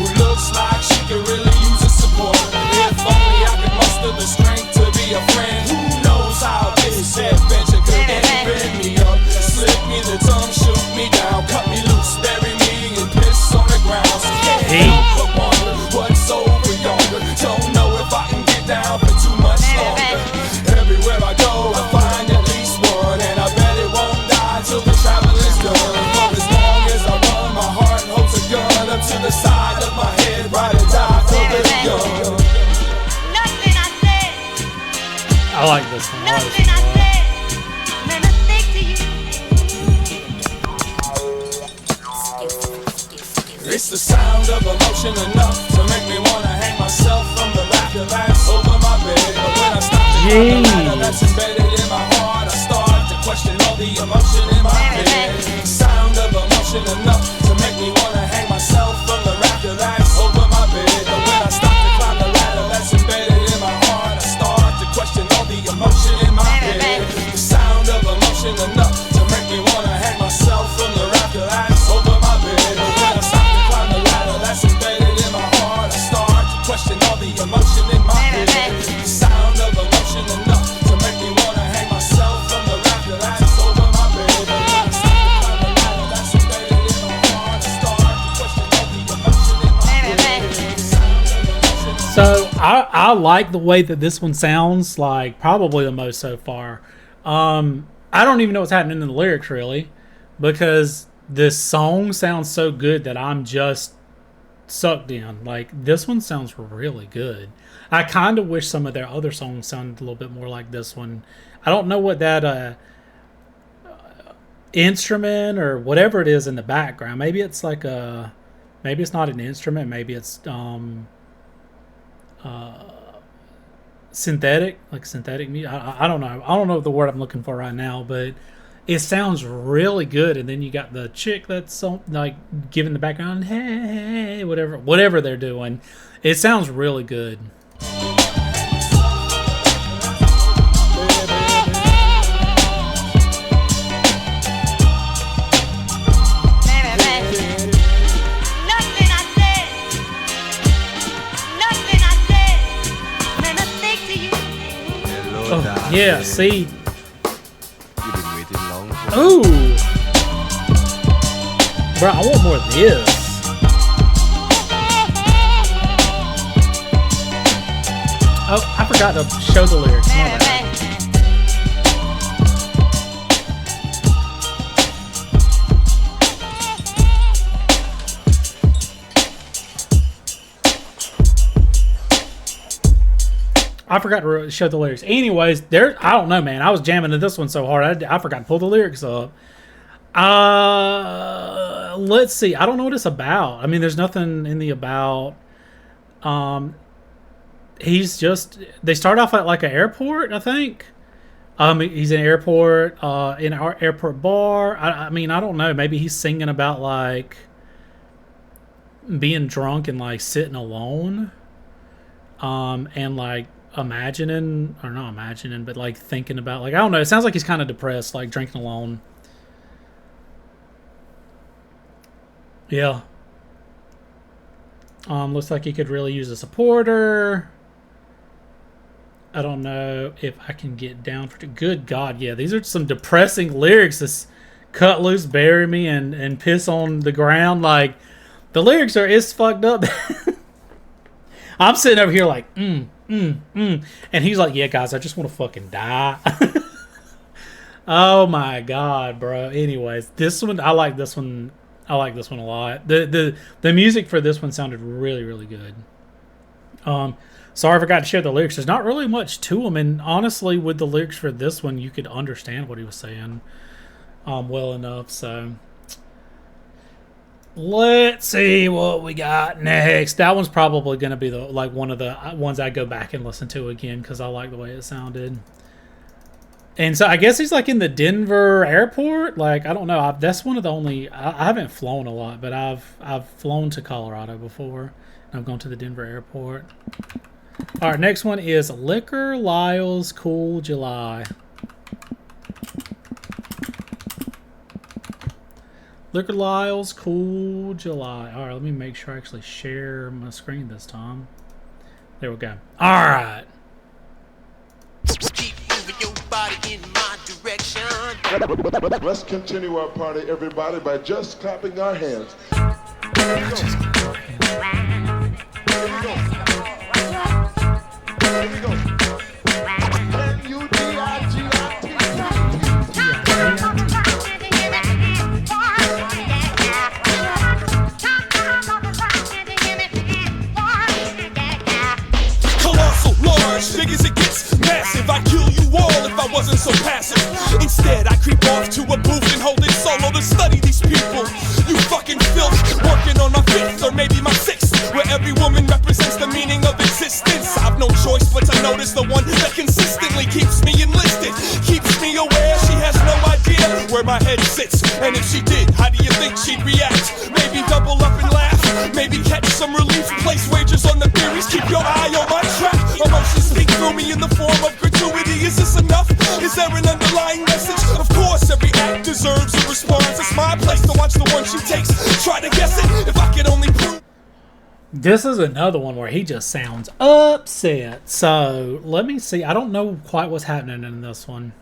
who looks like she could really use a support. If only I could muster the strength to be a friend. Who knows how this adventure could bend me up, slip me the tongue, shoot me down, cut me loose, bury me and piss on the ground. So can't help but wonder what's over yonder. Don't know if I can get down for too much longer. Everywhere I go, I find at least one, and I bet it won't die till the travel is done. For as long as I run, my heart holds a gun up to the side of my head, ride or die till the young. Nothing I said. I like this one. Nothing I said meant a thing to you. It's the sound of emotion enough to make me wanna hang myself from the rafter that's over my bed. But when I stop to climb the ladder that's embedded in my heart, I start to question all the emotion in my head. Sound of emotion enough to make me wanna hang myself from the rafter that's over my bed. But when I stop to climb the ladder that's embedded in my heart, I start to question all the emotion in my head. The sound of emotion enough to make me wanna hang myself from the rafter that's over my bed. But when I stop to climb the ladder that's embedded in my heart, I start to question all the emotion in my head. The sound of emotion enough to make me wanna hang myself from the rafter that's over my bed. But when I stop to climb the ladder that's embedded in my heart, I start to question all the emotion in my head. The sound of emotion. So I like the way that this one sounds, like probably the most so far. I don't even know what's happening in the lyrics really, because this song sounds so good that I'm just sucked in. Like this one sounds really good. I kind of wish some of their other songs sounded a little bit more like this one. I don't know what that instrument or whatever it is in the background. Maybe it's like a, maybe it's not an instrument. Maybe it's synthetic, like synthetic music. I don't know. I don't know the word I'm looking for right now, but it sounds really good. And then you got the chick that's so, like giving the background, hey, whatever they're doing. It sounds really good. Nothing I said meant a thing to you. Oh, yeah, see. You've been waiting long for Ooh. Bro, I want more of this. Oh, I forgot to show the lyrics. My bad. I forgot to show the lyrics. Anyways, I don't know, man. I was jamming to this one so hard, I forgot to pull the lyrics up. Let's see. I don't know what it's about. I mean, there's nothing in the about. They start off at like an airport, I think. He's in an airport, in an airport bar. I mean, I don't know. Maybe he's singing about like being drunk and like sitting alone. And like imagining, or not imagining, but like thinking about, like, I don't know. It sounds like he's kind of depressed, like drinking alone. Yeah. Looks like he could really use a supporter. I don't know if I can get down for... Good God, yeah. These are some depressing lyrics. This cut loose, bury me, and piss on the ground. Like, the lyrics it's fucked up. I'm sitting over here like, And he's like, yeah, guys, I just want to fucking die. Oh, my God, bro. Anyways, this one, I like this one. I like this one a lot. The music for this one sounded really, really good. Sorry I forgot to share the lyrics. There's not really much to them, and honestly, with the lyrics for this one, you could understand what he was saying well enough. So let's see what we got next. That one's probably going to be one of the ones I go back and listen to again because I like the way it sounded. And so I guess he's like in the Denver airport. Like, I don't know. That's one of the only... I haven't flown a lot, but I've flown to Colorado before. And I've gone to the Denver airport. All right, next one is 𝘯𝘰𝘯𝘢-𝘳𝘠. 𝘯𝘰𝘯𝘢-𝘳𝘠. All right, let me make sure I actually share my screen this time. There we go. All right. In my direction. Let's continue our party, everybody, by just clapping our hands. Colossal, large, big as it gets, massive. I kill you all if I wasn't so passive. Instead, I creep off to a booth and hold it solo to study these people. You fucking filth, working on my fifth or maybe my sixth, where every woman represents the meaning of existence. I've no choice but to notice the one that consistently keeps me enlisted, keeps me aware. She has no idea where my head sits, and if she did, how do you think she'd react? Maybe double up and laugh, maybe catch some relief, place wagers on the theories, keep your eye on my track. Emotions speak through me in the form of gratuity. Is this enough? Is there an underlying message? Of course, every act deserves a response. It's my place to watch the one she takes. Try to guess it if I could only prove. This is another one where he just sounds upset. So let me see. I don't know quite what's happening in this one.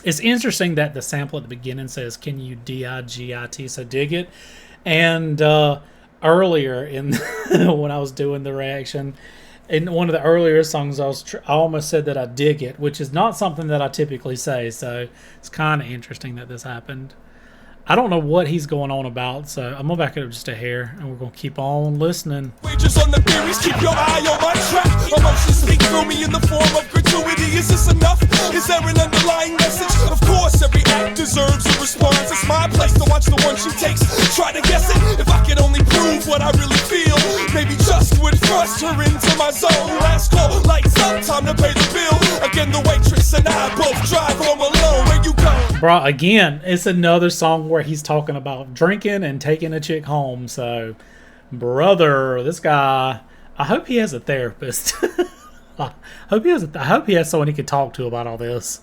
It's interesting that the sample at the beginning says, "Can you D-I-G-I-T?" So dig it. And earlier in when I was doing the reaction, in one of the earlier songs, I almost said that I dig it, which is not something that I typically say. So it's kind of interesting that this happened. I don't know what he's going on about, so I'm gonna back it up just a hair, and we're gonna keep on listening. Wagers on the theories, keep your eye on my track. Emotions speak through me in the form of gratuity. Is this enough? Is there an underlying message? Of course, every act deserves a response. It's my place to watch the one she takes. Try to guess it if I could only prove what I really feel. Maybe just would thrust her into my zone. Last call, lights up, time to pay the bill. Again, the waitress and I both drive home alone. Where you go? Bro, again, it's another song where he's talking about drinking and taking a chick home. So, brother, this guy, I hope he has a therapist. I hope he has someone he can talk to about all this.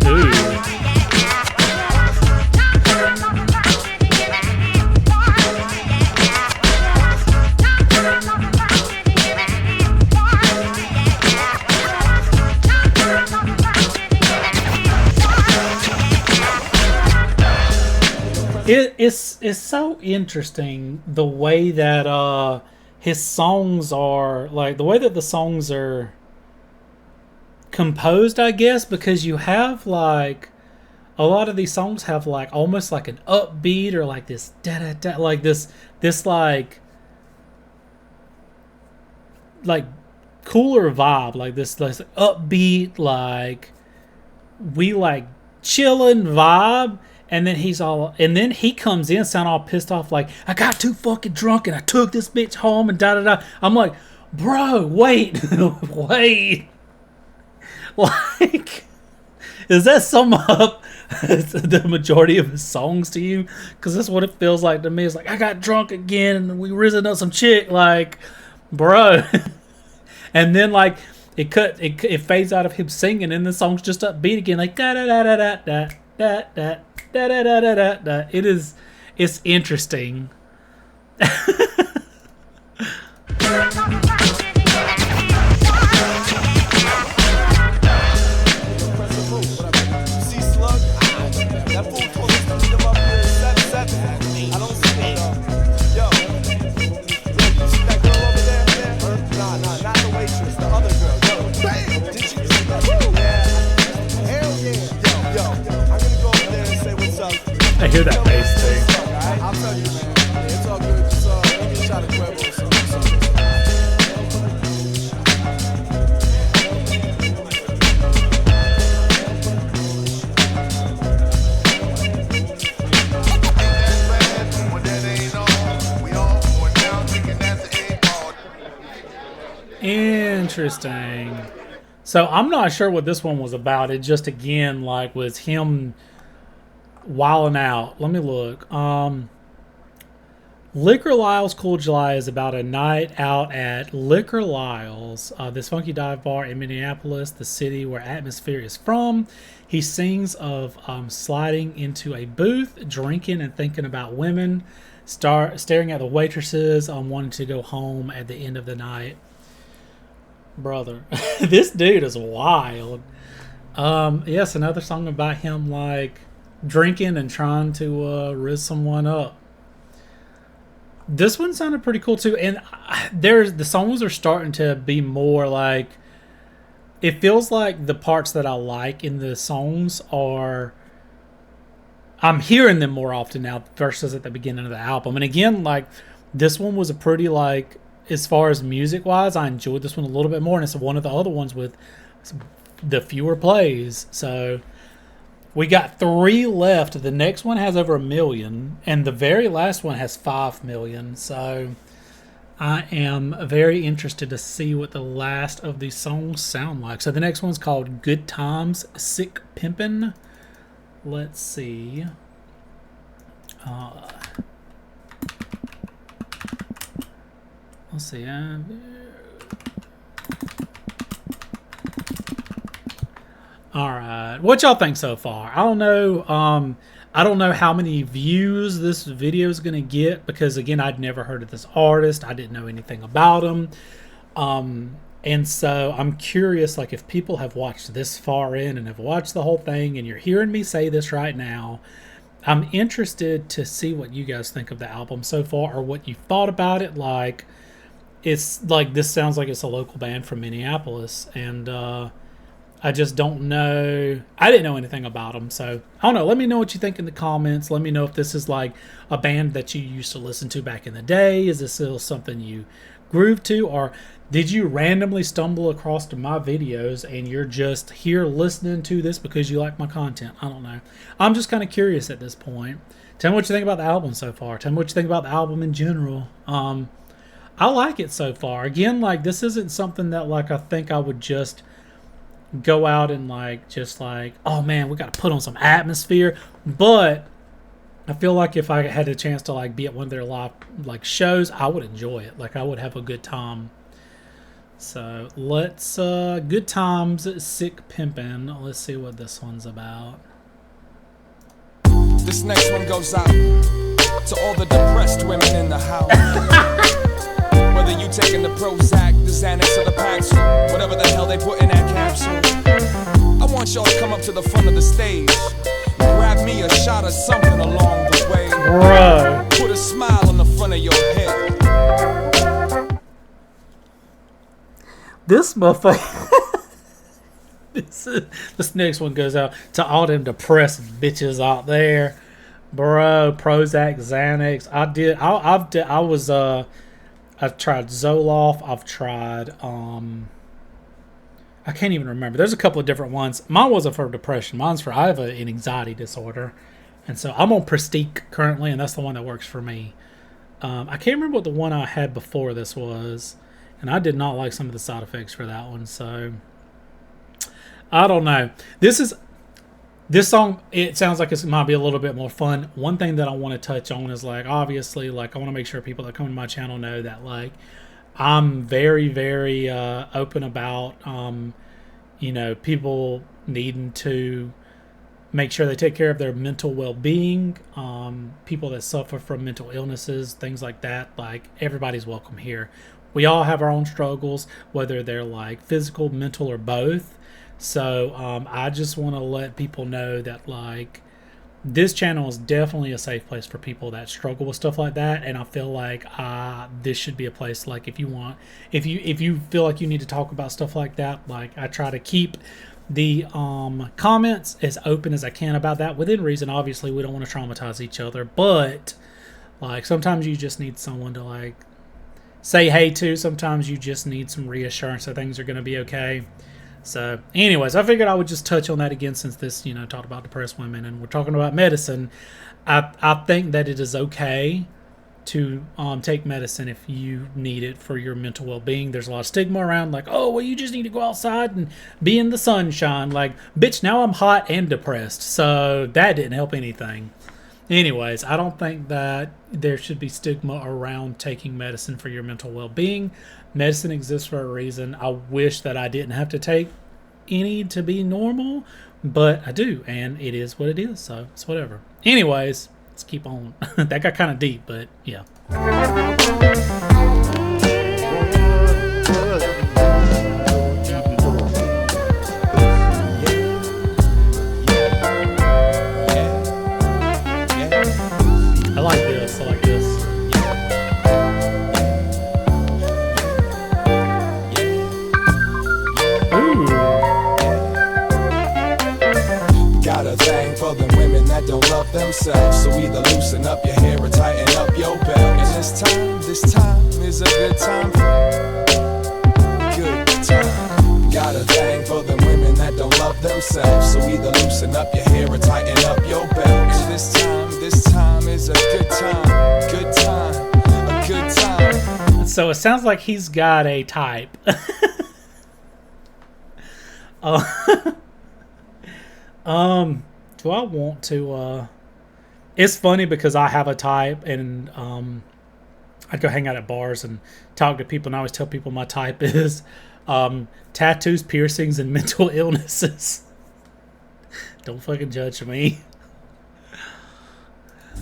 Ooh. it's so interesting the way that his songs are, like the way that the songs are composed, I guess, because you have like a lot of these songs have like almost like an upbeat or like this da da da, like this like cooler vibe, like this upbeat, like we like chilling vibe, and then he comes in sound all pissed off like, I got too fucking drunk and I took this bitch home and da da da. I'm like, bro, wait. Wait, like, does that sum up the majority of his songs to you? Because that's what it feels like to me. It's like, I got drunk again and we risen up some chick, like, bro. And then like it fades out of him singing, and the song's just upbeat again, like da da da da da da da da da da da da da da. It's interesting. I hear that bass thing. I'll tell you, man. It's all good. Just give me a shot of 𝘗𝘭𝘢 or something. Interesting. So I'm not sure what this one was about. It just again like was him wilding out. Let me look. Liquor Lyle's Cool July is about a night out at Liquor Lyle's, this funky dive bar in Minneapolis, the city where Atmosphere is from. He sings of sliding into a booth, drinking and thinking about women, staring at the waitresses, wanting to go home at the end of the night. Brother, this dude is wild. Yes, another song about him like drinking and trying to riz someone up. This one sounded pretty cool too, and the songs are starting to be more like, it feels like the parts that I like in the songs are, I'm hearing them more often now versus at the beginning of the album. And again, like this one was a pretty like, as far as music wise, I enjoyed this one a little bit more, and it's one of the other ones with the fewer plays. So we got 3 left. The next one has over 1 million, and the very last one has 5 million. So I am very interested to see what the last of these songs sound like. So the next one's called Good Times, Sick Pimpin'. Let's see. Let's see. All right, what y'all think so far? I don't know. I don't know how many views this video is gonna get because again, I'd never heard of this artist. I didn't know anything about him, and so I'm curious, like if people have watched this far in and have watched the whole thing, and you're hearing me say this right now, I'm interested to see what you guys think of the album so far, or what you thought about it. Like, it's like this sounds like it's a local band from Minneapolis, and I just don't know. I didn't know anything about them, so I don't know. Let me know what you think in the comments. Let me know if this is like a band that you used to listen to back in the day. Is this still something you groove to, or did you randomly stumble across to my videos and you're just here listening to this because you like my content? I don't know. I'm just kind of curious at this point. Tell me what you think about the album so far. Tell me what you think about the album in general. I like it so far. Again, like this isn't something that like I think I would just go out and like just like, oh man, we got to put on some Atmosphere. But I feel like if I had a chance to like be at one of their live like shows, I would enjoy it. Like I would have a good time. So let's Good Times, Sick Pimpin'. Let's see what this one's about. This next one goes out to all the depressed women in the house. Whether you taking the Prozac, the Xanax, or the Paxil, whatever the hell they put in that capsule, I want y'all to come up to the front of the stage, grab me a shot of something along the way. Bro. Put a smile on the front of your head. This motherfucker. This next one goes out to all them depressed bitches out there, bro. Prozac, Xanax. I've tried Zoloft. I've tried I can't even remember. There's a couple of different ones. Mine wasn't for depression. Mine's for I have an anxiety disorder, and so I'm on Prestique currently, and that's the one that works for me. I can't remember what the one I had before this was, and I did not like some of the side effects for that one. So I don't know. This song, it sounds like it might be a little bit more fun. One thing that I want to touch on is, like, obviously, like, I want to make sure people that come to my channel know that, like, I'm very, very open about, you know, people needing to make sure they take care of their mental well-being. People that suffer from mental illnesses, things like that, like, everybody's welcome here. We all have our own struggles, whether they're, like, physical, mental, or both. So I just want to let people know that, like, this channel is definitely a safe place for people that struggle with stuff like that, and I feel like this should be a place, like, if you feel like you need to talk about stuff like that, like, I try to keep the comments as open as I can about that, within reason. Obviously, we don't want to traumatize each other, but, like, sometimes you just need someone to, like, say hey to. Sometimes you just need some reassurance that things are going to be okay. So anyways, I figured I would just touch on that again, since this, you know, talked about depressed women and we're talking about medicine. I think that it is okay to take medicine if you need it for your mental well-being. There's a lot of stigma around, like, oh, well, you just need to go outside and be in the sunshine. Like, bitch, now I'm hot and depressed, so that didn't help anything. Anyways, I don't think that there should be stigma around taking medicine for your mental well-being. Medicine exists for a reason. I wish that I didn't have to take any to be normal, but I do, and it is what it is, so it's whatever. Anyways, let's keep on. That got kind of deep, but yeah. I like this. I like this. Ooh. Got a thing for the women that don't love themselves. So either loosen up your hair or tighten up your belt. And this time is a good time for good time. Got a thing for the women that don't love themselves. So either loosen up your hair or tighten up your belt. And this time is a good time. Good time. A good time. So it sounds like he's got a type. Do I want to it's funny because I have a type, and I'd go hang out at bars and talk to people, and I always tell people my type is tattoos, piercings, and mental illnesses. Don't fucking judge me.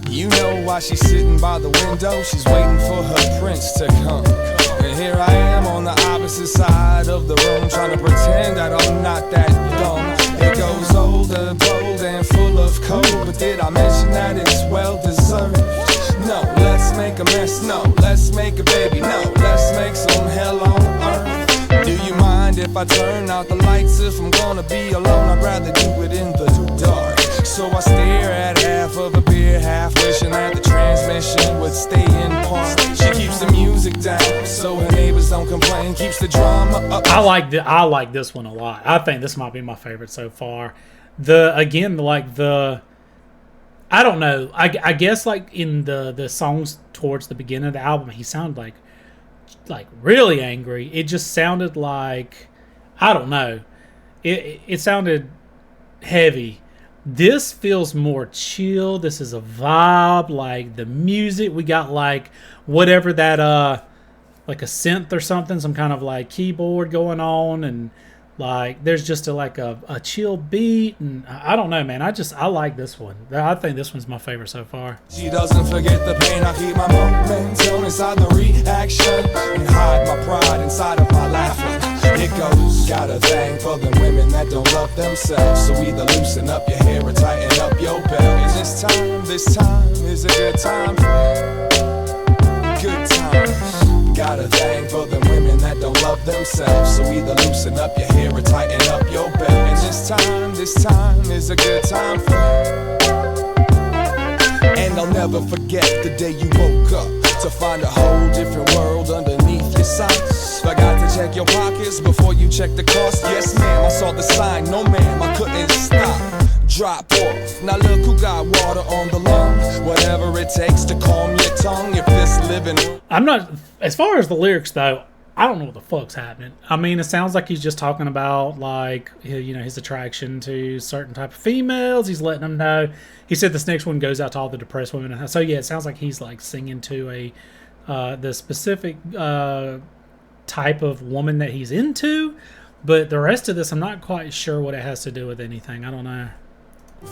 You know why she's sitting by the window? She's waiting for her prince to come. And here I am on the opposite side of the room, trying to pretend that I'm not that dumb. It goes older, bold, and full of code, but did I mention that it's well deserved? No, let's make a mess. No, let's make a baby. No, let's make some hell on earth. Do you mind if I turn out the lights? If I'm gonna be alone, I'd rather do it in the dark. So I stare at half of a beer, half wishing that the transmission would stay in park. She keeps the music down so her neighbors don't complain, keeps the drama up. I like this one a lot. I think this might be my favorite so far. I don't know. I guess, like, in the songs towards the beginning of the album, he sounded like really angry. It just sounded like, I don't know. It sounded heavy. This feels more chill. This is a vibe. Like, the music, we got, like, whatever that like a synth or something, some kind of, like, keyboard going on, and, like, there's just a chill beat, and I don't know, man. I like this one. I think this one's my favorite so far. She doesn't forget the pain. I keep my momentum inside the reaction and hide my pride inside of my laughing. It goes, got a thing for the women that don't love themselves. So either loosen up your hair or tighten up your belt. And this time is a good time for good times. Got a thing for the women that don't love themselves. So either loosen up your hair or tighten up your belt. And this time is a good time for. And I'll never forget the day you woke up to find a whole different world underneath your socks. Forgot to check your pockets before you check the cost. Yes, ma'am, I saw the sign. No, ma'am, I couldn't stop. Drop off. Now look who got water on the lung. Whatever it takes to calm your tongue. If this living. I'm not, as far as the lyrics though, I don't know what the fuck's happening. I mean, it sounds like he's just talking about, like, you know, his attraction to certain type of females. He's letting them know. He said this next one goes out to all the depressed women. So yeah, it sounds like he's like singing to the specific type of woman that he's into. But the rest of this, I'm not quite sure what it has to do with anything. I don't know.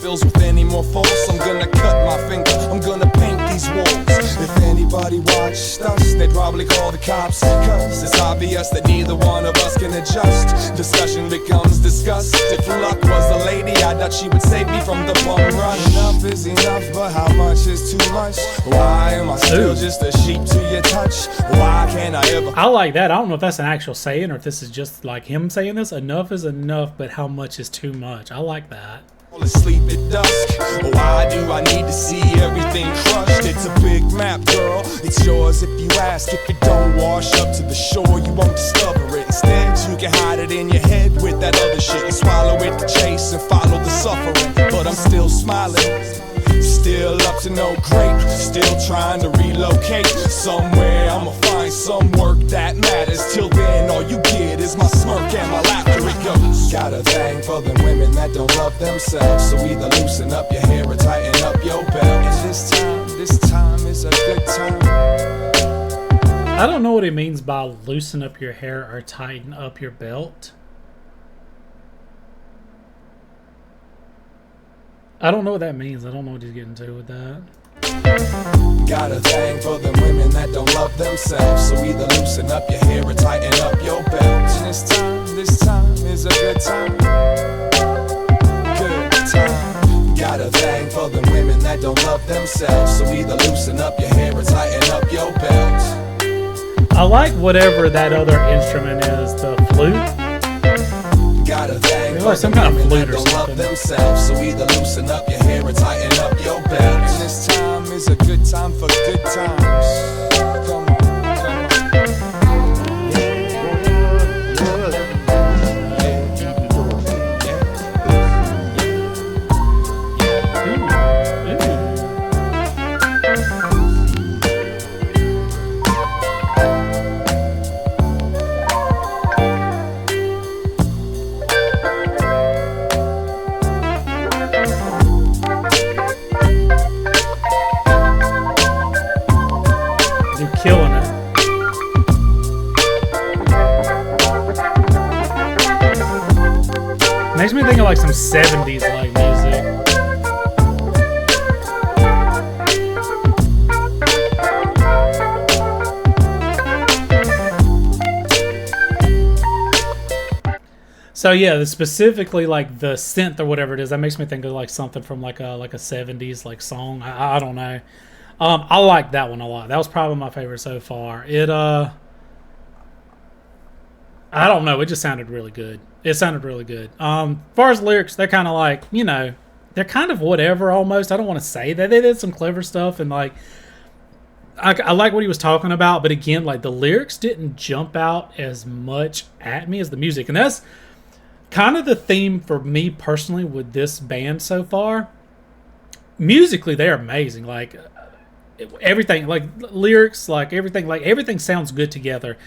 Feels with any more force, I'm gonna cut my finger, I'm gonna paint these walls. If anybody watched us, they'd probably call the cops. Cause it's obvious that neither one of us can adjust. Discussion becomes disgust. If luck was a lady, I doubt she would save me from the bum run. Enough is enough, but how much is too much? Why am I still just a sheep to your touch? Why can't I ever? I like that. I don't know if that's an actual saying or if this is just like him saying this. Enough is enough, but how much is too much? I like that. Asleep at dusk. Why do I need to see everything crushed? It's a big map, girl. It's yours if you ask. If it don't wash up to the shore, you won't discover it. Instead, you can hide it in your head with that other shit and swallow it to chase and follow the suffering. But I'm still smiling. Still up to no great. Still trying to relocate somewhere. I'ma find some work that matters. Till then, all you get is my smirk and my laughter. It goes. Got a thing for the women that don't love themselves. So either loosen up your hair or tighten up your belt. And this time is a good time. I don't know what he means by loosen up your hair or tighten up your belt. I don't know what that means. I don't know what he's getting to with that. Got a thing for the women that don't love themselves. So either loosen up your hair or tighten up your belt. And this time is a good time. Good time. Got a thing for the women that don't love themselves. So either loosen up your hair or tighten up your belt. I like whatever that other instrument is, the flute. Got a thing like some kind of flute or something. Love themselves, so either loosen up your hair or tighten up your belt. And this time is a good time for good times. Come on, killing it. Makes me think of like some 70s like music. So yeah, specifically like the synth or whatever it is, that makes me think of like something from like a 70s like song. I don't know. I like that one a lot. That was probably my favorite so far. It I don't know, it just sounded really good. It sounded really good. As far as lyrics, they're kind of like, you know, they're kind of whatever almost. I don't want to say that. They did some clever stuff and like I like what he was talking about, but again, like the lyrics didn't jump out as much at me as the music. And that's kind of the theme for me personally with this band so far. Musically, they're amazing. Like everything, like lyrics, like everything sounds good together.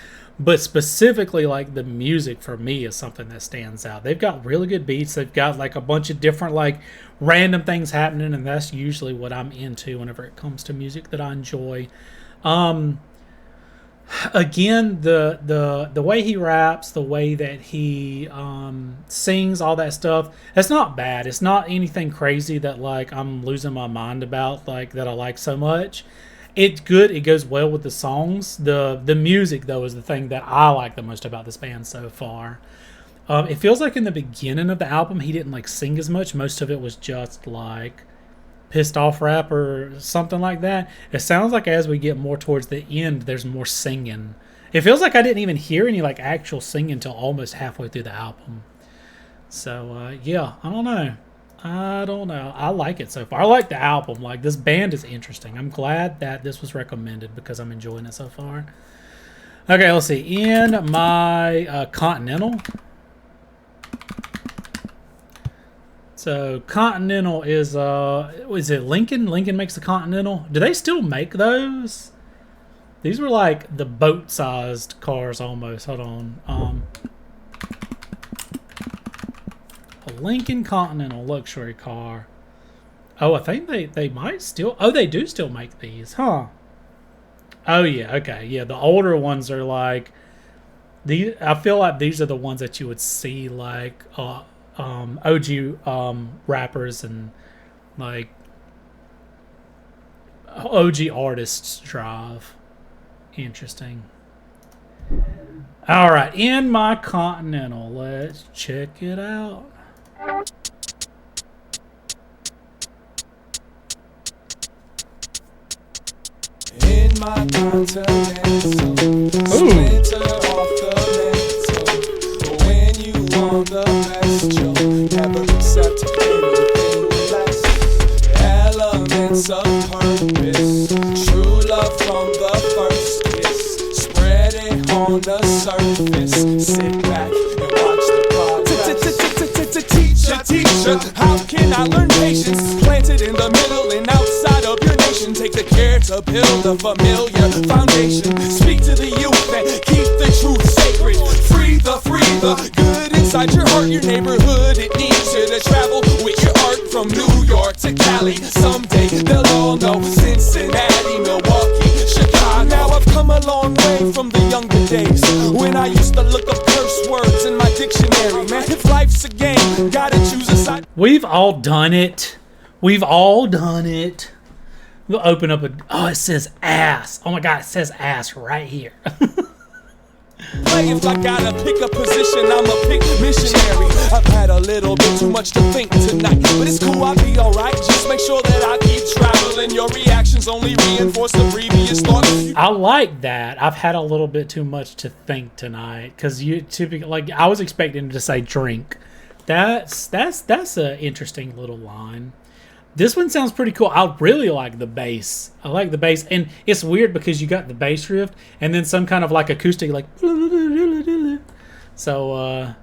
But specifically, like the music for me is something that stands out. They've got really good beats. They've got like a bunch of different like random things happening, and that's usually what I'm into whenever it comes to music that I enjoy. Again, the way he raps, the way that he sings, all that stuff, it's not bad. It's not anything crazy that like I'm losing my mind about, like that I like so much. it's good. It goes well with the songs. The music though is the thing that I like the most about this band so far. It feels like in the beginning of the album he didn't like sing as much. Most of it was just like pissed off rap or something like that. It sounds like as we get more towards the end, there's more singing. It feels like I didn't even hear any like actual singing until almost halfway through the album. So yeah, I don't know. I like it so far. I like the album. Like, this band is interesting. I'm glad that this was recommended because I'm enjoying it so far. Okay, let's see. In my Continental. So Continental is it Lincoln? Lincoln makes the Continental. Do they still make those? These were like the boat-sized cars almost. Hold on. A Lincoln Continental luxury car. Oh, I think they might still. Oh, they do still make these, huh? Oh yeah, okay, yeah. The older ones are like these. I feel like these are the ones that you would see like OG rappers and like OG artists drive. Interesting. All right, in my Continental, let's check it out. In my Continental, splinter off the mental. When you want the best, you'll never accept anything less. Elements of purpose, true love from the first kiss. Spread it on the surface. Sit back and watch the progress. Teacher, how can I learn patience? Planted in the middle and outside of your nation. Take the care to build a familiar foundation. Speak to the youth and keep the truth sacred. Free the good inside your heart, your neighborhood. It needs you to travel with your art from New York to Cali. Someday they'll all know Cincinnati, Milwaukee, Chicago. Now I've come a long way from the younger days when I used to look up curse words in my dictionary. Man, if life's a game, gotta choose a side. We've all done it. We've all done it. We'll open up a... Oh, it says ass. Oh my God, it says ass right here. Play if I gotta pick a position, I'm a pick missionary. I've had a little bit too much to think tonight, but it's cool, I'll be alright. Just make sure that I keep traveling. Your reactions only reinforce the previous thoughts. I like that. I've had a little bit too much to think tonight, because you typically, like, I was expecting to say drink. That's an interesting little line. This one sounds pretty cool. I really like the bass. I like the bass, and it's weird because you got the bass riff and then some kind of like acoustic, like. So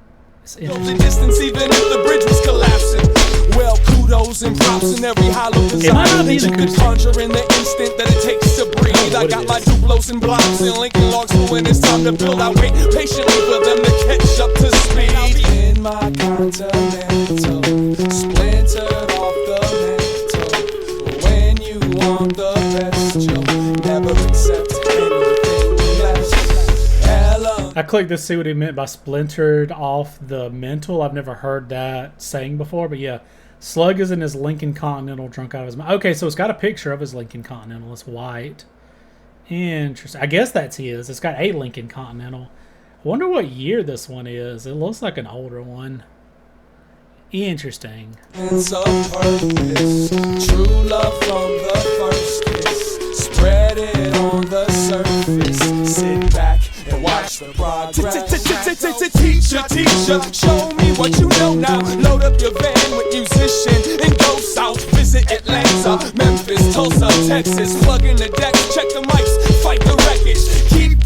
it's interesting. The distance, even if the bridge was collapsing. Well, kudos and props in every hollow design that you could conjure in the instant that it takes to breathe. I got my Duplos and blocks and Lincoln Logs, so when it's time to build, I wait patiently for them to catch up to speed. In my Continental, splintered off the mental. When you want the best, you'll never accept anything less. I clicked to see what he meant by splintered off the mental. I've never heard that saying before, but yeah. Slug is in his Lincoln Continental drunk out of his mouth. Okay, so it's got a picture of his Lincoln Continental. It's white. Interesting. I guess that's his. It's got a Lincoln Continental. I wonder what year this one is. It looks like an older one. Interesting. It's a purpose. True love from the first kiss. Spread it on the surface. Sit back and watch the progress. Teacher, show me what you know now. Load up your van with musician and go south. Visit Atlanta, Memphis, Tulsa, Texas. Plug in the decks, check the mics, fight the wreckage. Keep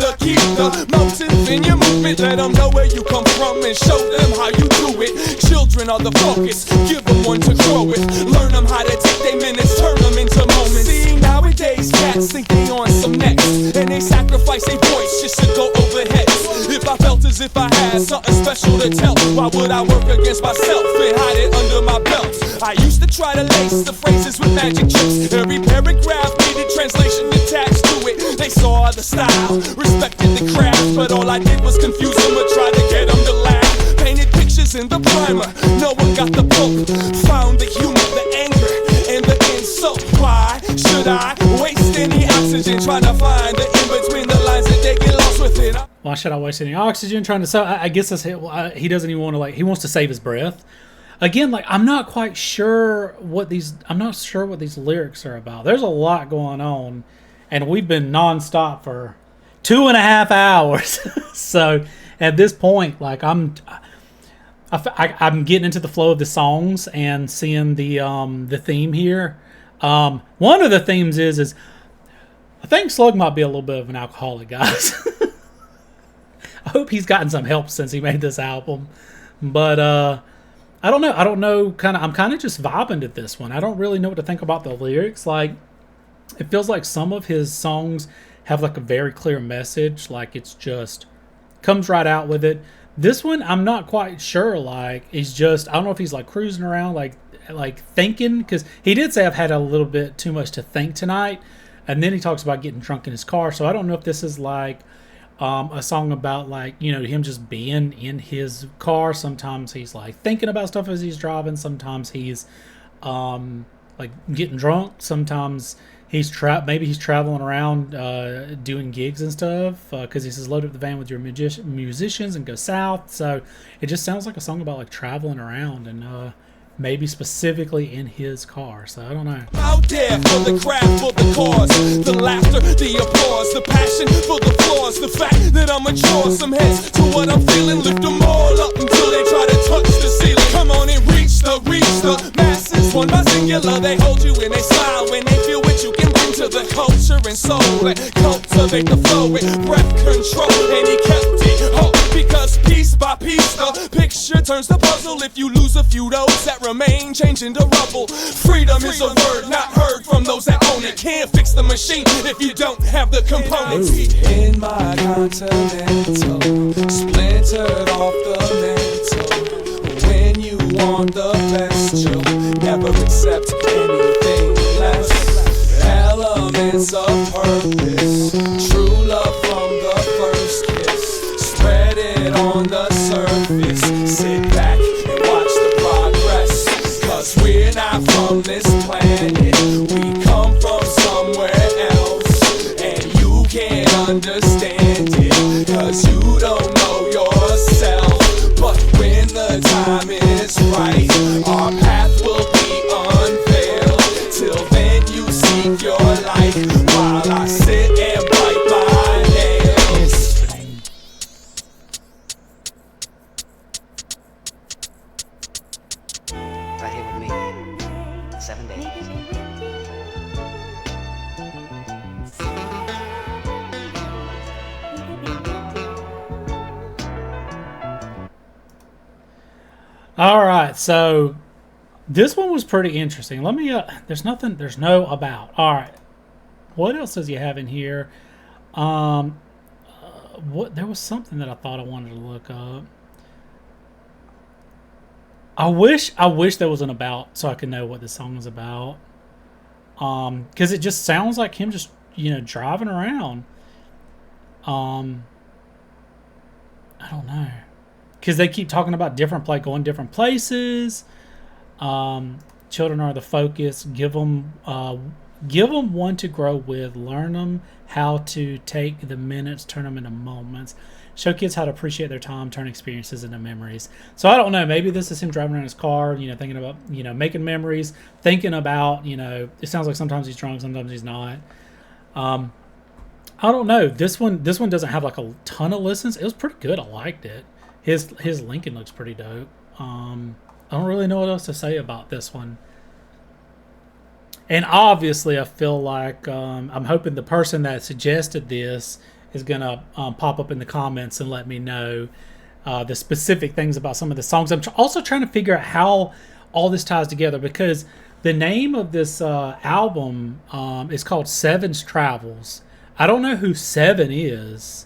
the motive in your movement. Let them know where you come from and show them how you do it. Children are the focus, give them one to grow with. Learn them how to take their minutes, turn them into moments. See, nowadays cats think they on some next, and they sacrifice their voice just to go over heads. If I felt as if I had something special to tell, why would I work against myself and hide it under my belt? I used to try to lace the phrases with magic tricks. Every paragraph needed translation attached to it. They saw the style, respected the craft, but all I did was confuse them or try to get them to laugh. Painted pictures in the primer, no one got the book. Found the humor, the anger, and the insult. Why should I waste any ounce oxygen, trying to find the in between the lines that they get lost within. Why should I waste any oxygen trying to? So I guess that's he doesn't even want to he wants to save his breath. Again, I'm not quite sure what these. I'm not sure what these lyrics are about. There's a lot going on, and we've been nonstop for 2.5 hours. So at this point, I'm getting into the flow of the songs and seeing the theme here. One of the themes is I think Slug might be a little bit of an alcoholic, guys. I hope he's gotten some help since he made this album, but I don't know. I'm kind of just vibing to this one. I don't really know what to think about the lyrics. It feels like some of his songs have a very clear message. It's just comes right out with it. This one, I'm not quite sure. He's just, I don't know if he's cruising around, thinking, because he did say I've had a little bit too much to think tonight, and then he talks about getting drunk in his car. So I don't know if this is a song about him just being in his car. Sometimes he's thinking about stuff as he's driving. Sometimes he's getting drunk. Sometimes maybe he's traveling around doing gigs and stuff, because he says load up the van with your musicians and go south. So it just sounds like a song about traveling around, and maybe specifically in his car. So I don't know. Out there for the craft, for the cause, the laughter, the applause, the passion for the flaws, the fact that I'm mature. Some heads to what I'm feeling, lift them all up until they try to touch the ceiling. Come on and reach the masses, one by singular. They hold you and they smile when they feel what you can bring to the culture and soul, and cultivate the flow with breath control. And he kept it hope, because piece by piece the picture turns the puzzle. If you lose a few those that remain, changing the rubble. Freedom is a word not heard from those that own it. Can't fix the machine if you don't have the components. In my continental, splintered off the mental. When you want the best, you'll never accept anything less. Elements of purpose, true love from the first kiss. Spread it on the surface. Sit back and watch the progress. Cause we're not from this planet. We come from somewhere else. And you can't understand it, cause you don't know yourself. But when the time is right, our path will be unveiled. Till then you seek your light, while I sit and bite my nails. Right here with me. 7 days. All right, so this one was pretty interesting. Let me there's no about. All right, what else does he have in here? What, there was something that I thought I wanted to look up. I wish there was an about so I could know what this song is about. Because it just sounds like him just driving around. I don't know. Because they keep talking about going different places. Children are the focus. Give them one to grow with. Learn them how to take the minutes, turn them into moments. Show kids how to appreciate their time, turn experiences into memories. So I don't know. Maybe this is him driving around his car, thinking about, making memories, thinking about, it sounds like sometimes he's drunk, sometimes he's not. I don't know. This one doesn't have a ton of listens. It was pretty good. I liked it. His Lincoln looks pretty dope. I don't really know what else to say about this one. And obviously, I feel like I'm hoping the person that suggested this is going to pop up in the comments and let me know the specific things about some of the songs. I'm also trying to figure out how all this ties together, because the name of this album is called Seven's Travels. I don't know who Seven is.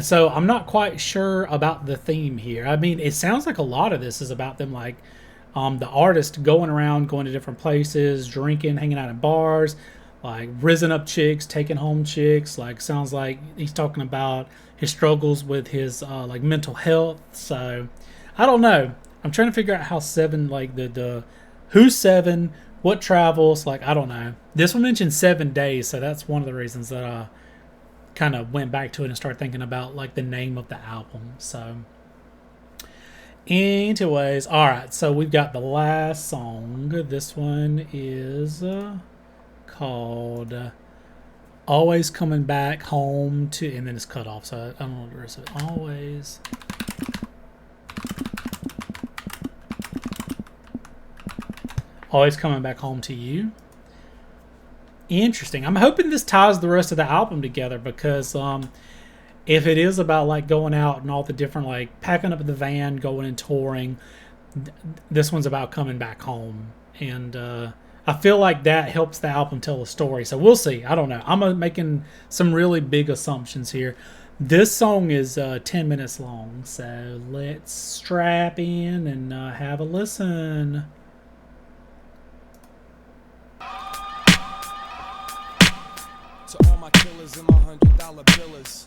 So I'm not quite sure about the theme here. I mean, it sounds like a lot of this is about them, the artist going around, going to different places, drinking, hanging out in bars, risen up chicks, taking home chicks. Sounds like he's talking about his struggles with his mental health. So I don't know. I'm trying to figure out how Seven, who's Seven, what travels, like, I don't know. This one mentioned 7 days, so that's one of the reasons that I kind of went back to it and started thinking about, like, the name of the album. So, anyways, all right, so we've got the last song. This one is called Always Coming Back Home to, and then it's cut off, so I don't know the rest of it. Always Coming Back Home to You. Interesting. I'm hoping this ties the rest of the album together, because if it is about like going out and all the different, like packing up the van, going and touring, this one's about coming back home. And I feel like that helps the album tell a story. So we'll see. I don't know. I'm making some really big assumptions here. This song is 10 minutes long. So let's strap in and have a listen. To all my killers and my $100 billers.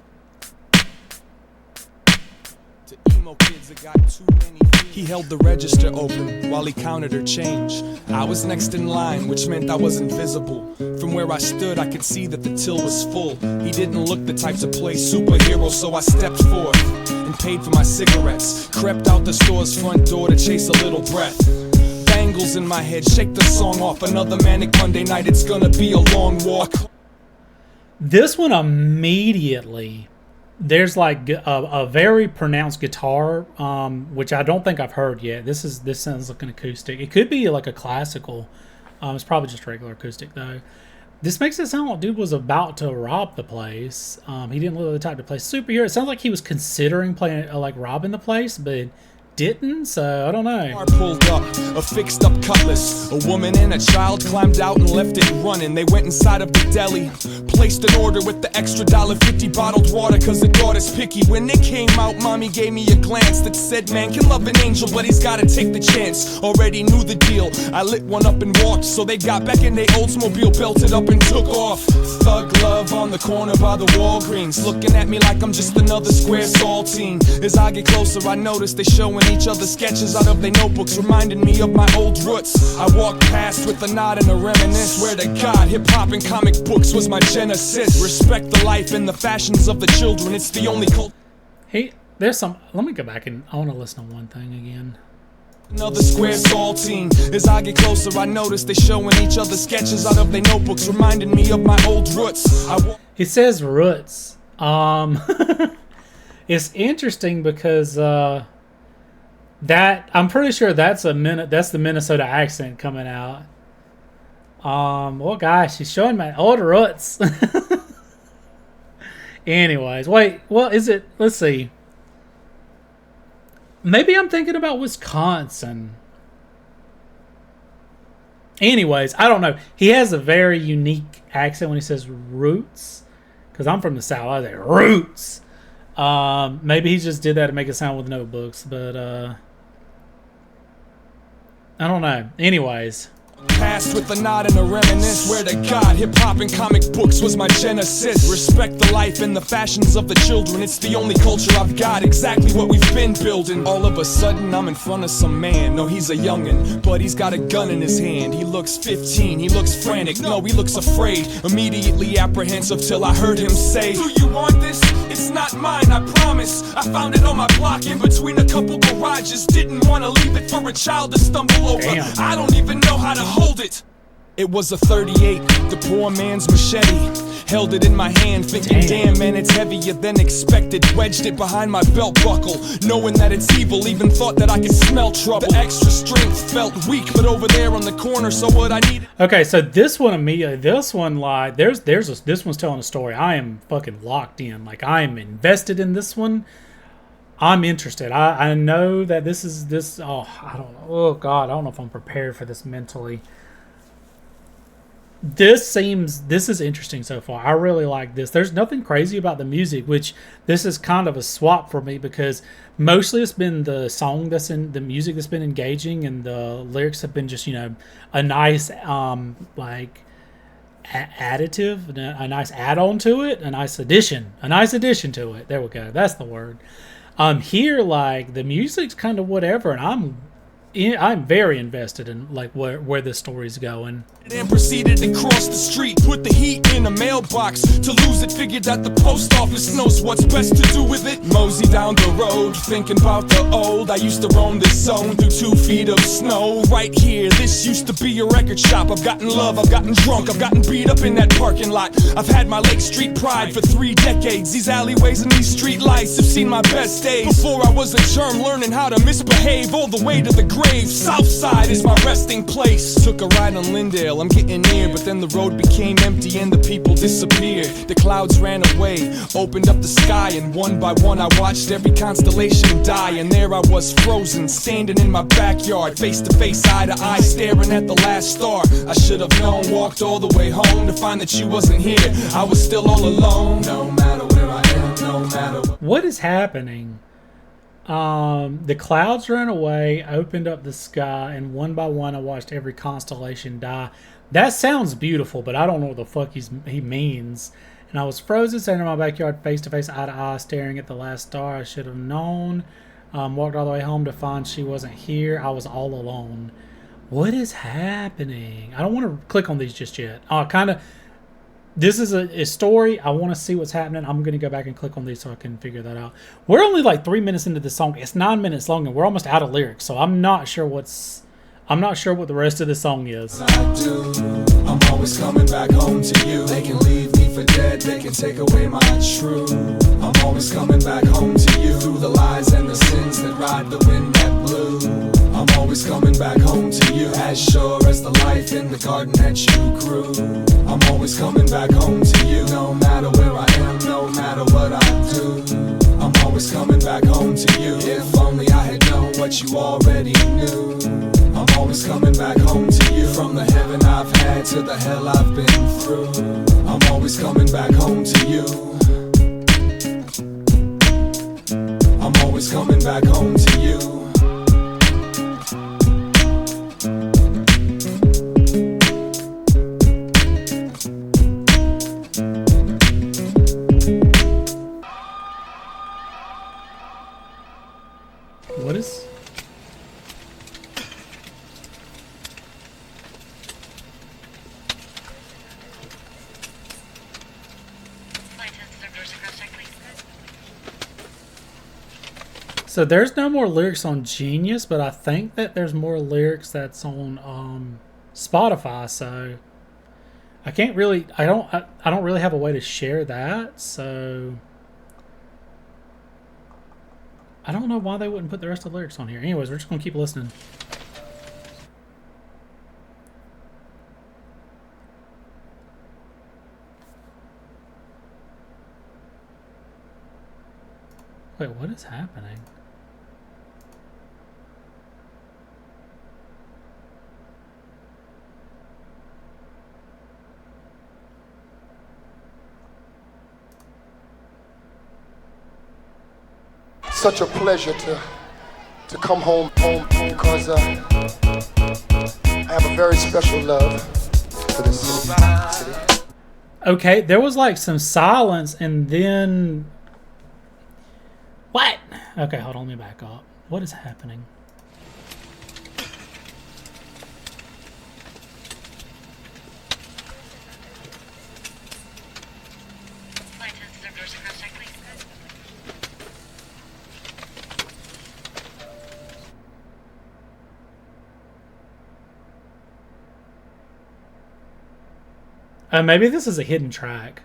To emo kids that got too many feelings. He held the register open while he counted her change. I was next in line, which meant I was invisible. From where I stood, I could see that the till was full. He didn't look the type to play superhero, so I stepped forth and paid for my cigarettes. Crept out the store's front door to chase a little breath. Bangles in my head, shake the song off. Another manic Monday night, it's gonna be a long walk. This one immediately, there's like a very pronounced guitar, which I don't think I've heard yet. This sounds like an acoustic. It could be like a classical. It's probably just regular acoustic though. This makes it sound like dude was about to rob the place. He didn't look like the type to play superhero. It sounds like he was considering playing like robbing the place, but didn't, so I don't know. Car pulled up, a fixed up cutlass. A woman and a child climbed out and left it running. They went inside of the deli, placed an order with the extra $1.50 bottled water, cause the daughter's picky. When they came out, mommy gave me a glance that said, man can love an angel, but he's gotta take the chance. Already knew the deal. I lit one up and walked, so they got back in their Oldsmobile, belted up and took off. Thug love on the corner by the Walgreens, looking at me like I'm just another square saltine. As I get closer, I notice they showing each other sketches out of their notebooks, reminding me of my old roots. I walked past with a nod and a reminisce. Swear to God, hip-hop and comic books was my genesis. Respect the life and the fashions of the children. It's the only cult. Hey, there's some. Let me go back and I want to listen to one thing again. Another square saltine. As I get closer, I notice they showing each other sketches out of their notebooks, reminding me of my old roots. It says roots. It's interesting because that I'm pretty sure that's the Minnesota accent coming out. Well, gosh, she's showing my old roots. Anyways, wait, what is it? Let's see. Maybe I'm thinking about Wisconsin. Anyways, I don't know. He has a very unique accent when he says roots, because I'm from the South. I say roots. Maybe he just did that to make it sound with notebooks, but I don't know. Anyways. Past with a nod and a reminisce. Swear to God, hip-hop and comic books was my genesis. Respect the life and the fashions of the children. It's the only culture I've got, exactly what we've been building. All of a sudden, I'm in front of some man. No, he's a youngin', but he's got a gun in his hand. He looks 15, he looks frantic. No, he looks afraid. Immediately apprehensive till I heard him say, do you want this? It's not mine, I promise. I found it on my block in between a couple garages. Didn't want to leave it for a child to stumble over. Damn. I don't even know how to hold it. It was a 38, the poor man's machete. Held it in my hand, thinking, damn man, it's heavier than expected. Wedged it behind my belt buckle, knowing that it's evil. Even thought that I could smell trouble. The extra strength felt weak, but over there on the corner, so what I needed. Okay, so this one immediately, this one like this one's telling a story. I am fucking locked in. Like I am invested in this one. I'm interested. I know that this. Oh, I don't know. Oh God, I don't know if I'm prepared for this mentally. This is interesting so far. I really like this. There's nothing crazy about the music, which this is kind of a swap for me because mostly it's been the song that's in the music that's been engaging, and the lyrics have been just, you know, a nice like additive, a nice add-on to it, a nice addition to it. There we go. That's the word. Here, like the music's kind of whatever, and I'm very invested in like where this story's going. And proceeded to cross the street, put the heat in a mailbox. To lose it, figured that the post office knows what's best to do with it. Mosey down the road, thinking about the old. I used to roam this zone through 2 feet of snow. Right here, this used to be a record shop. I've gotten love, I've gotten drunk, I've gotten beat up in that parking lot. I've had my Lake Street pride for 3 decades. These alleyways and these street lights have seen my best days. Before I was a germ, learning how to misbehave all the way to the grave. Southside is my resting place. Took a ride on Lindale, I'm getting near, but then the road became empty and the people disappeared. The clouds ran away, opened up the sky, and one by one I watched every constellation die. And there I was frozen, standing in my backyard, face to face, eye to eye, staring at the last star. I should have known, walked all the way home to find that you wasn't here. I was still all alone, no matter where I am, no matter what is happening. The clouds ran away, opened up the sky, and one by one I watched every constellation die. That sounds beautiful, but I don't know what the fuck he means. And I was frozen, standing in my backyard, face to face, eye to eye, staring at the last star. I should have known. Walked all the way home to find she wasn't here. I was all alone. What is happening? I don't want to click on these just yet. This is a story. I want to see what's happening. I'm going to go back and click on these so I can figure that out. We're only like 3 minutes into the song. It's 9 minutes long and we're almost out of lyrics. So I'm not sure what the rest of the song is. I'm always coming back home to you. They can leave me for dead, they can take away my truth. I'm always coming back home to you. Through the lies and the sins that ride the wind that blew. I'm always coming back home to you. As sure as the life in the garden that you grew. I'm always coming back home to you. No matter where I am, no matter what I do. I'm always coming back home to you. If only I had known what you already knew. I'm always coming back home to you. From the heaven I've had to the hell I've been through. I'm always coming back home to you. I'm always coming back home to you. What is... So there's no more lyrics on Genius, but I think that there's more lyrics that's on Spotify. So I can't really, I don't really have a way to share that. So I don't know why they wouldn't put the rest of the lyrics on here. Anyways, we're just gonna keep listening. Wait, what is happening? Such a pleasure to come home because I have a very special love for this city. Okay, there was like some silence and then... What? Okay, hold on, let me back up. What is happening? Maybe this is a hidden track.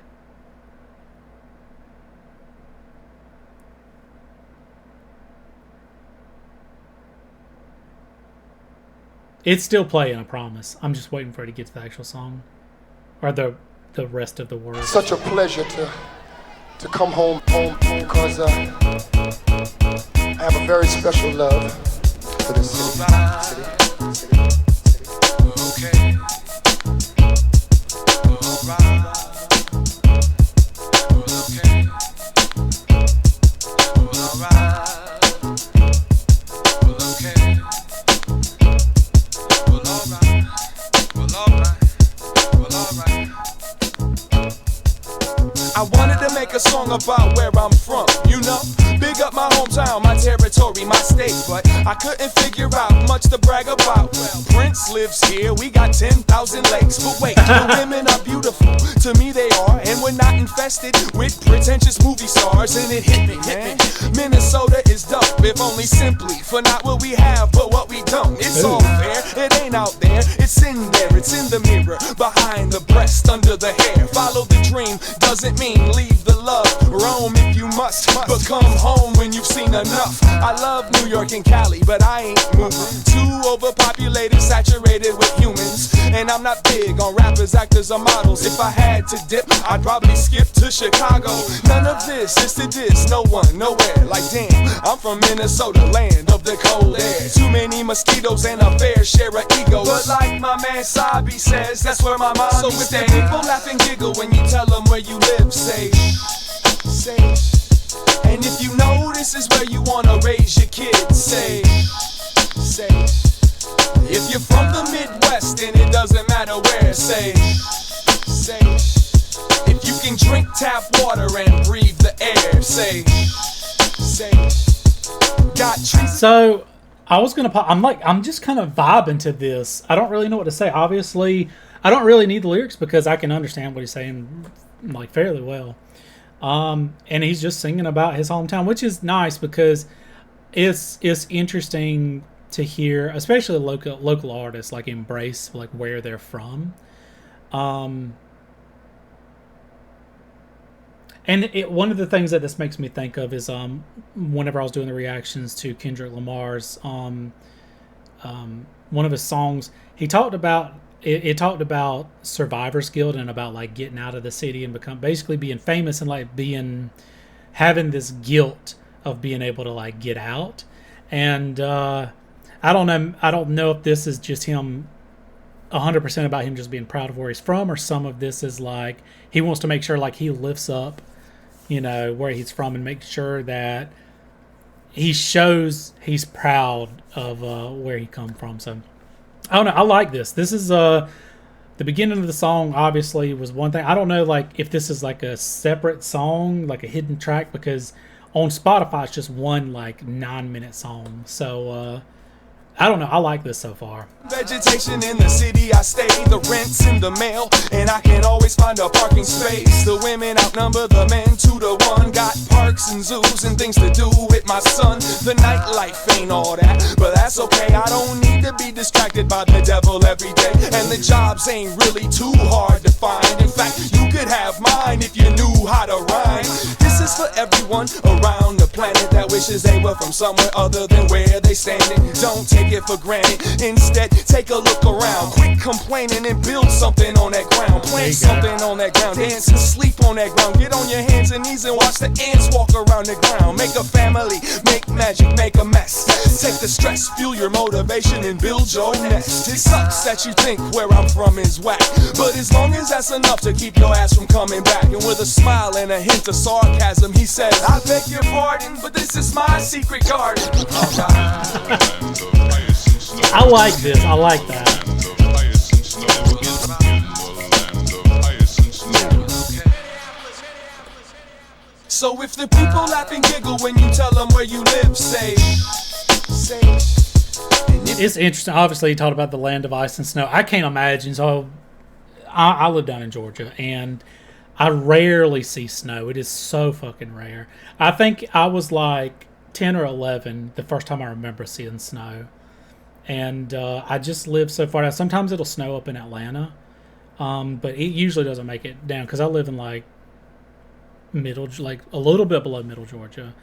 It's still playing, I promise. I'm just waiting for it to get to the actual song. Or the rest of the words. Such a pleasure to come home because I have a very special love for this city. Okay. I wanted to make a song about where I'm from, you know? Big up my hometown, my territory. story, my state, but I couldn't figure out much to brag about. Well, Prince lives here, we got 10,000 lakes, but wait, the women are beautiful, to me they are, and we're not infested with pretentious movie stars, and it hit me, man. Minnesota is dope, if only simply for not what we have, but what we don't. It's all fair, it ain't out there, it's in there, it's in the mirror, behind the breast, under the hair. Follow the dream, doesn't mean leave the love. Roam if you must, but come home when you've seen enough. I love New York and Cali, but I ain't moving. Too overpopulated, saturated with humans, and I'm not big on rappers, actors, or models. If I had to dip, I'd probably skip to Chicago. None of this is to diss, no one, nowhere. Like damn, I'm from Minnesota, land of the cold air. Too many mosquitoes and a fair share of egos. But like my man Sabi says, that's where my mommy So if the people laugh and giggle when you tell them where you live, say. And if you know this is where you wanna raise your kids, say. If you're from the Midwest and it doesn't matter where, say. If you can drink tap water and breathe the air, say. Got trees. So I was gonna pop. I'm just kind of vibing to this. I don't really know what to say. Obviously, I don't really need the lyrics because I can understand what he's saying like fairly well. And he's just singing about his hometown, which is nice because it's interesting to hear, especially local artists like embrace like where they're from. And one of the things that this makes me think of is whenever I was doing the reactions to Kendrick Lamar's one of his songs, he talked about it talked about survivor's guilt and about like getting out of the city and basically being famous and like having this guilt of being able to like get out. And I don't know if this is just him 100% about him just being proud of where he's from, or some of this is like he wants to make sure like he lifts up, you know, where he's from and make sure that he shows he's proud of where he come from. So I don't know. I like this. This is the beginning of the song obviously was one thing. I don't know like if this is like a separate song, like a hidden track, because on Spotify it's just one like 9-minute song. So I don't know. I like this so far. Vegetation in the city I stay, the rent's in the mail, and I can always find a parking space. The women outnumber the men 2-to-1. Got parks and zoos and things to do with my son. The nightlife ain't all that, but that's okay. I don't need to be distracted by the devil every day, and the jobs ain't really too hard to find. In fact, you could have mine if you knew how to rhyme. This is for everyone around the planet that wishes they were from somewhere other than where they standing. Don't take it for granted. Instead, take a look around. Quit complaining and build something on that ground. Plant something on that ground. Dance and sleep on that ground. Get on your hands and knees and watch the ants walk around the ground. Make a family, make magic, make a mess. Take the stress, fuel your motivation, and build your nest. It sucks that you think where I'm from is whack, but as long as that's enough to keep your ass from coming back. And with a smile and a hint of sarcasm, he says, I beg your pardon, but this is my secret garden. I like this. I like that. So if the people laugh and giggle when you tell them where you live, say. It's interesting. Obviously, he talked about the land of ice and snow. I can't imagine. So I live down in Georgia, and I rarely see snow. It is so fucking rare. I think I was like 10 or 11 the first time I remember seeing snow. And I just live so far down. Sometimes it'll snow up in Atlanta, but it usually doesn't make it down because I live in like like a little bit below middle Georgia,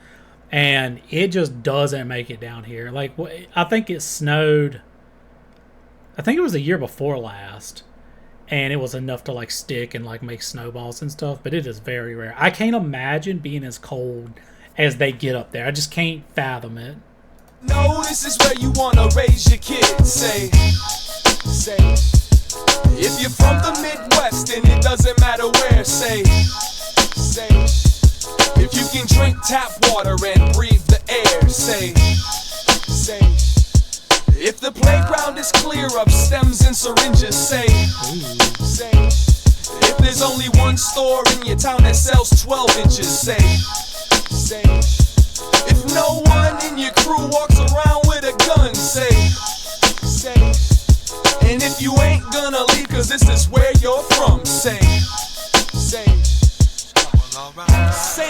and it just doesn't make it down here. Like I think it snowed. I think it was the year before last, and it was enough to like stick and like make snowballs and stuff. But it is very rare. I can't imagine being as cold as they get up there. I just can't fathom it. No, this is where you wanna raise your kids. Say. If you're from the Midwest and it doesn't matter where, say. If you can drink tap water and breathe the air, say. If the playground is clear of stems and syringes, say. If there's only one store in your town that sells 12 inches, say. If no one in your crew walks around with a gun, say. And if you ain't gonna leave, cause this is where you're from, say. St.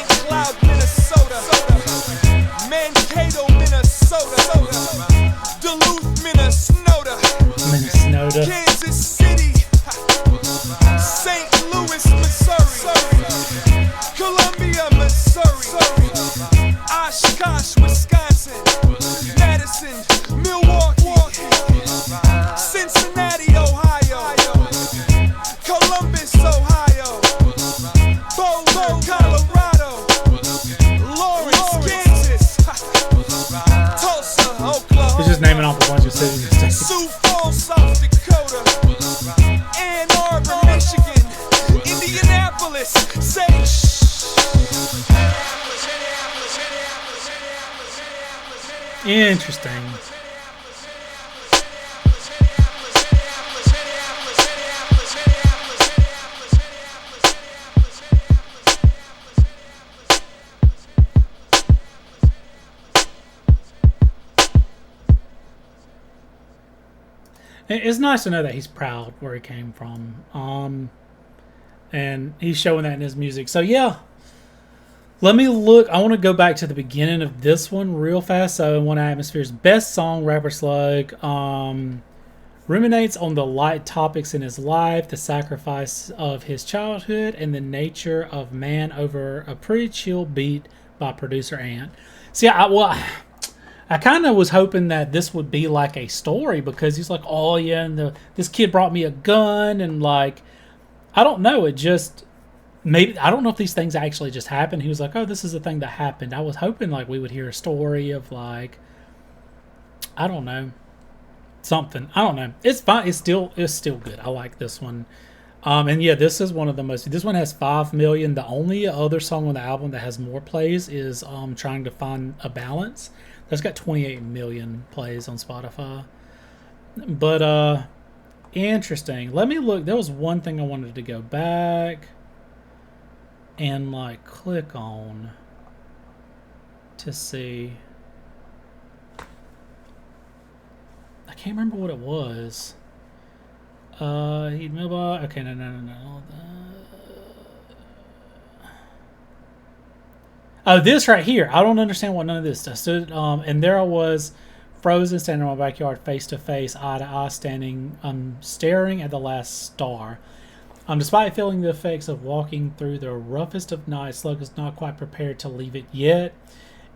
Cloud, Minnesota. Mankato, Minnesota. Duluth, Minnesota. Kansas City. St. Louis, Missouri. Columbia, Missouri. Oshkosh, Wisconsin. Madison, Milwaukee. Cincinnati, Ohio. Columbus, Ohio. Boulder, Colorado. Lawrence, Kansas. Tulsa, Oklahoma. He's just naming off a bunch of cities and states. Sioux Falls, South Dakota. Ann Arbor, Michigan. Indianapolis, say Interesting. It's nice to know that he's proud where he came from. And he's showing that in his music. So yeah. Let me look. I want to go back to the beginning of this one real fast. So in One Atmosphere's best song, Rapper Slug ruminates on the light topics in his life, the sacrifice of his childhood, and the nature of man over a pretty chill beat by producer Ant. See, I kind of was hoping that this would be like a story, because he's like, oh yeah, and this kid brought me a gun, and like, I don't know, it just, maybe, I don't know if these things actually just happened. He was like, oh, this is a thing that happened. I was hoping like we would hear a story of like, I don't know, something. I don't know. It's fine. It's still good. I like this one. And yeah, this is one of the most, this one has 5 million. The only other song on the album that has more plays is Trying to Find a Balance. That's got 28 million plays on Spotify. But interesting. Let me look. There was one thing I wanted to go back and like click on to see. I can't remember what it was. Okay, no. Oh, this right here. I don't understand what none of this. I stood, and there I was, frozen, standing in my backyard, face to face, eye to eye, staring at the last star. Despite feeling the effects of walking through the roughest of nights, Slug is not quite prepared to leave it yet.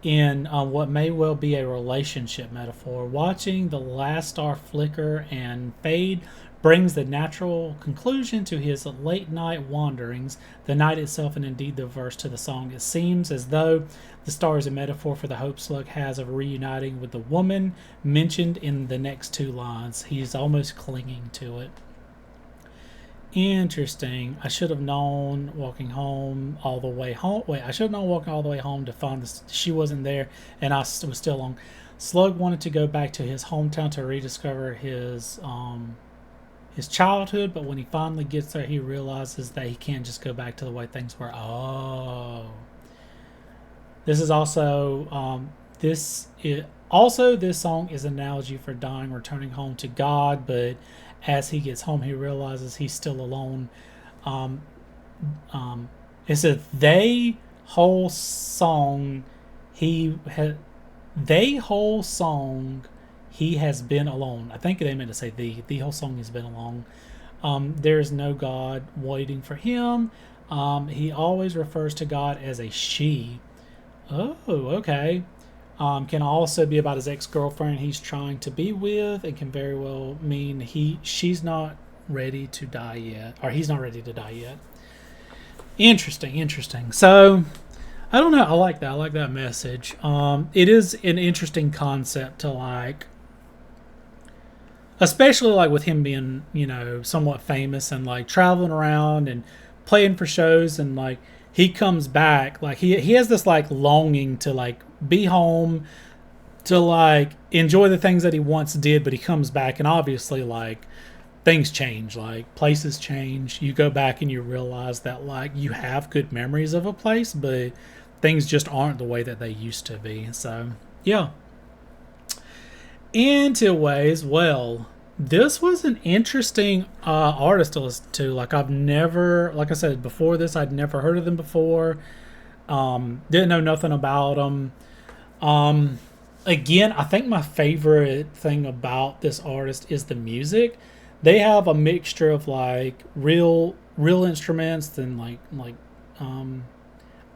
In what may well be a relationship metaphor, watching the last star flicker and fade brings the natural conclusion to his late night wanderings, the night itself, and indeed the verse to the song. It seems as though the star is a metaphor for the hope Slug has of reuniting with the woman mentioned in the next two lines. He's almost clinging to it. Interesting. I should have known walking home all the way home. Wait, I should have known walking all the way home to find this. She wasn't there, and I was still on. Slug wanted to go back to his hometown to rediscover his childhood, but when he finally gets there, he realizes that he can't just go back to the way things were. Oh, this is also this song is an analogy for dying, returning home to God, but as he gets home, he realizes he's still alone. It's a whole song he has been alone. I think they meant to say the whole song has been alone. There is no God waiting for him. He always refers to God as a she. Oh, okay. Can also be about his ex-girlfriend he's trying to be with. It can very well mean she's not ready to die yet, or he's not ready to die yet. Interesting. So, I don't know. I like that. I like that message. It is an interesting concept to like, especially like with him being, somewhat famous and like traveling around and playing for shows, and like he comes back, like he has this like longing to like be home, to like enjoy the things that he once did, but he comes back and obviously like things change, like places change. You go back and you realize that like you have good memories of a place, but things just aren't the way that they used to be. So yeah. Anyways, well, this was an interesting artist to listen to. Like I've never, like I said before this, I'd never heard of them before. Didn't know nothing about them. Again, I think my favorite thing about this artist is the music. They have a mixture of like real instruments and like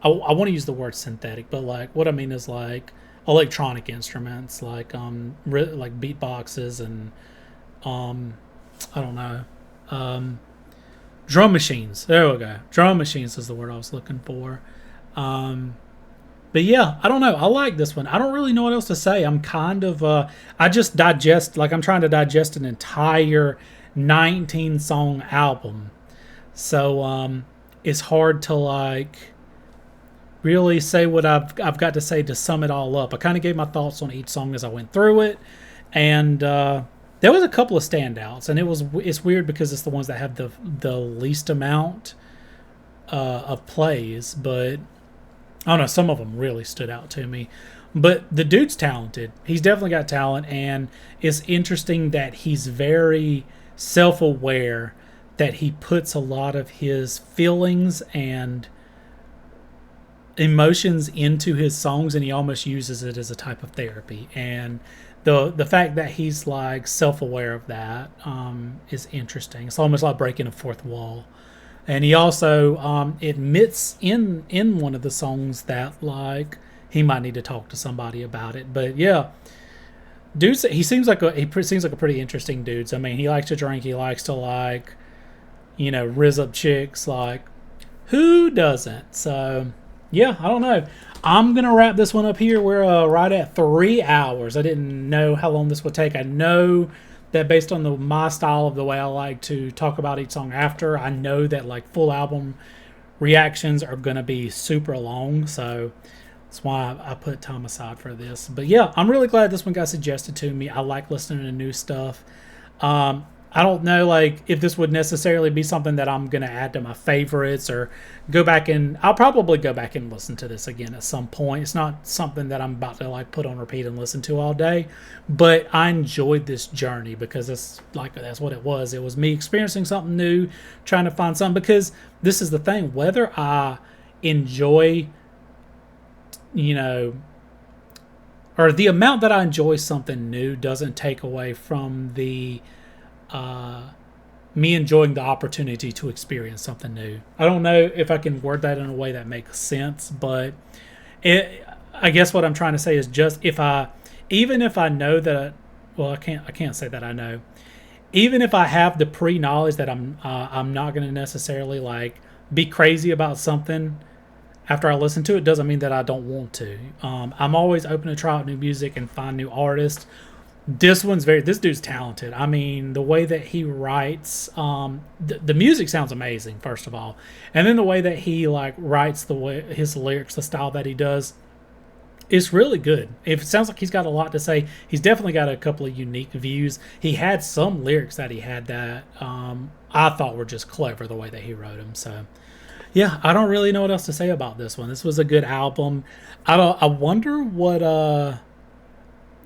I want to use the word synthetic, but like what I mean is like electronic instruments, like beatboxes and I don't know, drum machines. There we go. Drum machines is the word I was looking for. But yeah, I don't know. I like this one. I don't really know what else to say. I'm kind of, I just digest, like I'm trying to digest an entire 19 song album. So, it's hard to like really say what I've got to say to sum it all up. I kind of gave my thoughts on each song as I went through it. And, there was a couple of standouts, and it's weird because it's the ones that have the least amount, of plays, but I don't know, some of them really stood out to me. But the dude's talented. He's definitely got talent, and it's interesting that he's very self-aware, that he puts a lot of his feelings and emotions into his songs, and he almost uses it as a type of therapy. And the fact that he's like self-aware of that is interesting. It's almost like breaking a fourth wall. And he also admits in one of the songs that like he might need to talk to somebody about it. But yeah, dude, he seems like a pretty interesting dude. So, I mean, he likes to drink. He likes to like, you know, rizz up chicks. Like, who doesn't? So yeah, I don't know. I'm gonna wrap this one up here. We're right at 3 hours. I didn't know how long this would take. I know that based on my style of the way I like to talk about each song after, I know that like full album reactions are going to be super long. So that's why I put time aside for this. But yeah, I'm really glad this one got suggested to me. I like listening to new stuff. I don't know like if this would necessarily be something that I'm going to add to my favorites or go back and I'll probably go back and listen to this again at some point. It's not something that I'm about to like put on repeat and listen to all day, but I enjoyed this journey because it's like, that's what it was. It was me experiencing something new, trying to find something, because this is the thing, whether I enjoy, you know, or the amount that I enjoy something new doesn't take away from the me enjoying the opportunity to experience something new. I don't know if I can word that in a way that makes sense, but I guess what I'm trying to say is just even if I know that, I can't say that I know. Even if I have the pre-knowledge that I'm not going to necessarily like be crazy about something after I listen to it, doesn't mean that I don't want to. I'm always open to try out new music and find new artists. This dude's talented. I mean, the way that he writes, the music sounds amazing, first of all. And then the way that he like writes his lyrics, the style that he does, it's really good. It sounds like he's got a lot to say. He's definitely got a couple of unique views. He had some lyrics that he had that I thought were just clever the way that he wrote them. So yeah, I don't really know what else to say about this one. This was a good album. I wonder what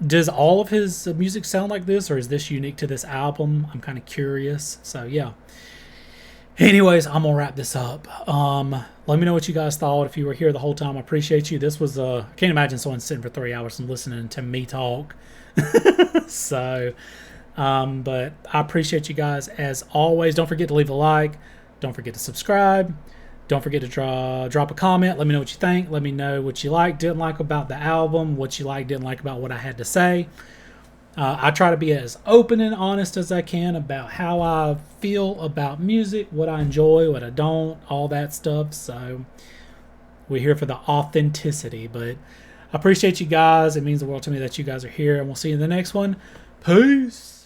does all of his music sound like this, or is this unique to this album? I'm kind of curious. So yeah. Anyways, I'm gonna wrap this up. Let me know what you guys thought. If you were here the whole time, I appreciate you. This was I can't imagine someone sitting for 3 hours and listening to me talk. So but I appreciate you guys as always. Don't forget to leave a like. Don't forget to subscribe. Don't forget to drop a comment. Let me know what you think. Let me know what you liked, didn't like about the album, what you liked, didn't like about what I had to say. I try to be as open and honest as I can about how I feel about music, what I enjoy, what I don't, all that stuff. So we're here for the authenticity. But I appreciate you guys. It means the world to me that you guys are here, and we'll see you in the next one. Peace.